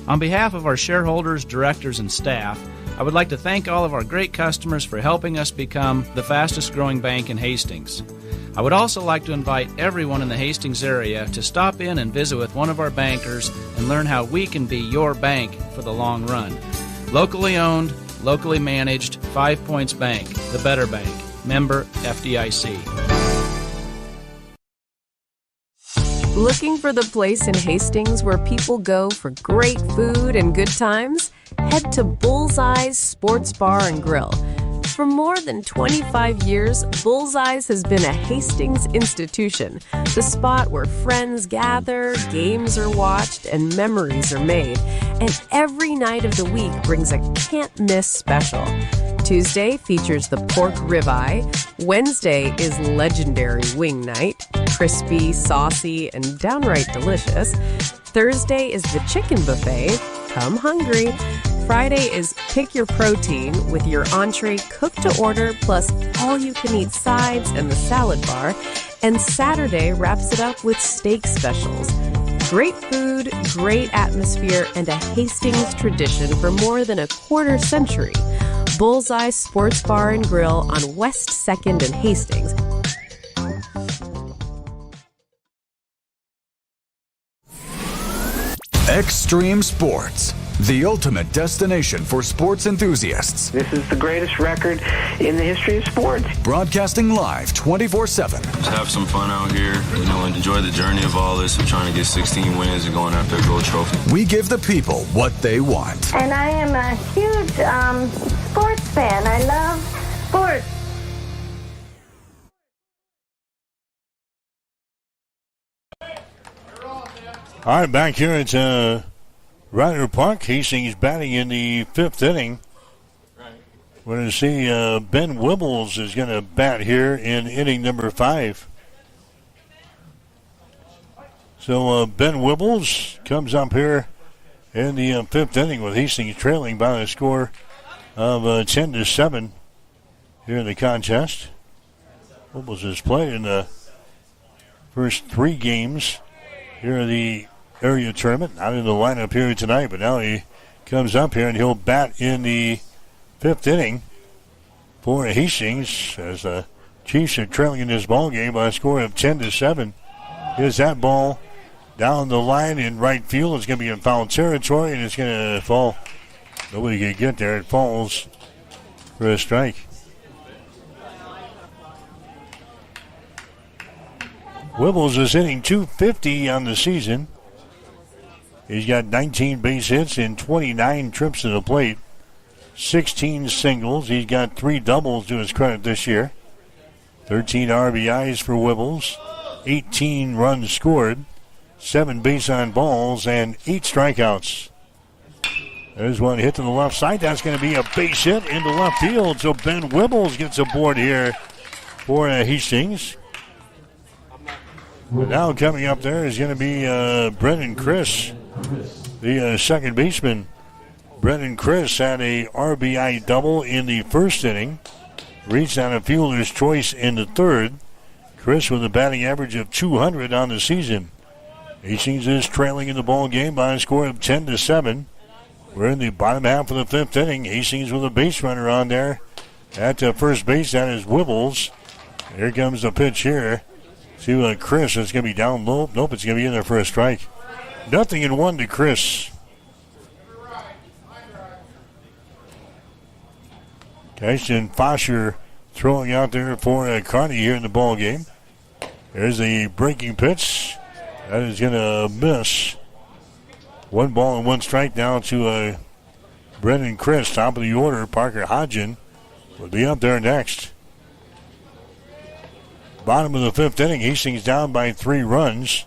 H: On behalf of our shareholders, directors, and staff, I would like to thank all of our great customers for helping us become the fastest growing bank in Hastings. I would also like to invite everyone in the Hastings area to stop in and visit with one of our bankers and learn how we can be your bank for the long run. Locally owned, locally managed, 5 Points Bank, the better bank. Member FDIC.
O: Looking for the place in Hastings where people go for great food and good times? Head to Bullseye's Sports Bar and Grill. For more than 25 years, Bullseye's has been a Hastings institution, the spot where friends gather, games are watched, and memories are made. And every night of the week brings a can't-miss special. Tuesday features the pork ribeye. Wednesday is legendary wing night, crispy, saucy, and downright delicious. Thursday is the chicken buffet. Come hungry. Friday is pick your protein with your entree cooked to order plus all-you-can-eat sides and the salad bar. And Saturday wraps it up with steak specials. Great food, great atmosphere, and a Hastings tradition for more than a quarter century. Bullseye Sports Bar and Grill on West 2nd and Hastings.
E: Extreme Sports, the ultimate destination for sports enthusiasts.
I: This is the greatest record in the history of sports.
E: Broadcasting live 24/7.
J: Just have some fun out here, and enjoy the journey of all this. We're trying to get 16 wins and going after a gold trophy.
E: We give the people what they want.
X: And I am a huge sports fan. I love sports.
N: All right, back here at Ryder Park. Hastings batting in the 5th inning. We're going to see Ben Wibbles is going to bat here in inning number 5. So Ben Wibbles comes up here in the fifth inning with Hastings trailing by the score of 10-7 here in the contest. Wibbles has played in the first 3 games here in the area tournament. Not in the lineup here tonight, but now he comes up here and he'll bat in the fifth inning for Hastings as the Chiefs are trailing in this ball game by a score of 10-7. Here's that ball down the line in right field. It's going to be in foul territory, and it's going to fall. Nobody can get there. It falls for a strike. Wibbles is hitting .250 on the season. He's got 19 base hits and 29 trips to the plate. 16 singles. He's got 3 doubles to his credit this year. 13 RBIs for Wibbles. 18 runs scored. 7 base on balls and 8 strikeouts. There's one hit to the left side. That's going to be a base hit into left field. So Ben Wibbles gets aboard here for Hastings. But now coming up there is going to be Brendan Chris, the second baseman. Brendan Chris had a RBI double in the first inning. Reached on a fielder's choice in the third. Chris with a batting average of .200 on the season. Hastings is trailing in the ball game by a score of 10-7. We're in the bottom half of the fifth inning. Hastings with a base runner on there at first base. That is Wibbles. Here comes the pitch here to Chris. It's going to be down low. Nope, it's going to be in there for a strike. 0-1 to Chris. Tyson Fosher throwing out there for Carney here in the ball game. There's the breaking pitch. That is going to miss. 1 ball and 1 strike now to Brendan Chris. Top of the order, Parker Hodgen will be up there next. Bottom of the fifth inning, Hastings down by 3 runs.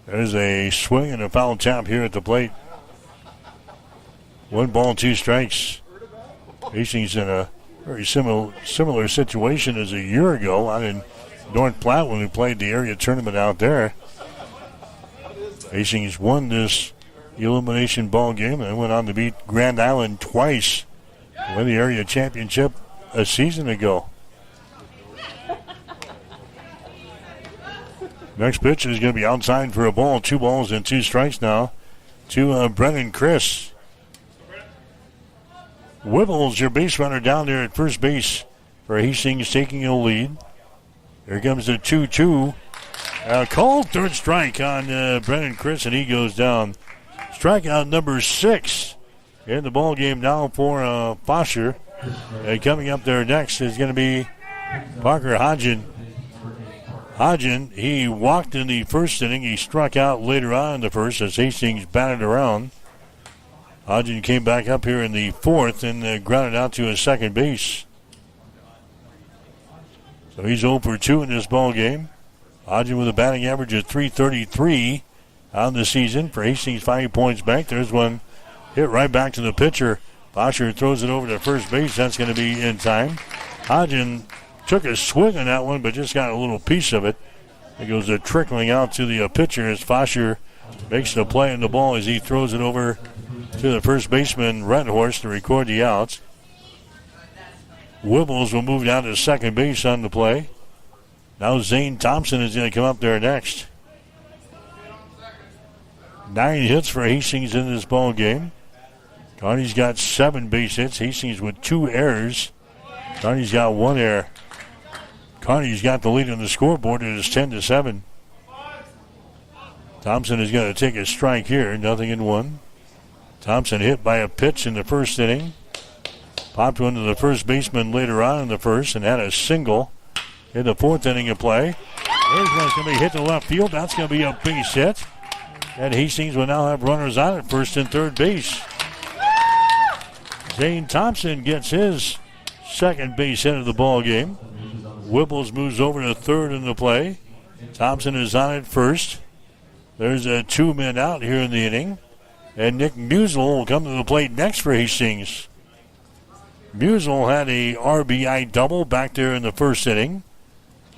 N: There's a swing and a foul tap here at the plate. 1 ball, 2 strikes. Hastings in a very similar situation as a year ago out in North Platte when we played the area tournament out there. Hastings won this elimination ball game and went on to beat Grand Island twice. Win the area championship a season ago. Next pitch is going to be outside for a ball. 2 balls and 2 strikes now to Brennan Chris. Wibbles, your base runner down there at first base for Hastings, taking a lead. Here comes the 2-2. Called third strike on Brennan Chris, and he goes down. Strikeout number 6 in the ball game now for Fosher. And coming up there next is going to be Parker Hodgen. Hodgen, he walked in the first inning. He struck out later on in the first as Hastings batted around. Hodgen came back up here in the fourth and grounded out to his second base. So he's 0 for 2 in this ball game. Hodgen with a batting average of .333 on the season for Hastings 5 points back. There's one hit right back to the pitcher. Fosher throws it over to first base. That's going to be in time. Hodgen took a swing on that one, but just got a little piece of it. It goes trickling out to the pitcher as Fosher makes the play in the ball as he throws it over to the first baseman, Redhorst, to record the outs. Wibbles will move down to second base on the play. Now Zane Thompson is going to come up there next. 9 hits for Hastings in this ball game. Carney's got 7 base hits. Hastings with 2 errors. Carney's got 1 error. Carney's got the lead on the scoreboard. It is 10-7. Thompson is going to take a strike here. 0-1. Thompson hit by a pitch in the first inning. Popped one to the first baseman later on in the first and had a single in the fourth inning of play. There's one's going to be hit to left field. That's going to be a base hit. And Hastings will now have runners on at first and third base. Zane Thompson gets his second base hit of the ball game. Wibbles moves over to third in the play. Thompson is on at first. There's 2 men out here in the inning. And Nick Musel will come to the plate next for Hastings. Musel had a RBI double back there in the first inning.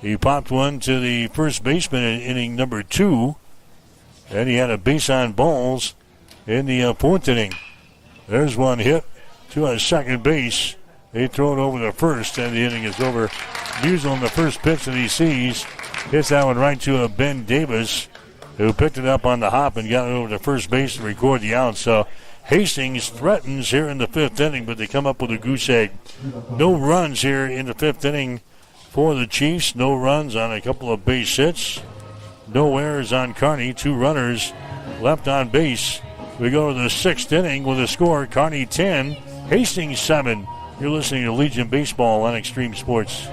N: He popped one to the first baseman in inning number 2. And he had a base on balls in the fourth inning. There's one hit to a second base. They throw it over the first, and the inning is over. Musial on the first pitch that he sees hits that one right to Ben Davis, who picked it up on the hop and got it over to first base to record the out. So Hastings threatens here in the fifth inning, but they come up with a goose egg. No runs here in the fifth inning for the Chiefs. No runs on a couple of base hits. No errors on Kearney. 2 runners left on base. We go to the sixth inning with a score. Kearney 10, Hastings 7. You're listening to Legion Baseball on Extreme Sports.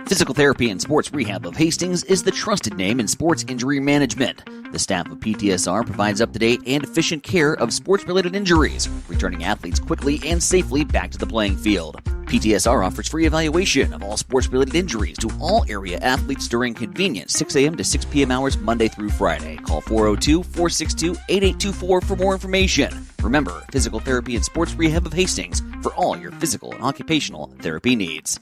A: Physical Therapy and Sports Rehab of Hastings is the trusted name in sports injury management. The staff of PTSR provides up-to-date and efficient care of sports-related injuries, returning athletes quickly and safely back to the playing field. PTSR offers free evaluation of all sports-related injuries to all area athletes during convenient 6 a.m. to 6 p.m. hours Monday through Friday. Call 402-462-8824 for more information. Remember, Physical Therapy and Sports Rehab of Hastings for all your physical and occupational therapy needs.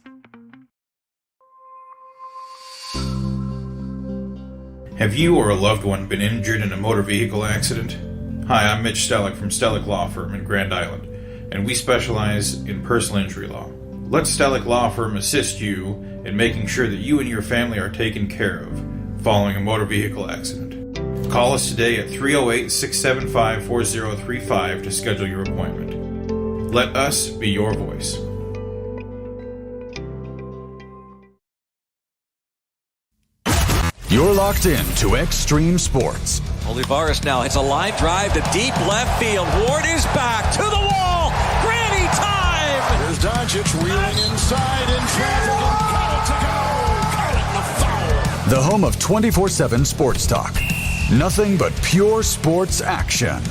G: Have you or a loved one been injured in a motor vehicle accident? Hi, I'm Mitch Stellick from Stellick Law Firm in Grand Island, and we specialize in personal injury law. Let Stellick Law Firm assist you in making sure that you and your family are taken care of following a motor vehicle accident. Call us today at 308-675-4035 to schedule your appointment. Let us be your voice.
E: You're locked in to Extreme Sports.
P: Olivares now hits a line drive to deep left field. Ward is back to the wall. Granny time!
K: Here's Doncic wheeling inside in traffic and got it to go. Caught it in the foul.
E: The home of 24/7 Sports Talk. Nothing but pure sports action.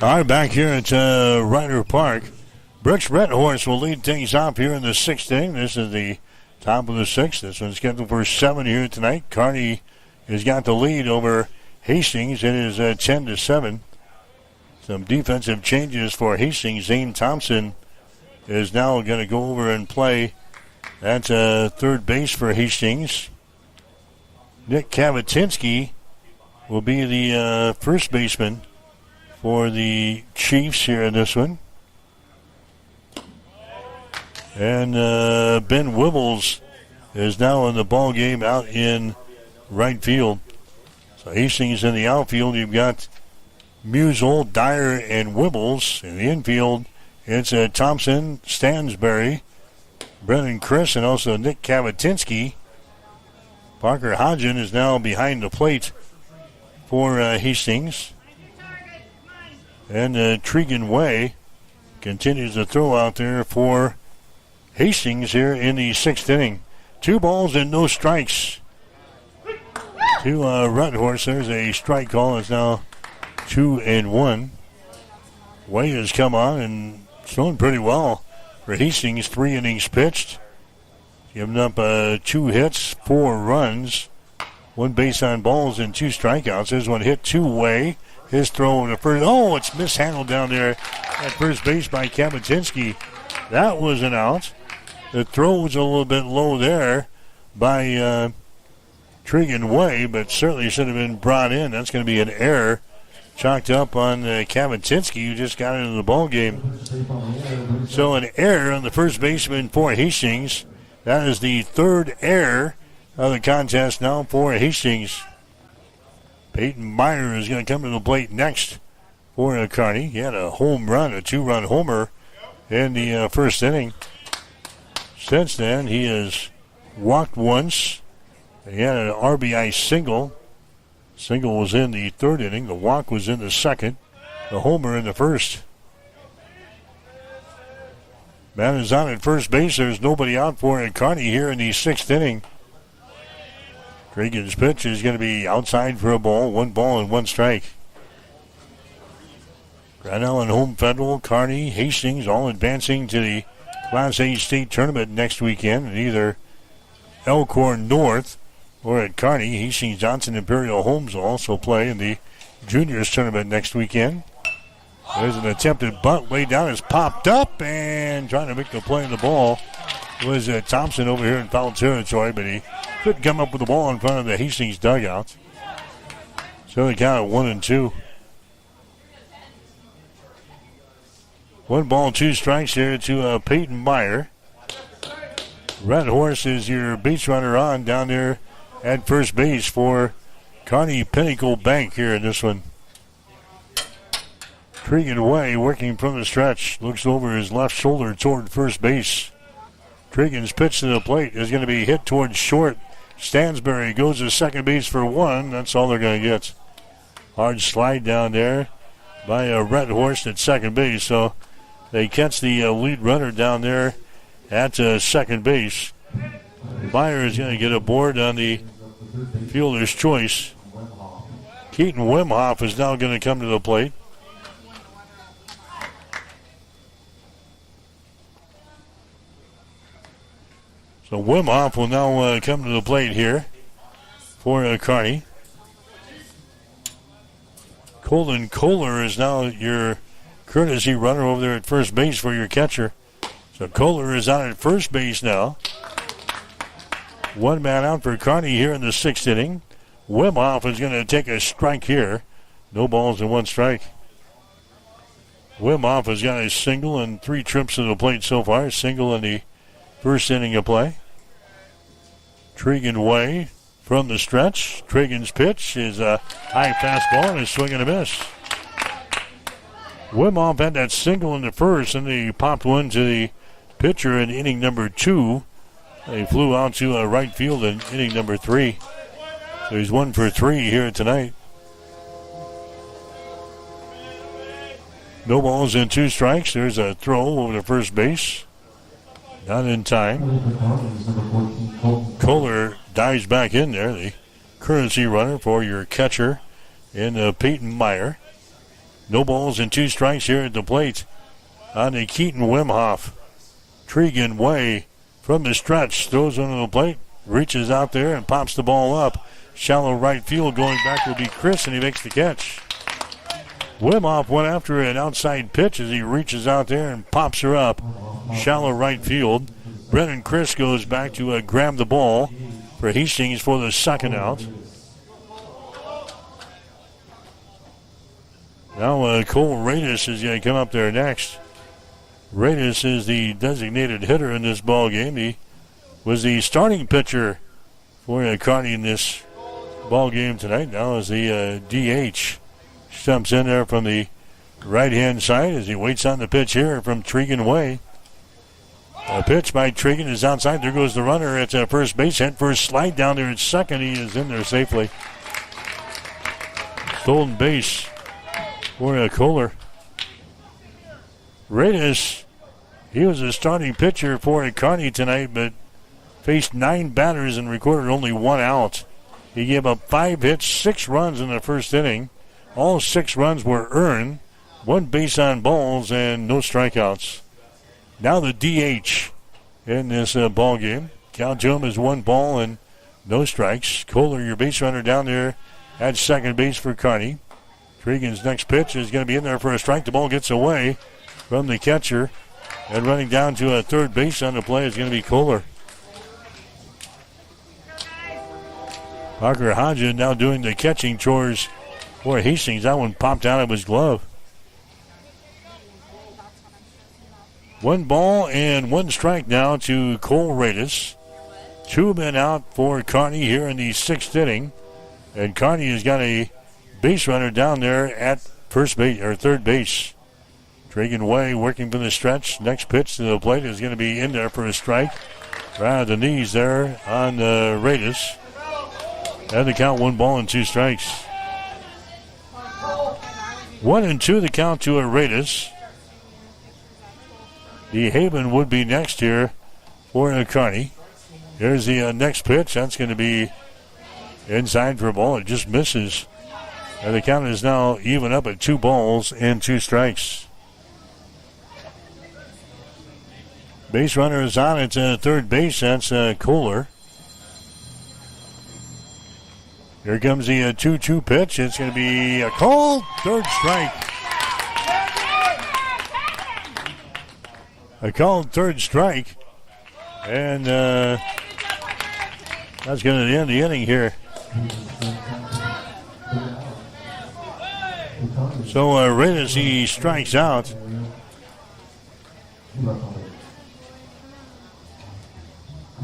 N: All right, back here at Ryder Park. Brooks Redhorse will lead things off here in the sixth inning. This is the top of the sixth. This one's scheduled for 7 here tonight. Kearney has got the lead over Hastings. It is 10-7. Some defensive changes for Hastings. Zane Thompson is now going to go over and play at third base for Hastings. Nick Kavatinsky will be the first baseman for the Chiefs here in this one. And Ben Wibbles is now in the ball game out in right field. So Hastings in the outfield. You've got Musial, Dyer, and Wibbles. In the infield, it's Thompson, Stansberry, Brennan Chris, and also Nick Kavatinsky. Parker Hodgen is now behind the plate for Hastings. And Tregan Way continues to throw out there for Hastings here in the sixth inning. 2 balls and no strikes to Redhorse. There's a strike call. It's now 2-1. Way has come on and thrown pretty well for Hastings. 3 innings pitched. Giving up 2 hits, 4 runs, 1 base on balls, and 2 strikeouts. There's one hit to Way. His throw to first. Oh, it's mishandled down there at first base by Kavatinsky. That was an out. The throw was a little bit low there by Tregan Way, but certainly should have been brought in. That's going to be an error chalked up on Kavatinsky, who just got into the ball game. So an error on the first baseman for Hastings. That is the 3rd error of the contest now for Hastings. Peyton Meyer is going to come to the plate next for Kearney. He had a home run, a 2-run homer in the first inning. Since then, he has walked once. He had an RBI single. Single was in the 3rd inning. The walk was in the 2nd. The homer in the 1st. Man is on at first base. There's nobody out for Kearney here in the 6th inning. Tregan's pitch is going to be outside for a ball. 1 ball and 1 strike. Grand Island Home Federal, Kearney, Hastings all advancing to the Class A state tournament next weekend at either Elkhorn North or at Kearney. Hastings Johnson Imperial Homes will also play in the juniors tournament next weekend. There's an attempted bunt way down. It's popped up and trying to make the play on the ball was Thompson over here in foul territory, but he couldn't come up with the ball in front of the Hastings dugout. So the count at 1-2. 1 ball, 2 strikes here to Peyton Meyer. Red Horse is your base runner on down there at first base for Kearney Pinnacle Bank here in this one. Tregan Way working from the stretch. Looks over his left shoulder toward first base. Tregan's pitch to the plate is going to be hit towards short. Stansbury goes to second base for 1. That's all they're going to get. Hard slide down there by a Red Horse at second base. So they catch the lead runner down there at second base. Meyer is going to get aboard on the fielder's choice. Keaton Wimhoff is now going to come to the plate. So Wimhoff will now come to the plate here for Kearney. Colton Kohler is now your courtesy runner over there at first base for your catcher. So Kohler is out at first base now. 1 man out for Kearney here in the 6th inning. Wimhoff is going to take a strike here. No balls and 1 strike. Wimhoff has got a single and 3 trips to the plate so far. Single in the 1st inning of play. Tregan Way from the stretch. Tregan's pitch is a high fastball and a swing and a miss. Wimhoff had that single in the 1st, and he popped one to the pitcher in inning number 2. They flew out to right field in inning number 3. So he's 1 for 3 here tonight. No balls and 2 strikes. There's a throw over to first base. Not in time. Kohler dives back in there, the courtesy runner for your catcher in Peyton Meyer. No balls and 2 strikes here at the plate on the Keaton Wimhoff. Tregan Way from the stretch throws onto the plate, reaches out there and pops the ball up. Shallow right field. Going back will be Chris, and he makes the catch. Wimhoff went after an outside pitch as he reaches out there and pops her up. Shallow right field. Brennan Chris goes back to grab the ball for Hastings for the 2nd out. Now Cole Radis is going to come up there next. Radis is the designated hitter in this ball game. He was the starting pitcher for Kearney in this ball game tonight. Now is the DH. Stumps in there from the right-hand side as he waits on the pitch here from Tregan Way. A pitch by Tregan is outside. There goes the runner at first base. Head first slide down there at second. He is in there safely. Stolen base for Kohler. Radis, he was a starting pitcher for Kearney tonight, but faced 9 batters and recorded only 1 out. He gave up 5 hits, 6 runs in the 1st inning. All 6 runs were earned, 1 base on balls, and no strikeouts. Now the DH in this ball game. Count to him is 1 ball and no strikes. Kohler, your base runner down there at second base for Kearney. Tregan's next pitch is going to be in there for a strike. The ball gets away from the catcher. And running down to third base on the play is going to be Kohler. Parker Hodgson now doing the catching chores for Hastings. That one popped out of his glove. 1 ball and 1 strike now to Cole Radis. 2 men out for Kearney here in the 6th inning. And Kearney has got a base runner down there at first base or third base. Tregan Way working from the stretch. Next pitch to the plate is going to be in there for a strike. Right at the knees there on Radis. And the count 1 ball and 2 strikes. 1-2 the count to Radis. The Haven would be next here for Kearney. Here's the next pitch. That's going to be inside for a ball. It just misses. And the count is now even up at 2 balls and 2 strikes. Base runner is on at third base. That's Kohler. Here comes the 2-2 pitch. It's going to be a call. 3rd strike. a called third strike. And that's going to end the inning here. So right as he strikes out,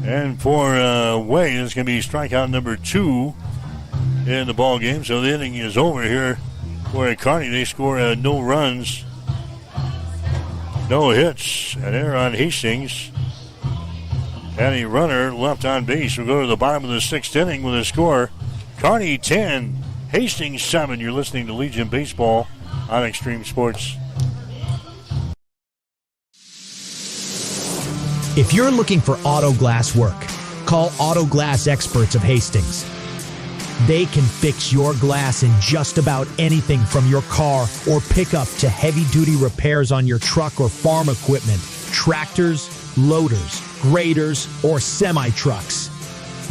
N: and for Wade, it's going to be strikeout number 2 in the ball game. So the inning is over here for Kearney. They score no runs, no hits, and they're on Hastings. And a runner left on base. We'll go to the bottom of the 6th inning with a score. Kearney 10, Hastings 7. You're listening to Legion Baseball on Extreme Sports.
B: If you're looking for auto glass work, call Auto Glass Experts of Hastings. They can fix your glass in just about anything from your car or pickup to heavy-duty repairs on your truck or farm equipment, tractors, loaders, graders, or semi-trucks.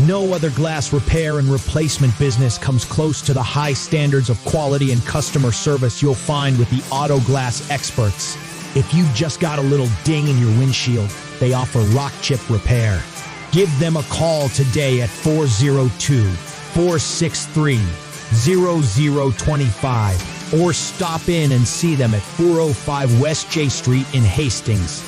B: No other glass repair and replacement business comes close to the high standards of quality and customer service you'll find with the Auto Glass Experts. If you just got a little ding in your windshield, they offer rock chip repair. Give them a call today at 402-463-0025 or stop in and see them at 405 West J Street in Hastings.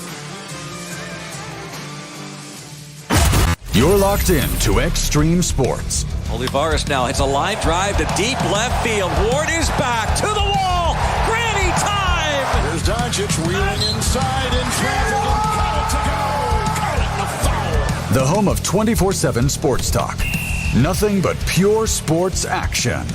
E: You're locked in to Extreme Sports.
P: Olivares now hits a line drive to deep left field. Ward is back to the wall. Granny time!
K: Here's Doncic wheeling inside in traffic and got it to go. Got it in the foul.
E: The home of 24/7 Sports Talk. Nothing but pure sports action.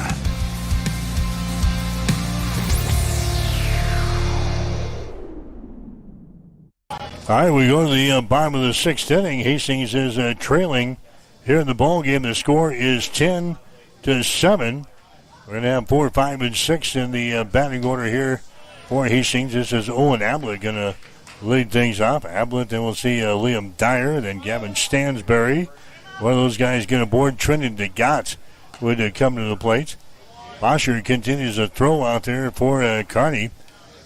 N: All right, we go to the bottom of the 6th inning. Hastings is trailing here in the ball game. The score is 10-7. We're going to have 4, 5, and 6 in the batting order here for Hastings. This is Owen Ablett going to lead things off. Ablett, then we'll see Liam Dyer, then Gavin Stansberry. One of those guys get aboard. Trenton DeGott would come to the plate. Bosher continues to throw out there for Kearney.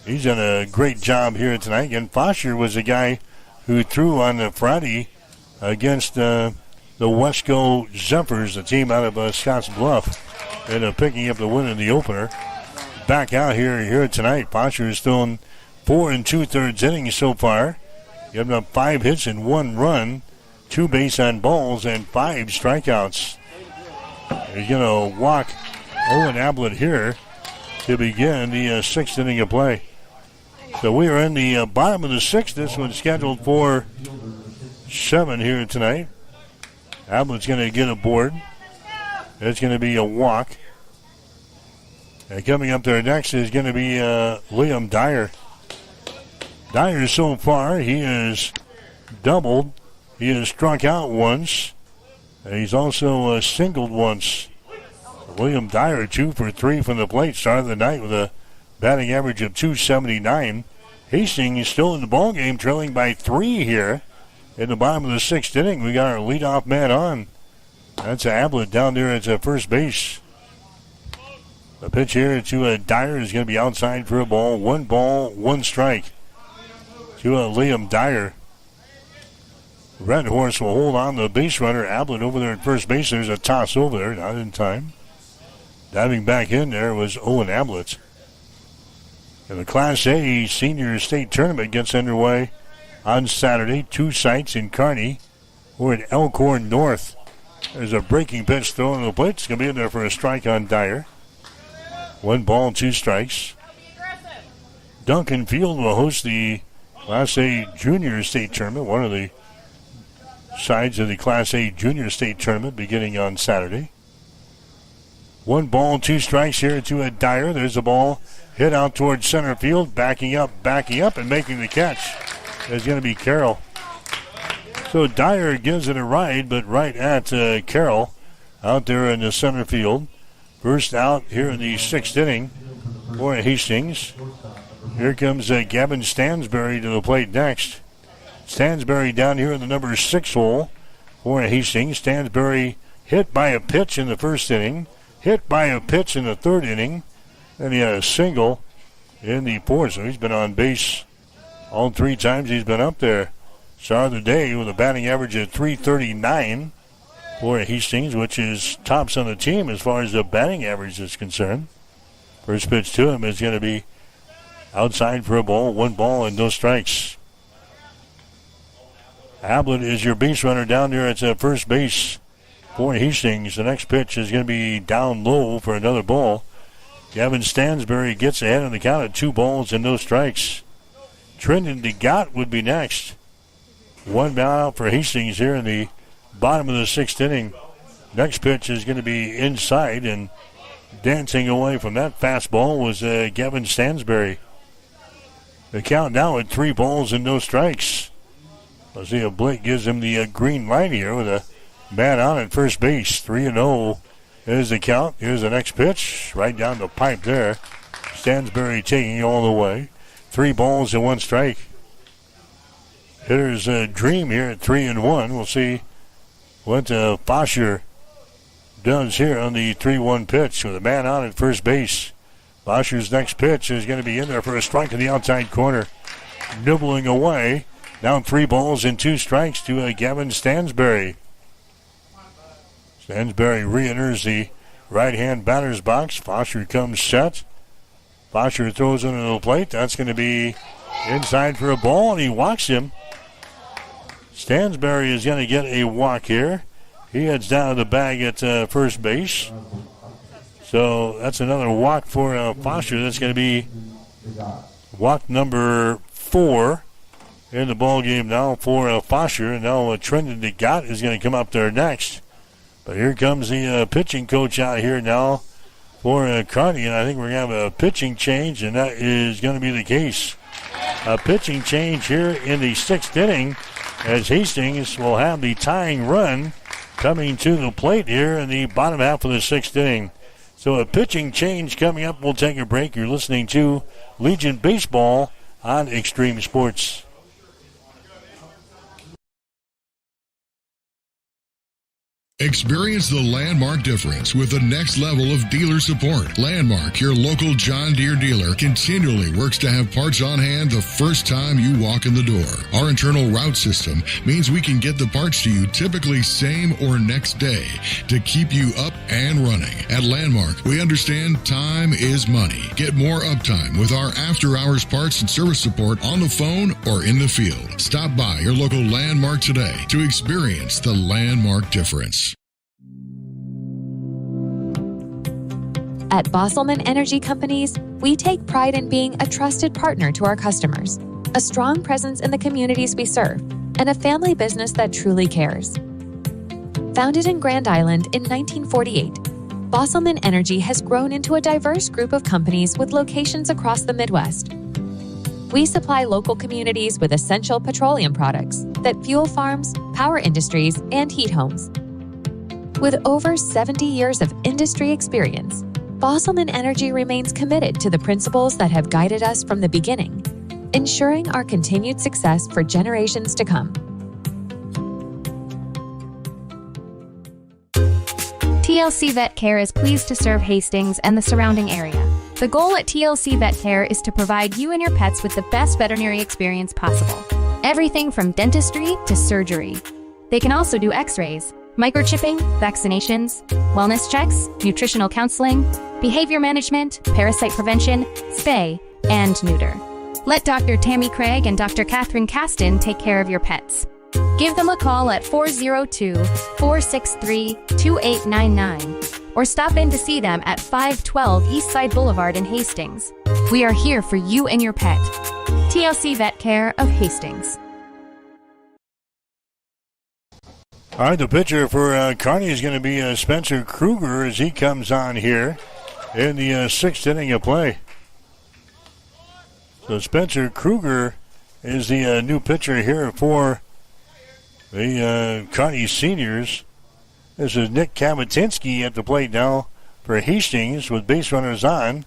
N: He's done a great job here tonight. Again, Foster was the guy who threw on the Friday against the Wesco Zephyrs, the team out of Scotts Bluff, and picking up the win in the opener. Back out here tonight. Foster has thrown 4 2/3 innings so far. Given up 5 hits and 1 run, 2 base on balls, and 5 strikeouts. He's going to walk Owen Ablett here to begin the 6th inning of play. So we are in the bottom of the 6th. This one's scheduled for 7 here tonight. Ablett's going to get aboard. It's going to be a walk. And coming up there next is going to be Liam Dyer. Dyer so far, he has doubled. He has struck out once. And he's also singled once. William Dyer, 2 for 3 from the plate, started the night with a batting average of .279. Hastings is still in the ball game, trailing by 3 here in the bottom of the 6th inning. We got our leadoff man on. That's Ablett down there at first base. The pitch here to Dyer is going to be outside for a ball. 1 ball, 1 strike to Liam Dyer. Red Horse will hold on the base runner. Ablett over there at first base. There's a toss over there, not in time. Diving back in there was Owen Ablett. And the Class A Senior State Tournament gets underway on Saturday. 2 sites in Kearney. We're at Elkhorn North. There's a breaking pitch thrown to the plate. It's going to be in there for a strike on Dyer. 1 ball, 2 strikes. Duncan Field will host the Class A Junior State Tournament, one of the sides of the Class A Junior State Tournament beginning on Saturday. 1 ball, 2 strikes here to Dyer. There's a ball hit out towards center field, backing up, and making the catch. There's going to be Carroll. So Dyer gives it a ride, but right at Carroll out there in the center field. First out here in the 6th inning for Hastings. Here comes Gavin Stansberry to the plate next. Stansberry down here in the number 6 hole for Hastings. Stansberry hit by a pitch in the 1st inning, hit by a pitch in the 3rd inning, and he had a single in the 4th, so he's been on base all 3 times he's been up there. Star of the day with a batting average of .339 for Hastings, which is tops on the team as far as the batting average is concerned. First pitch to him is going to be outside for a ball, 1 ball and no strikes. Ablett is your base runner down there at first base for Hastings. The next pitch is going to be down low for another ball. Gavin Stansbury gets ahead on the count at 2 balls and no strikes. Trenton DeGott would be next. 1 man out for Hastings here in the bottom of the 6th inning. Next pitch is going to be inside, and dancing away from that fastball was Gavin Stansbury. The count now at 3 balls and no strikes. Let's see if Blake gives him the green light here with a man on at first base. 3-0 is the count. Here's the next pitch. Right down the pipe there. Stansbury taking it all the way. 3 balls and 1 strike. Hitter's dream here at 3-1. We'll see what Fosher does here on the 3-1 pitch with a man on at first base. Fosher's next pitch is going to be in there for a strike to the outside corner. Nibbling away. Down 3 balls and 2 strikes to Gavin Stansbury. Stansbury re-enters the right-hand batter's box. Fosher comes set. Fosher throws into the plate. That's going to be inside for a ball, and he walks him. Stansbury is going to get a walk here. He heads down to the bag at first base. So that's another walk for Fosher. That's going to be walk number 4 in the ball game now for Fosher. And now Trenton DeGott is going to come up there next. But here comes the pitching coach out here now for Kearney. And I think we're going to have a pitching change, and that is going to be the case. A pitching change here in the 6th inning as Hastings will have the tying run coming to the plate here in the bottom half of the 6th inning. So a pitching change coming up. We'll take a break. You're listening to Legion Baseball on Extreme Sports.
C: Experience the Landmark difference with the next level of dealer support. Landmark, your local John Deere dealer, continually works to have parts on hand the first time you walk in the door. Our internal route system means we can get the parts to you typically same or next day to keep you up and running. At Landmark, we understand time is money. Get more uptime with our after-hours parts and service support on the phone or in the field. Stop by your local Landmark today to experience the Landmark difference.
D: At Bosselman Energy Companies, we take pride in being a trusted partner to our customers, a strong presence in the communities we serve, and a family business that truly cares. Founded in Grand Island in 1948, Bosselman Energy has grown into a diverse group of companies with locations across the Midwest. We supply local communities with essential petroleum products that fuel farms, power industries, and heat homes. With over 70 years of industry experience, Bosselman Energy remains committed to the principles that have guided us from the beginning, ensuring our continued success for generations to come.
M: TLC Vet Care is pleased to serve Hastings and the surrounding area. The goal at TLC Vet Care is to provide you and your pets with the best veterinary experience possible. Everything from dentistry to surgery. They can also do x-rays, microchipping, vaccinations, wellness checks, nutritional counseling, behavior management, parasite prevention, spay, and neuter. Let Dr. Tammy Craig and Dr. Catherine Caston take care of your pets. Give them a call at 402-463-2899 or stop in to see them at 512 Eastside Boulevard in Hastings. We are here for you and your pet. TLC Vet Care of Hastings.
N: All right, the pitcher for Kearney is going to be Spencer Kruger as he comes on here in the 6th inning of play. So Spencer Kruger is the new pitcher here for the Kearney seniors. This is Nick Kavatinsky at the plate now for Hastings with base runners on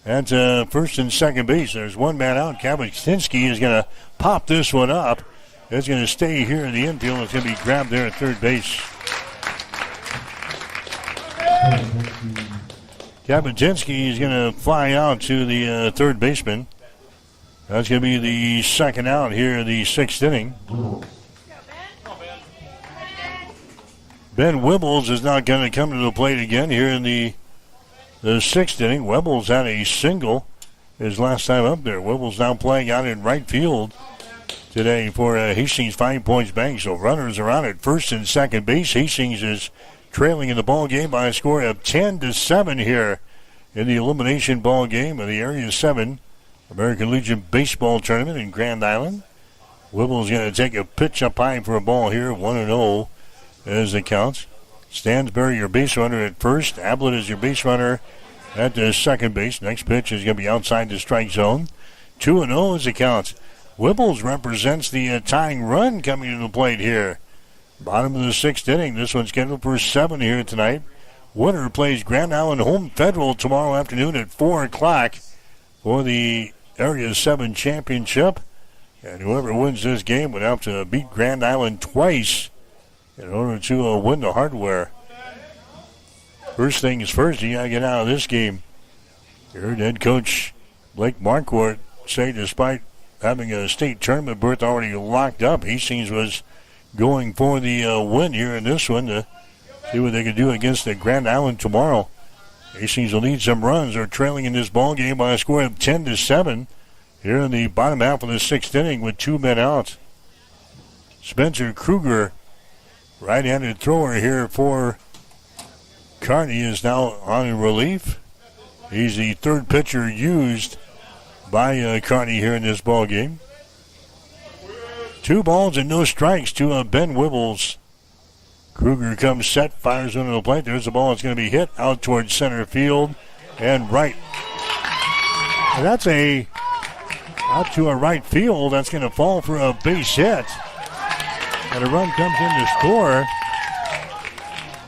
N: at first and second base. There's one man out. Kavatinsky is going to pop this one up. It's going to stay here in the infield. It's going to be grabbed there at third base. Kavatinsky is going to fly out to the third baseman. That's going to be the second out here in the sixth inning. Ben Wibbles is not going to come to the plate again here in the sixth inning. Wibbles had a single his last time up there. Wibbles now playing out in right field today for Hastings 5 Points Bank. So runners are on at first and second base. Hastings is trailing in the ball game by a score of 10-7 here in the elimination ball game of the Area 7 American Legion Baseball Tournament in Grand Island. Wibbles going to take a pitch up high for a ball here, 1-0 as it counts. Stansbury, your base runner at first. Ablett is your base runner at the second base. Next pitch is going to be outside the strike zone. 2-0 as it counts. Wibbles represents the tying run coming to the plate here. Bottom of the sixth inning. This one's scheduled for 7 here tonight. Winner plays Grand Island Home Federal tomorrow afternoon at 4 o'clock for the Area 7 Championship. And whoever wins this game would have to beat Grand Island twice in order to win the hardware. First things first, you got to get out of this game. You heard head coach Blake Marquardt say despite having a state tournament berth already locked up, Hastings was going for the win here in this one to see what they could do against the Grand Island tomorrow. Hastings will need some runs. They're trailing in this ball game by a score of 10-7 here in the bottom half of the sixth inning with 2 men out. Spencer Kruger, right-handed thrower here for Kearney, is now on relief. He's the third pitcher used by Kearney here in this ball game. 2 balls and no strikes to Ben Wibbles. Kruger comes set, fires into the plate. There's a ball that's going to be hit out towards center field and right. And that's out to a right field. That's going to fall for a base hit. And a run comes in to score.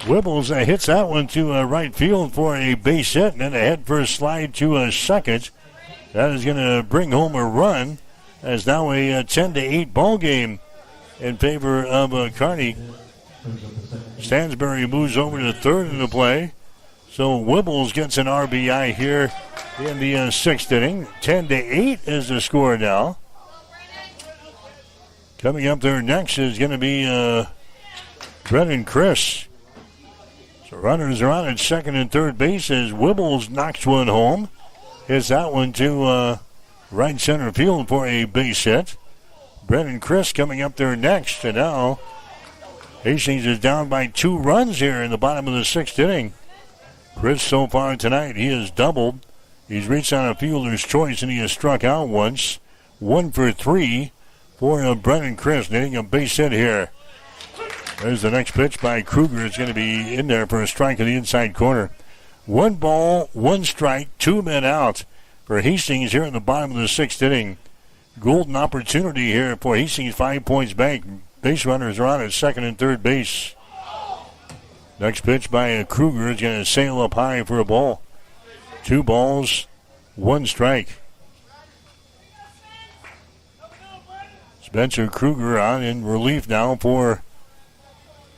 N: Wibbles hits that one to right field for a base hit, and then a head first slide to a second. That is going to bring home a run. As now a 10-8 ball game in favor of Kearney. Stansbury moves over to third in the play. So Wibbles gets an RBI here in the sixth inning. 10-8 is the score now. Coming up there next is going to be Brennan Chris. So runners are on at second and third base as Wibbles knocks one home. Hits that one to right center field for a base hit. Brennan Chris coming up there next. And now Hastings is down by 2 runs here in the bottom of the sixth inning. Chris so far tonight, he has doubled. He's reached on a fielder's choice and he has struck out once. 1 for 3 for Brennan Chris, hitting a base hit here. There's the next pitch by Kruger. It's going to be in there for a strike in the inside corner. 1 ball, 1 strike, 2 men out for Hastings here in the bottom of the sixth inning. Golden opportunity here for Hastings 5 Points Bank. Base runners are on at second and third base. Next pitch by Kruger is going to sail up high for a ball. 2 balls, 1 strike. Spencer Kruger on in relief now for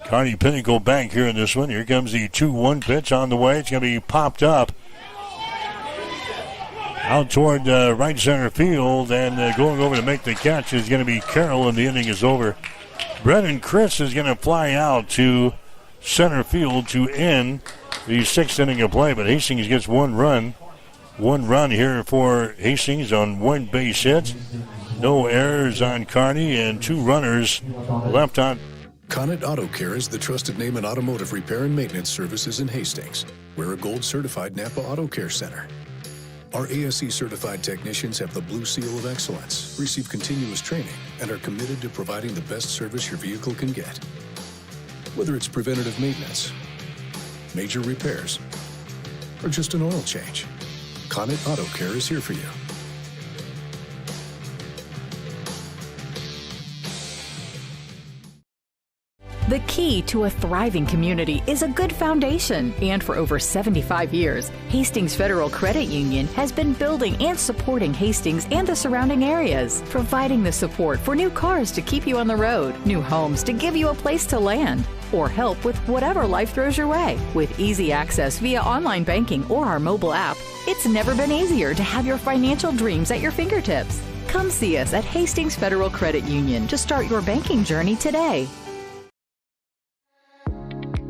N: Kearney Pinnacle Bank here in this one. Here comes the 2-1 pitch on the way. It's going to be popped up out toward right center field, and going over to make the catch is going to be Carroll, and the inning is over. Brennan Chris is going to fly out to center field to end the sixth inning of play, but Hastings gets 1 run. 1 run here for Hastings on 1 base hit. No errors on Kearney, and 2 runners left on.
Q: Connet Auto Care is the trusted name in automotive repair and maintenance services in Hastings. We're a gold-certified Napa Auto Care Center. Our ASE-certified technicians have the Blue Seal of Excellence, receive continuous training, and are committed to providing the best service your vehicle can get. Whether it's preventative maintenance, major repairs, or just an oil change, Connet Auto Care is here for you.
R: The key to a thriving community is a good foundation. And for over 75 years, Hastings Federal Credit Union has been building and supporting Hastings and the surrounding areas, providing the support for new cars to keep you on the road, new homes to give you a place to land, or help with whatever life throws your way. With easy access via online banking or our mobile app, it's never been easier to have your financial dreams at your fingertips. Come see us at Hastings Federal Credit Union to start your banking journey today.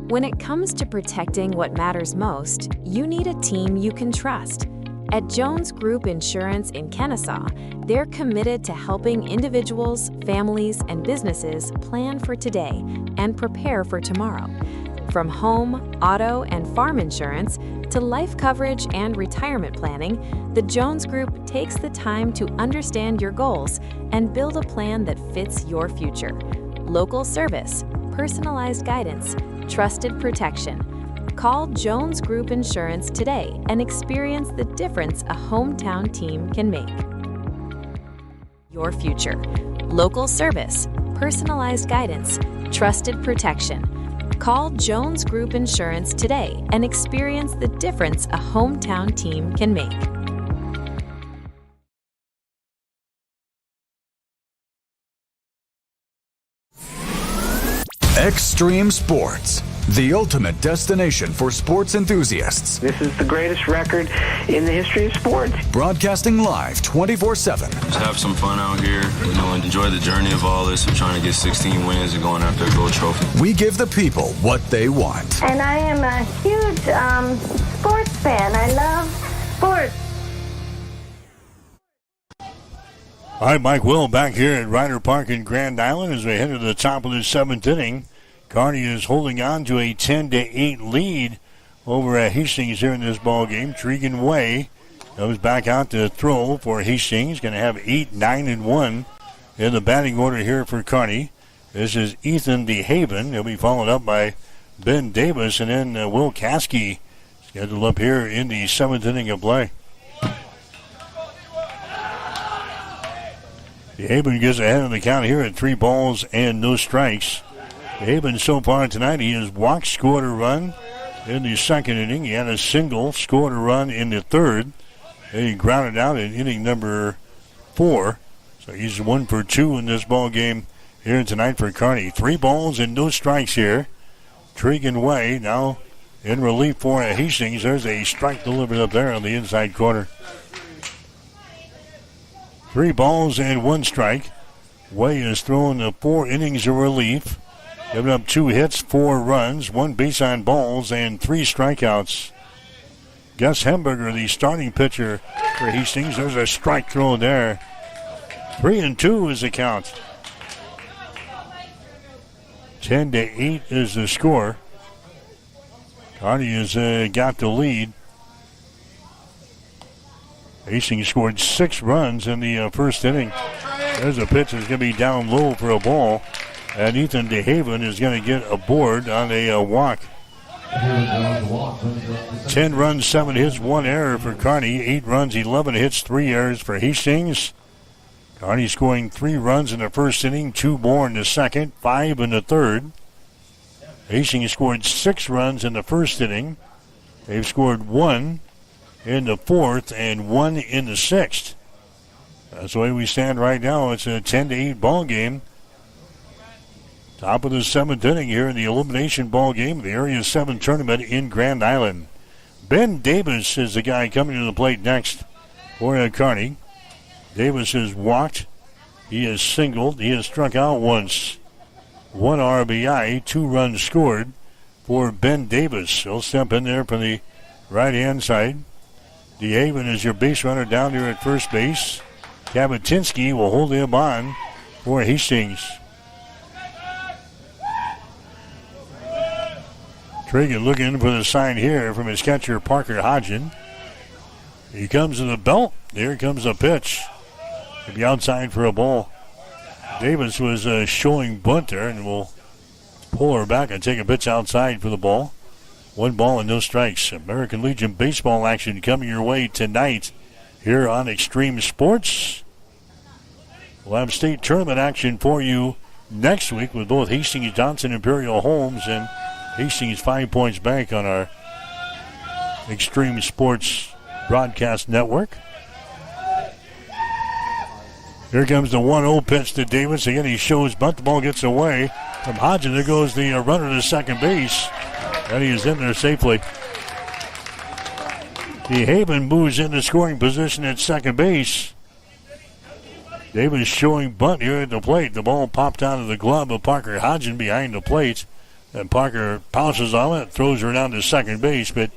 D: When it comes to protecting what matters most, you need a team you can trust. At Jones Group Insurance in Kennesaw, they're committed to helping individuals, families, and businesses plan for today and prepare for tomorrow. From home, auto, and farm insurance to life coverage and retirement planning, the Jones Group takes the time to understand your goals and build a plan that fits your future. Local service, personalized guidance, trusted protection. Call Jones Group Insurance today and experience the difference a hometown team can make. Your future. Local service, personalized guidance, trusted protection. Call Jones Group Insurance today and experience the difference a hometown team can make.
E: Extreme Sports, the ultimate destination for sports enthusiasts.
I: This is the greatest record in the history of sports.
E: Broadcasting live 24/7.
J: Just have some fun out here. Enjoy the journey of all this. We're trying to get 16 wins and going after a gold trophy.
E: We give the people what they want.
X: And I am a huge sports fan. I love sports.
N: All right, Mike Will back here at Ryder Park in Grand Island as we head to the top of the 7th inning. Kearney is holding on to a 10-8 lead over at Hastings here in this ball game. Tregan Way comes back out to throw for Hastings. Going to have 8, 9, and 1 in the batting order here for Kearney. This is Ethan DeHaven. He'll be followed up by Ben Davis and then Will Caskey scheduled up here in the 7th inning of play. DeHaven gets ahead of the count here at 3 balls and no strikes. DeHaven so far tonight, he has walked, scored a run in the 2nd inning. He had a single, scored a run in the 3rd. And he grounded out in inning number 4. So he's 1 for 2 in this ball game here tonight for Kearney. 3 balls and no strikes here. Tregan Way now in relief for Hastings. There's a strike delivered up there on the inside corner. 3 balls and 1 strike. Way is throwing the 4 innings of relief. Giving up 2 hits, 4 runs, 1 base on balls, and 3 strikeouts. Gus Hemberger, the starting pitcher for Hastings. There's a strike thrown there. 3-2 is the count. 10-8 is the score. Kearney has got the lead. Hastings scored 6 runs in the first inning. There's a pitch that's going to be down low for a ball. And Ethan DeHaven is going to get aboard on a walk. 10 runs, 7 hits, 1 error for Kearney. 8 runs, 11 hits, 3 errors for Hastings. Kearney scoring 3 runs in the first inning, 2 more in the second, 5 in the third. Hastings scored 6 runs in the first inning. They've scored 1 in the 4th and 1 in the 6th. That's the way we stand right now. It's a 10-8 ball game. Top of the 7th inning here in the elimination ball game of the Area 7 tournament in Grand Island. Ben Davis is the guy coming to the plate next for Kearney. Davis has walked. He has singled. He has struck out once. 1 RBI, 2 runs scored for Ben Davis. He'll step in there from the right-hand side. DeHaven is your base runner down there at first base. Kabatinsky will hold him on for Hastings. Tregan looking for the sign here from his catcher, Parker Hodgen. He comes to the belt. Here comes the pitch. He'll be outside for a ball. Davis was showing bunt there, and will pull her back and take a pitch outside for the ball. 1 ball and no strikes. American Legion baseball action coming your way tonight here on Extreme Sports. We'll have state tournament action for you next week with both Hastings Johnson Imperial Homes and Hastings 5 Points Bank on our Extreme Sports broadcast network. Here comes the 1-0 pitch to Davis. Again, he shows bunt. The ball gets away from Hodgen. There goes the runner to second base. And he is in there safely. DeHaven moves into scoring position at second base. Davis showing bunt here at the plate. The ball popped out of the glove of Parker Hodgson behind the plate. And Parker pounces on it, throws her down to second base, but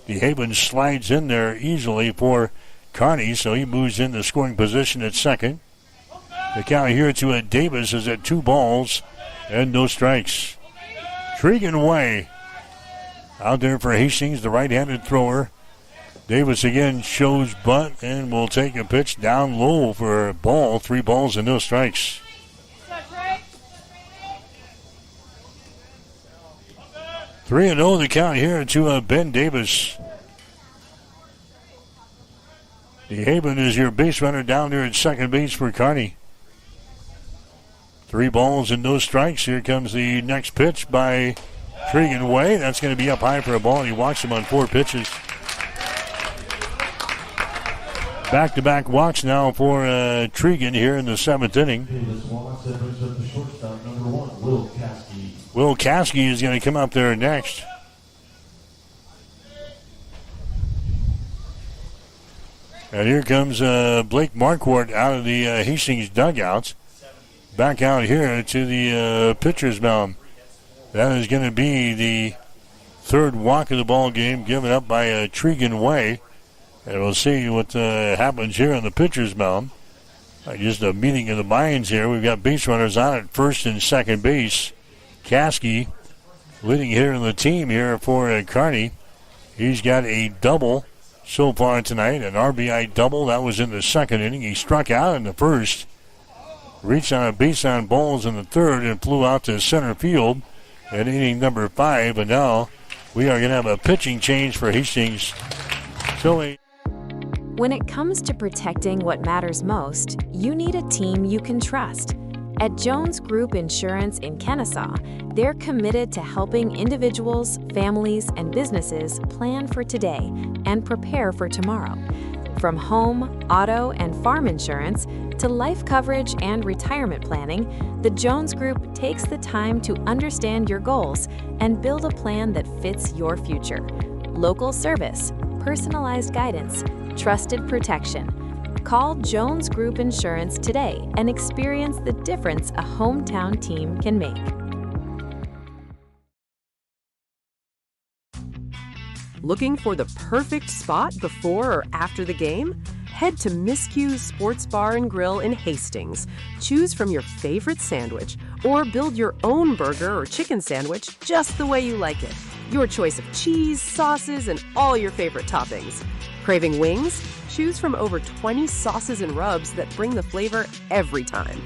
N: DeHaven slides in there easily for Kearney, so he moves into scoring position at second. The count here to Davis is at 2 balls and no strikes. Tregan Way out there for Hastings, the right-handed thrower. Davis again shows bunt and will take a pitch down low for a ball. 3 balls and no strikes. 3-0 the count here to Ben Davis. DeHaven is your base runner down there at second base for Kearney. 3 balls and no strikes. Here comes the next pitch by Tregan Way. That's going to be up high for a ball. He walks him on 4 pitches. Back-to-back walks now for Tregan here in the 7th inning. Will Caskey is going to come up there next. And here comes Blake Marquardt out of the Hastings dugouts. Back out here to the pitcher's mound. That is going to be the 3rd walk of the ball game given up by Tregan Way. And we'll see what happens here on the pitcher's mound. Just a meeting of the minds here. We've got base runners on at first and second base. Caskey leading here in the team here for Kearney. He's got a double so far tonight, an RBI double. That was in the 2nd inning. He struck out in the 1st, reached on a base on balls in the 3rd, and flew out to center field in inning number 5. And now we are going to have a pitching change for Hastings.
D: When it comes to protecting what matters most, you need a team you can trust. At Jones Group Insurance in Kennesaw, they're committed to helping individuals, families, and businesses plan for today and prepare for tomorrow. From home, auto, and farm insurance to life coverage and retirement planning, the Jones Group takes the time to understand your goals and build a plan that fits your future. Local service, personalized guidance, trusted protection. Call Jones Group Insurance today and experience the difference a hometown team can make.
S: Looking for the perfect spot before or after the game? Head to Miscue's Sports Bar and Grill in Hastings. Choose from your favorite sandwich or build your own burger or chicken sandwich just the way you like it. Your choice of cheese, sauces, and all your favorite toppings. Craving wings? Choose from over 20 sauces and rubs that bring the flavor every time.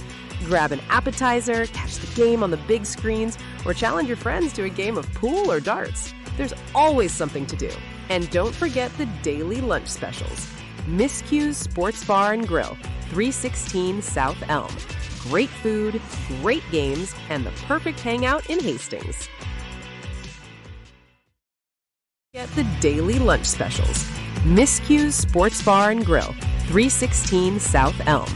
S: Grab an appetizer, catch the game on the big screens, or challenge your friends to a game of pool or darts. There's always something to do. And don't forget the daily lunch specials. Miscue's Sports Bar and Grill, 316 South Elm. Great food, great games, and the perfect hangout in Hastings. Get the daily lunch specials. Miscue's Sports Bar and Grill, 316 South Elm.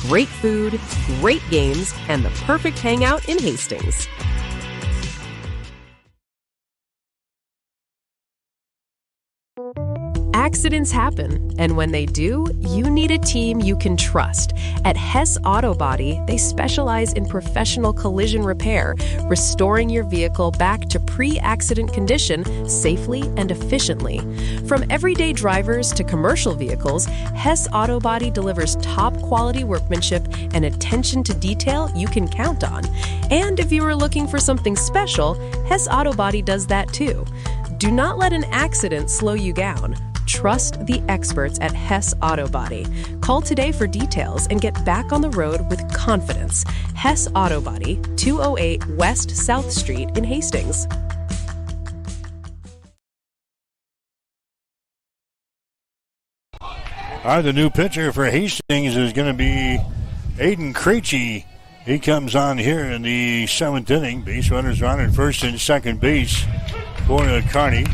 S: Great food, great games, and the perfect hangout in Hastings. Accidents happen, and when they do, you need a team you can trust. At Hess Auto Body, they specialize in professional collision repair, restoring your vehicle back to pre-accident condition safely and efficiently. From everyday drivers to commercial vehicles, Hess Auto Body delivers top-quality workmanship and attention to detail you can count on. And if you are looking for something special, Hess Auto Body does that too. Do not let an accident slow you down. Trust the experts at Hess Auto Body. Call today for details and get back on the road with confidence. Hess Auto Body, 208 West South Street in Hastings.
N: All right, the new pitcher for Hastings is going to be Aiden Krejci. He comes on here in the 7th inning. Base runners are on at first and second base for Kearney.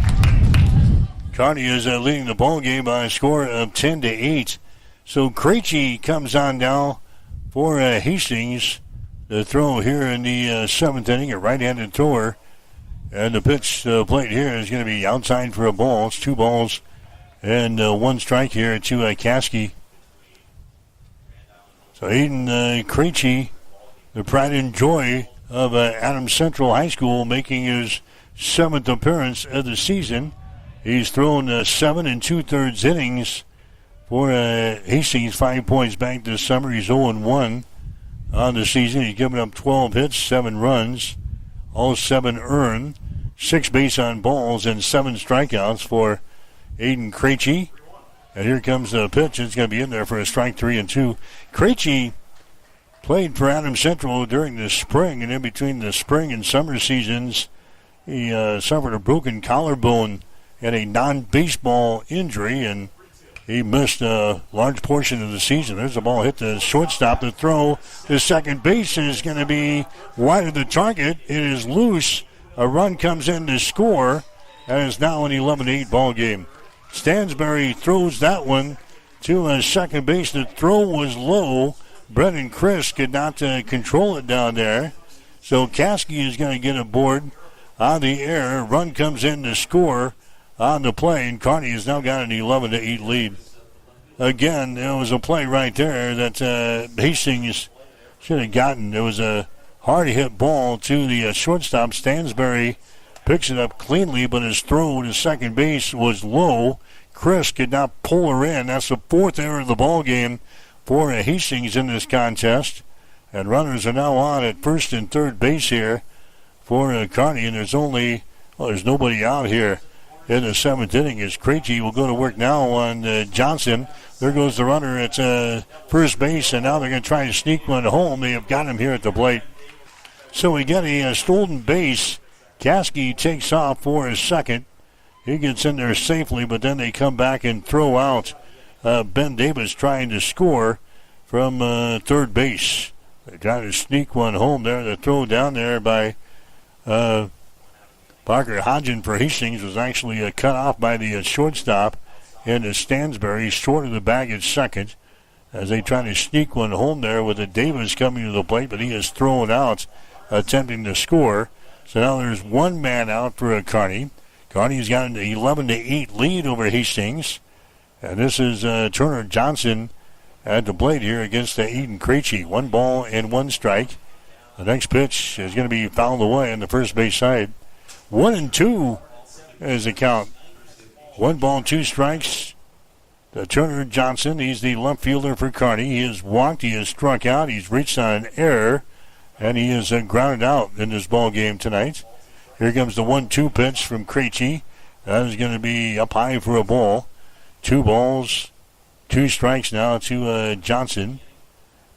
N: Kearney is leading the ball game by a score of 10-8. So Krejci comes on now for Hastings. The throw here in the 7th inning, a right-handed thrower. And the pitch plate here is going to be outside for a ball. It's 2 balls and 1 strike here to Caskey. So Aiden Krejci, the pride and joy of Adams Central High School, making his 7th appearance of the season. He's thrown 7 2/3 innings for Hastings, 5 points back this summer. He's 0-1 on the season. He's given up 12 hits, 7 runs, all 7 earned, 6 base on balls, and 7 strikeouts for Aiden Krejci. And here comes the pitch. It's going to be in there for a strike, 3-2. Krejci played for Adams Central during the spring, and in between the spring and summer seasons, he suffered a broken collarbone and a non-baseball injury, and he missed a large portion of the season. There's a ball hit the shortstop. The throw to second base is going to be wide of the target. It is loose. A run comes in to score, and it's now an 11-8 ball game. Stansbury throws that one to second base. The throw was low. Brendan Chris could not control it down there. So Caskey is going to get aboard on the air. Run comes in to score on the play, and Kearney has now got an 11-8 lead. Again, there was a play right there that Hastings should have gotten. There was a hard hit ball to the shortstop. Stansbury picks it up cleanly, but his throw to second base was low. Chris could not pull her in. That's the 4th error of the ball game for Hastings in this contest. And runners are now on at first and third base here for Kearney, and there's nobody out here in the 7th inning as Krejci will go to work now on Johnson. There goes the runner at first base, and now they're going to try to sneak one home. They have got him here at the plate. So we get a stolen base. Caskey takes off for his second. He gets in there safely, but then they come back and throw out Ben Davis trying to score from third base. They try to sneak one home there. The throw down there by Parker Hodgen for Hastings was actually cut off by the shortstop, and Stansbury short of the bag at second as they try to sneak one home there with the Davis coming to the plate, but he is thrown out attempting to score. So now there's one man out for Kearney. Kearney's got an 11-8 lead over Hastings. And this is Turner Johnson at the plate here against Aiden Krejci. 1 ball and 1 strike. The next pitch is going to be fouled away on the first base side. 1-2 is the count. 1 ball, 2 strikes. The Turner Johnson, he's the left fielder for Kearney. He has walked, he has struck out, he's reached on an error, and he is grounded out in this ball game tonight. Here comes the 1-2 pitch from Krejci. That is going to be up high for a ball. 2 balls, 2 strikes now to Johnson.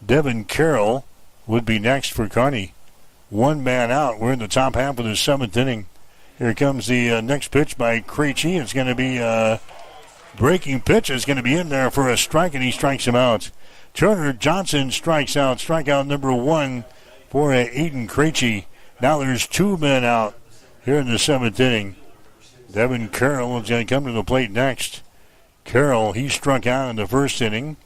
N: Devin Carroll would be next for Kearney. 1 man out. We're in the top half of the 7th inning. Here comes the next pitch by Krejci. It's going to be a breaking pitch. It's going to be in there for a strike, and he strikes him out. Turner Johnson strikes out. Strikeout number 1 for Aiden Krejci. Now there's 2 men out here in the 7th inning. Devin Carroll is going to come to the plate next. Carroll, he struck out in the first inning.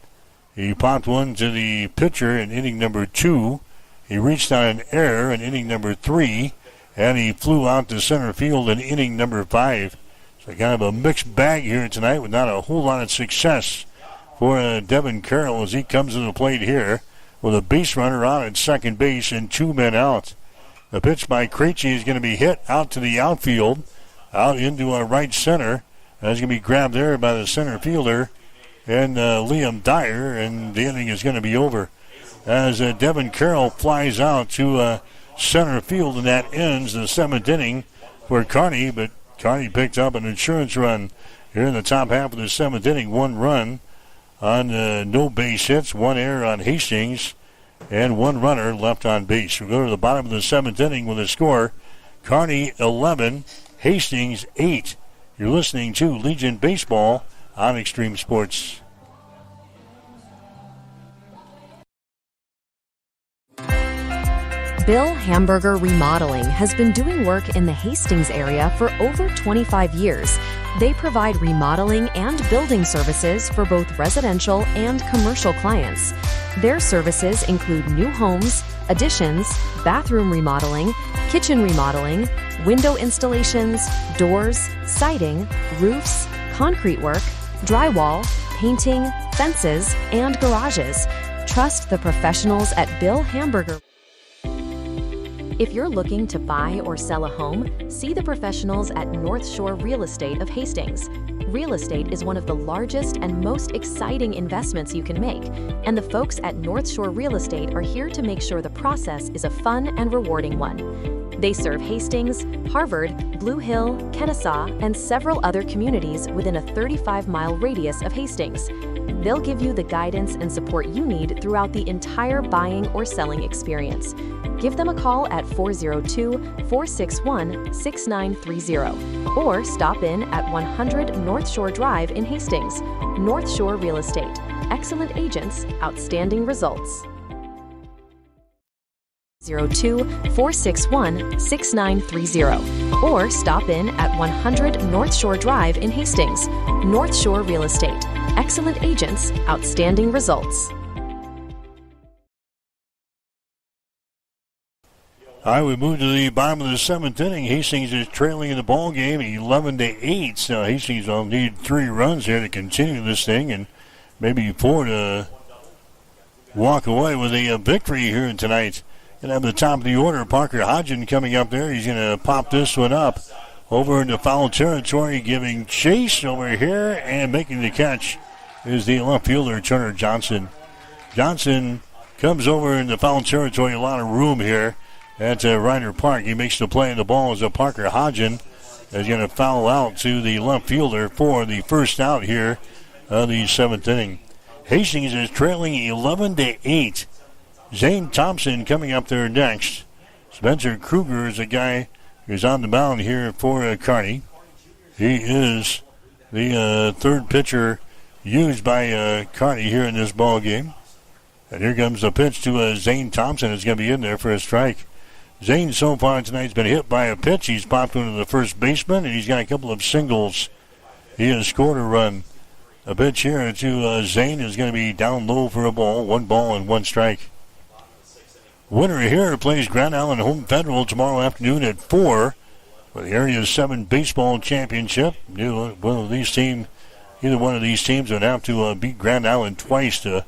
N: He popped one to the pitcher in inning number 2. He reached on an error in inning number 3, and he flew out to center field in inning number 5. So kind of a mixed bag here tonight with not a whole lot of success for Devin Carroll as he comes to the plate here with a base runner out at second base and 2 men out. The pitch by Krejci is going to be hit out to the outfield, out into right center. That's going to be grabbed there by the center fielder and Liam Dyer, and the inning is going to be over. As Devin Carroll flies out to center field, and that ends the 7th inning for Kearney, but Kearney picked up an insurance run here in the top half of the 7th inning. 1 run on no base hits, 1 error on Hastings, and 1 runner left on base. We'll go to the bottom of the 7th inning with a score. Kearney 11, Hastings 8. You're listening to Legion Baseball on Extreme Sports.
D: Bill Hamburger Remodeling has been doing work in the Hastings area for over 25 years. They provide remodeling and building services for both residential and commercial clients. Their services include new homes, additions, bathroom remodeling, kitchen remodeling, window installations, doors, siding, roofs, concrete work, drywall, painting, fences, and garages. Trust the professionals at Bill Hamburger. If you're looking to buy or sell a home, see the professionals at North Shore Real Estate of Hastings. Real estate is one of the largest and most exciting investments you can make, and the folks at North Shore Real Estate are here to make sure the process is a fun and rewarding one. They serve Hastings, Harvard, Blue Hill, Kennesaw, and several other communities within a 35-mile radius of Hastings. They'll give you the guidance and support you need throughout the entire buying or selling experience. Give them a call at 402-461-6930 or stop in at 100 North Shore Drive in Hastings. North Shore Real Estate. Excellent agents, outstanding results. 402-461-6930 or stop in at 100 North Shore Drive in Hastings. North Shore Real Estate. Excellent agents, outstanding results.
N: All right, we move to the bottom of the seventh inning. Hastings is trailing in the ball game 11-8. So Hastings will need 3 runs here to continue this thing and maybe 4 to walk away with a victory here tonight. Going to have the top of the order, Parker Hodgen coming up there. He's going to pop this one up over into foul territory, giving chase over here, and making the catch is the left fielder, Turner Johnson. Johnson comes over into foul territory, a lot of room here at Ryder Park. He makes the play, and the ball is a Parker Hodgen is going to foul out to the left fielder for the first out here of the seventh inning. Hastings is trailing 11-8. Zane Thompson coming up there next. Spencer Kruger is a guy who's on the mound here for Kearney. He is the third pitcher used by Kearney here in this ball game. And here comes the pitch to Zane Thompson. It's going to be in there for a strike. Zane so far tonight's been hit by a pitch. He's popped into the first baseman, and he's got a couple of singles. He has scored a run. A pitch here to Zane is going to be down low for a ball. 1 ball and 1 strike. Winner here plays Grand Island Home Federal tomorrow afternoon at 4 for the Area 7 Baseball Championship. Either one of these teams would have to beat Grand Island twice to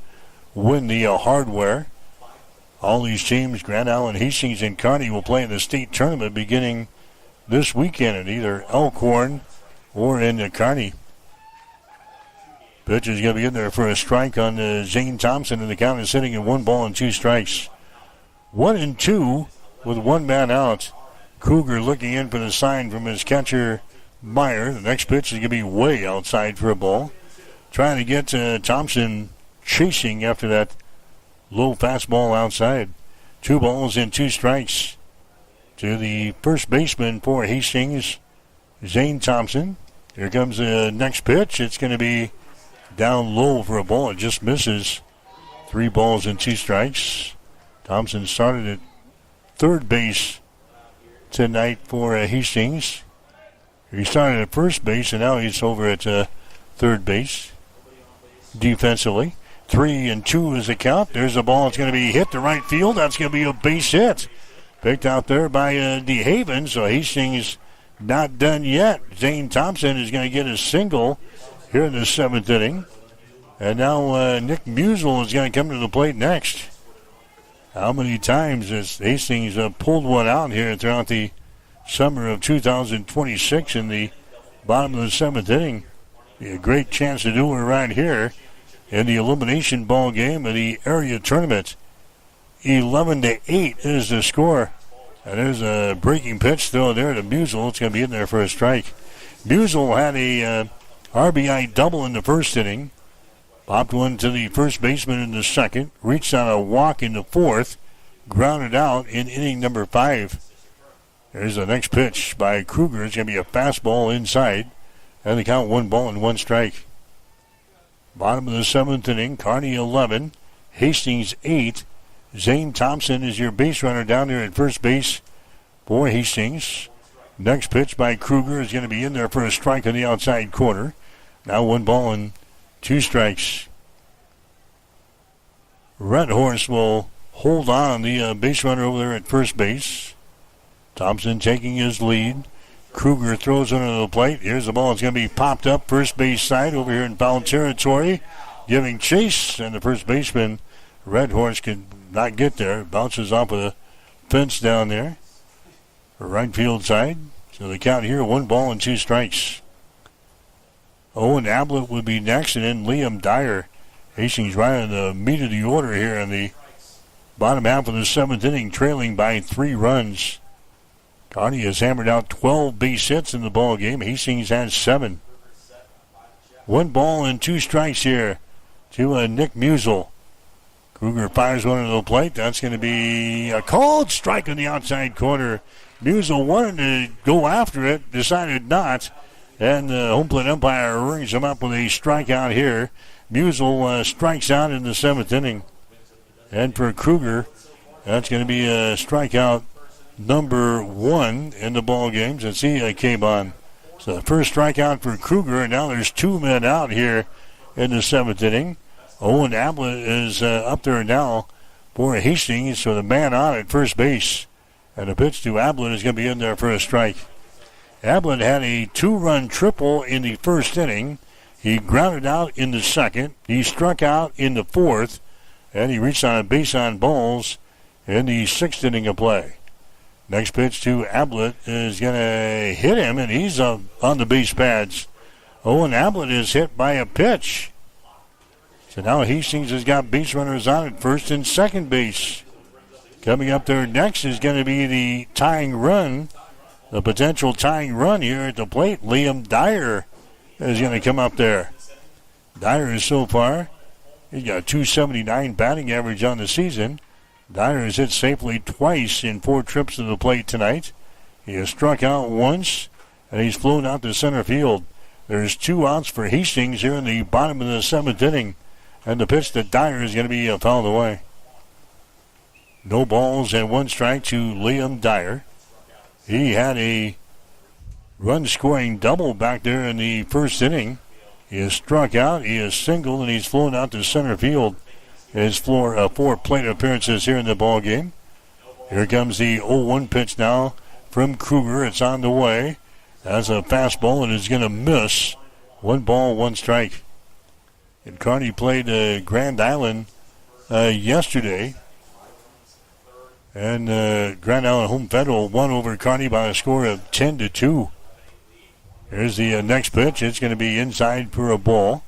N: win the hardware. All these teams, Grand Island, Hastings, and Kearney, will play in the state tournament beginning this weekend at either Elkhorn or in Kearney. Pitch is going to be in there for a strike on Zane Thompson, and the count is sitting at 1 ball and 2 strikes. 1-2 with 1 man out. Kruger looking in for the sign from his catcher, Meyer. The next pitch is going to be way outside for a ball. Trying to get Thompson chasing after that low fastball outside. 2 balls and 2 strikes to the first baseman for Hastings, Zane Thompson. Here comes the next pitch. It's going to be down low for a ball. It just misses. 3 balls and 2 strikes. Thompson started at third base tonight for Hastings. He started at first base, and now he's over at third base defensively. 3-2 is the count. There's a ball that's going to be hit to right field. That's going to be a base hit. Picked out there by DeHaven, so Hastings not done yet. Zane Thompson is going to get a single here in the 7th inning. And now Nick Musel is going to come to the plate next. How many times has Hastings pulled one out here throughout the summer of 2026 in the bottom of the 7th inning? Be a great chance to do it right here in the elimination ball game of the area tournament. 11-8 is the score. And there's a breaking pitch thrown there to Musel. It's going to be in there for a strike. Musel had a RBI double in the first inning. Popped one to the first baseman in the second. Reached on a walk in the fourth. Grounded out in inning number 5. There's the next pitch by Kruger. It's going to be a fastball inside. And the count 1 ball and 1 strike. Bottom of the 7th inning. Kearney 11. Hastings 8. Zane Thompson is your base runner down there at first base for Hastings. Next pitch by Kruger is going to be in there for a strike on the outside corner. Now 1 ball and 2 strikes. Red Horse will hold on the base runner over there at first base. Thompson taking his lead. Kruger throws under the plate. Here's the ball. It's going to be popped up first base side over here in foul territory. Giving chase, and the first baseman Red Horse could not get there. It bounces off of the fence down there. Right field side. So the count here, 1 ball and 2 strikes. Owen Ablett would be next, and then Liam Dyer. Hastings right in the meat of the order here in the bottom half of the 7th inning, trailing by 3 runs. Kearney has hammered out 12 base hits in the ball game. Hastings has 7. 1 ball and 2 strikes here to Nick Musel. Kruger fires one into the plate. That's going to be a called strike in the outside corner. Musel wanted to go after it, decided not, and the home plate umpire rings him up with a strikeout here. Musel strikes out in the 7th inning. And for Kruger, that's going to be a strikeout number 1 in the ball game since he came on. So the first strikeout for Kruger, and now there's 2 men out here in the 7th inning. Owen Ablett is up there now for Hastings, so the man on at first base. And the pitch to Ablett is going to be in there for a strike. Ablett had a 2-run triple in the 1st inning. He grounded out in the 2nd. He struck out in the 4th. And he reached on a base on balls in the 6th inning of play. Next pitch to Ablett is going to hit him, and he's on the base pads. Owen Ablett is hit by a pitch. So now Hastings has got base runners on at first and second base. Coming up there next is going to be the tying run, the potential tying run here at the plate. Liam Dyer is going to come up there. Dyer is so far, he's got a .279 batting average on the season. Dyer has hit safely twice in 4 trips to the plate tonight. He has struck out once, and he's flown out to center field. There's 2 outs for Hastings here in the bottom of the 7th inning. And the pitch to Dyer is going to be fouled away. No balls and 1 strike to Liam Dyer. He had a run-scoring double back there in the 1st inning. He has struck out, he has singled, and he's flown out to center field. His 4 plate appearances here in the ball game. Here comes the 0-1 pitch now from Kruger. It's on the way. That's a fastball, and it's going to miss. 1 ball, 1 strike. And Kearney played Grand Island yesterday. And Grand Island Home Federal won over Kearney by a score of 10-2. Here's the next pitch. It's going to be inside for a ball.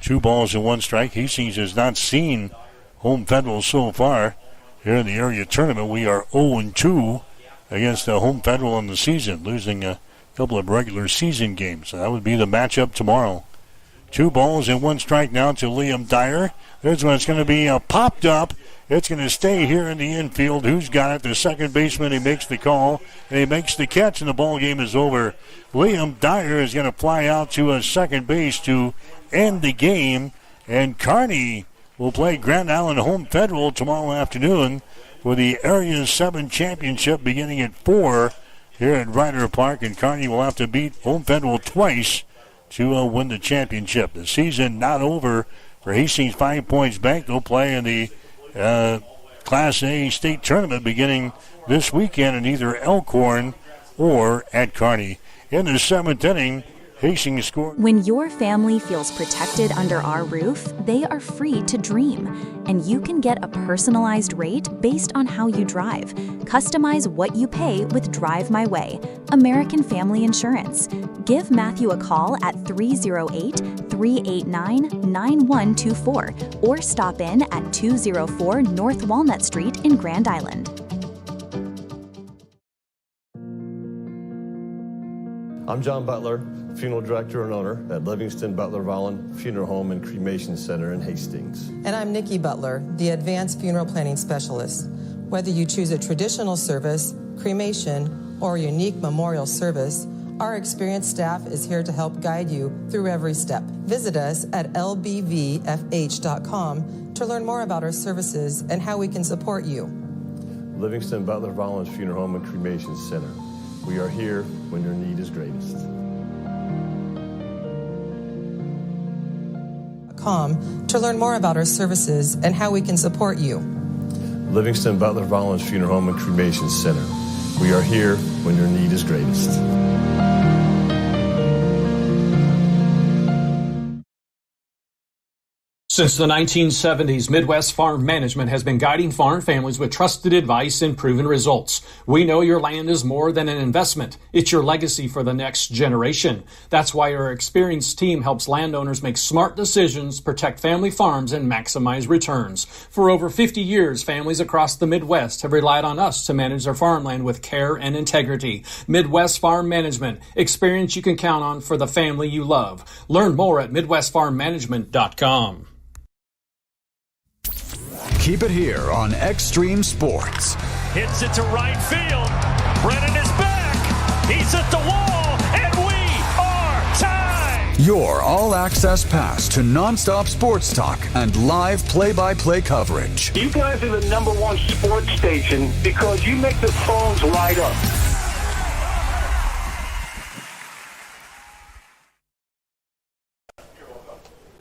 N: 2 balls and 1 strike. Hastings has not seen Home Federal so far here in the area tournament. We are 0-2 against Home Federal in the season, losing a couple of regular season games. So that would be the matchup tomorrow. 2 balls and 1 strike now to Liam Dyer. There's when it's going to be popped up. It's going to stay here in the infield. Who's got it? The second baseman. He makes the call, and he makes the catch, and the ball game is over. Liam Dyer is going to fly out to a second base to end the game, and Kearney will play Grand Island Home Federal tomorrow afternoon for the Area 7 Championship beginning at 4 here at Ryder Park, and Kearney will have to beat Home Federal twice to win the championship. The season not over for Hastings 5 Points Bank. They'll play in the Class A state tournament beginning this weekend in either Elkhorn or at Kearney. In the 7th inning, Hastings scored.
T: When your family feels protected under our roof, they are free to dream. And you can get a personalized rate based on how you drive. Customize what you pay with Drive My Way, American Family Insurance. Give Matthew a call at 308-389-9124 or stop in at 204 North Walnut Street in Grand Island.
U: I'm John Butler, Funeral Director and Owner at Livingston Butler Volland Funeral Home and Cremation Center in Hastings.
V: And I'm Nikki Butler, the Advanced Funeral Planning Specialist. Whether you choose a traditional service, cremation, or a unique memorial service, our experienced staff is here to help guide you through every step. Visit us at lbvfh.com to learn more about our services and how we can support you.
U: Livingston Butler Volland Funeral Home and Cremation Center. We are here when your need is greatest.
V: To learn more about our services and how we can support you.
U: Livingston Butler Volland Funeral Home and Cremation Center. We are here when your need is greatest.
F: Since the 1970s, Midwest Farm Management has been guiding farm families with trusted advice and proven results. We know your land is more than an investment. It's your legacy for the next generation. That's why our experienced team helps landowners make smart decisions, protect family farms, and maximize returns. For over 50 years, families across the Midwest have relied on us to manage their farmland with care and integrity. Midwest Farm Management, experience you can count on for the family you love. Learn more at MidwestFarmManagement.com.
E: Keep it here on Extreme Sports.
K: Hits it to right field. Brennan is back. He's at the wall, and we are tied.
E: Your all-access pass to nonstop sports talk and live play-by-play coverage.
I: You guys are the #1 sports station because you make the phones light up.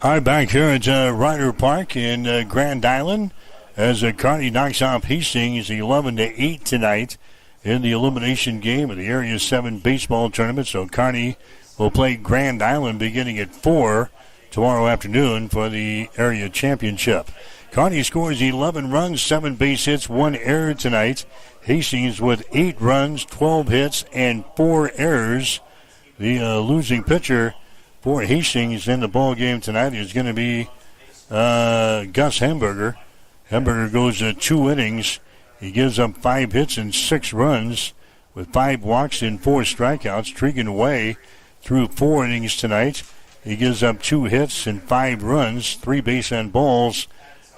N: All right, back here at Ryder Park in Grand Island as Kearney knocks off Hastings 11-8 tonight in the elimination game of the Area 7 baseball tournament. So Kearney will play Grand Island beginning at 4 tomorrow afternoon for the area championship. Kearney scores 11 runs, 7 base hits, 1 error tonight. Hastings with 8 runs, 12 hits, and 4 errors. The losing pitcher for Hastings in the ball game tonight is going to be Gus Hamburger. Hamburger goes 2 innings. He gives up 5 hits and 6 runs with 5 walks and 4 strikeouts. Tregan away through 4 innings tonight. He gives up 2 hits and 5 runs, 3 base on balls,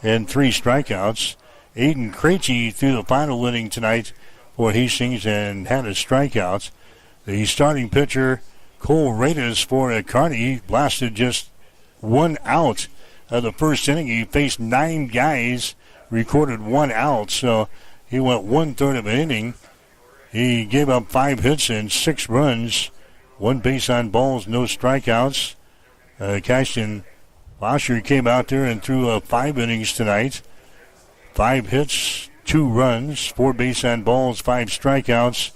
N: and 3 strikeouts. Aiden Krejci through the final inning tonight for Hastings and had a strikeout. The starting pitcher, Cole Reyes for Kearney, blasted just 1 out of the first inning. He faced 9 guys, recorded 1 out, so he went 1/3 of an inning. He gave up 5 hits and 6 runs, 1 base on balls, no strikeouts. Ashton Washer came out there and threw 5 innings tonight. 5 hits, 2 runs, 4 base on balls, 5 strikeouts.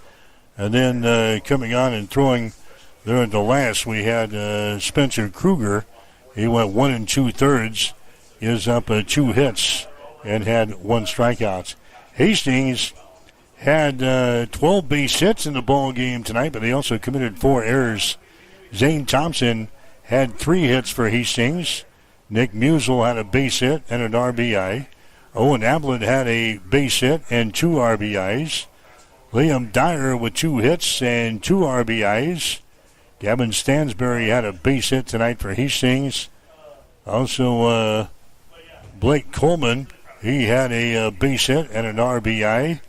N: And then coming on and throwing there at the last, we had Spencer Kruger. He went 1 2/3, gives up 2 hits and had 1 strikeout. Hastings had 12 base hits in the ball game tonight, but they also committed 4 errors. Zane Thompson had 3 hits for Hastings. Nick Musel had a base hit and an RBI. Owen Ablett had a base hit and 2 RBIs. Liam Dyer with 2 hits and 2 RBIs. Gavin Stansberry had a base hit tonight for Hastings. Also, Blake Coleman, he had a base hit and an RBI.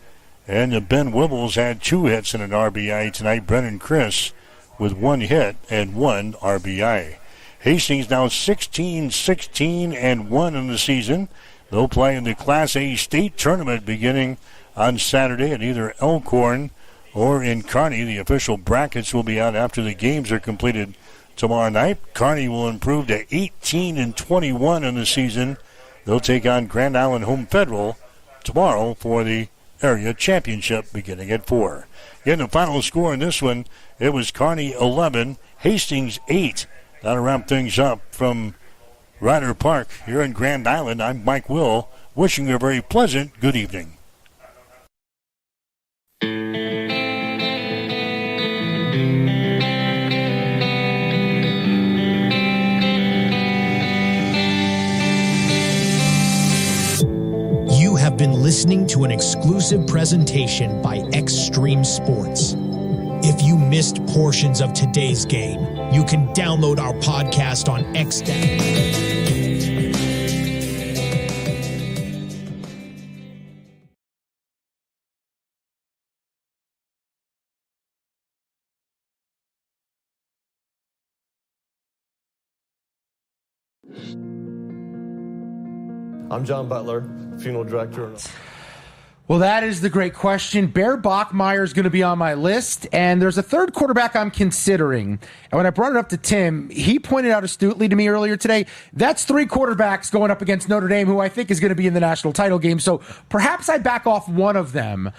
N: And Ben Wibbles had 2 hits and an RBI tonight. Brennan Chris with 1 hit and 1 RBI. Hastings now 16-16-1 in the season. They'll play in the Class A state tournament beginning on Saturday at either Elkhorn or in Kearney. The official brackets will be out after the games are completed tomorrow night. Kearney will improve to 18-21 in the season. They'll take on Grand Island Home Federal tomorrow for the area championship beginning at 4. Again, the final score in this one, it was Kearney 11, Hastings 8. That'll wrap things up from Ryder Park here in Grand Island. I'm Mike Will, wishing you a very pleasant good evening.
B: You have been listening to an exclusive presentation by Extreme Sports. If you missed portions of today's game, you can download our podcast on XDAC.
U: I'm John Butler, funeral director.
H: Well, that is the great question. Bear Bachmeier is going to be on my list, and there's a third quarterback I'm considering. And when I brought it up to Tim, he pointed out astutely to me earlier today, that's 3 quarterbacks going up against Notre Dame, who I think is going to be in the national title game. So perhaps I back off one of them.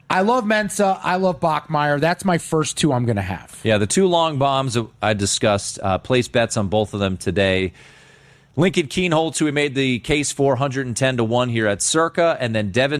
H: I love Mensah. I love Bachmeier. That's my first 2 I'm going to have.
L: Yeah, the 2 long bombs I discussed, place bets on both of them today.
A: Lincoln Keenholz, who we made the case for 110-1 here at Circa, and then Devin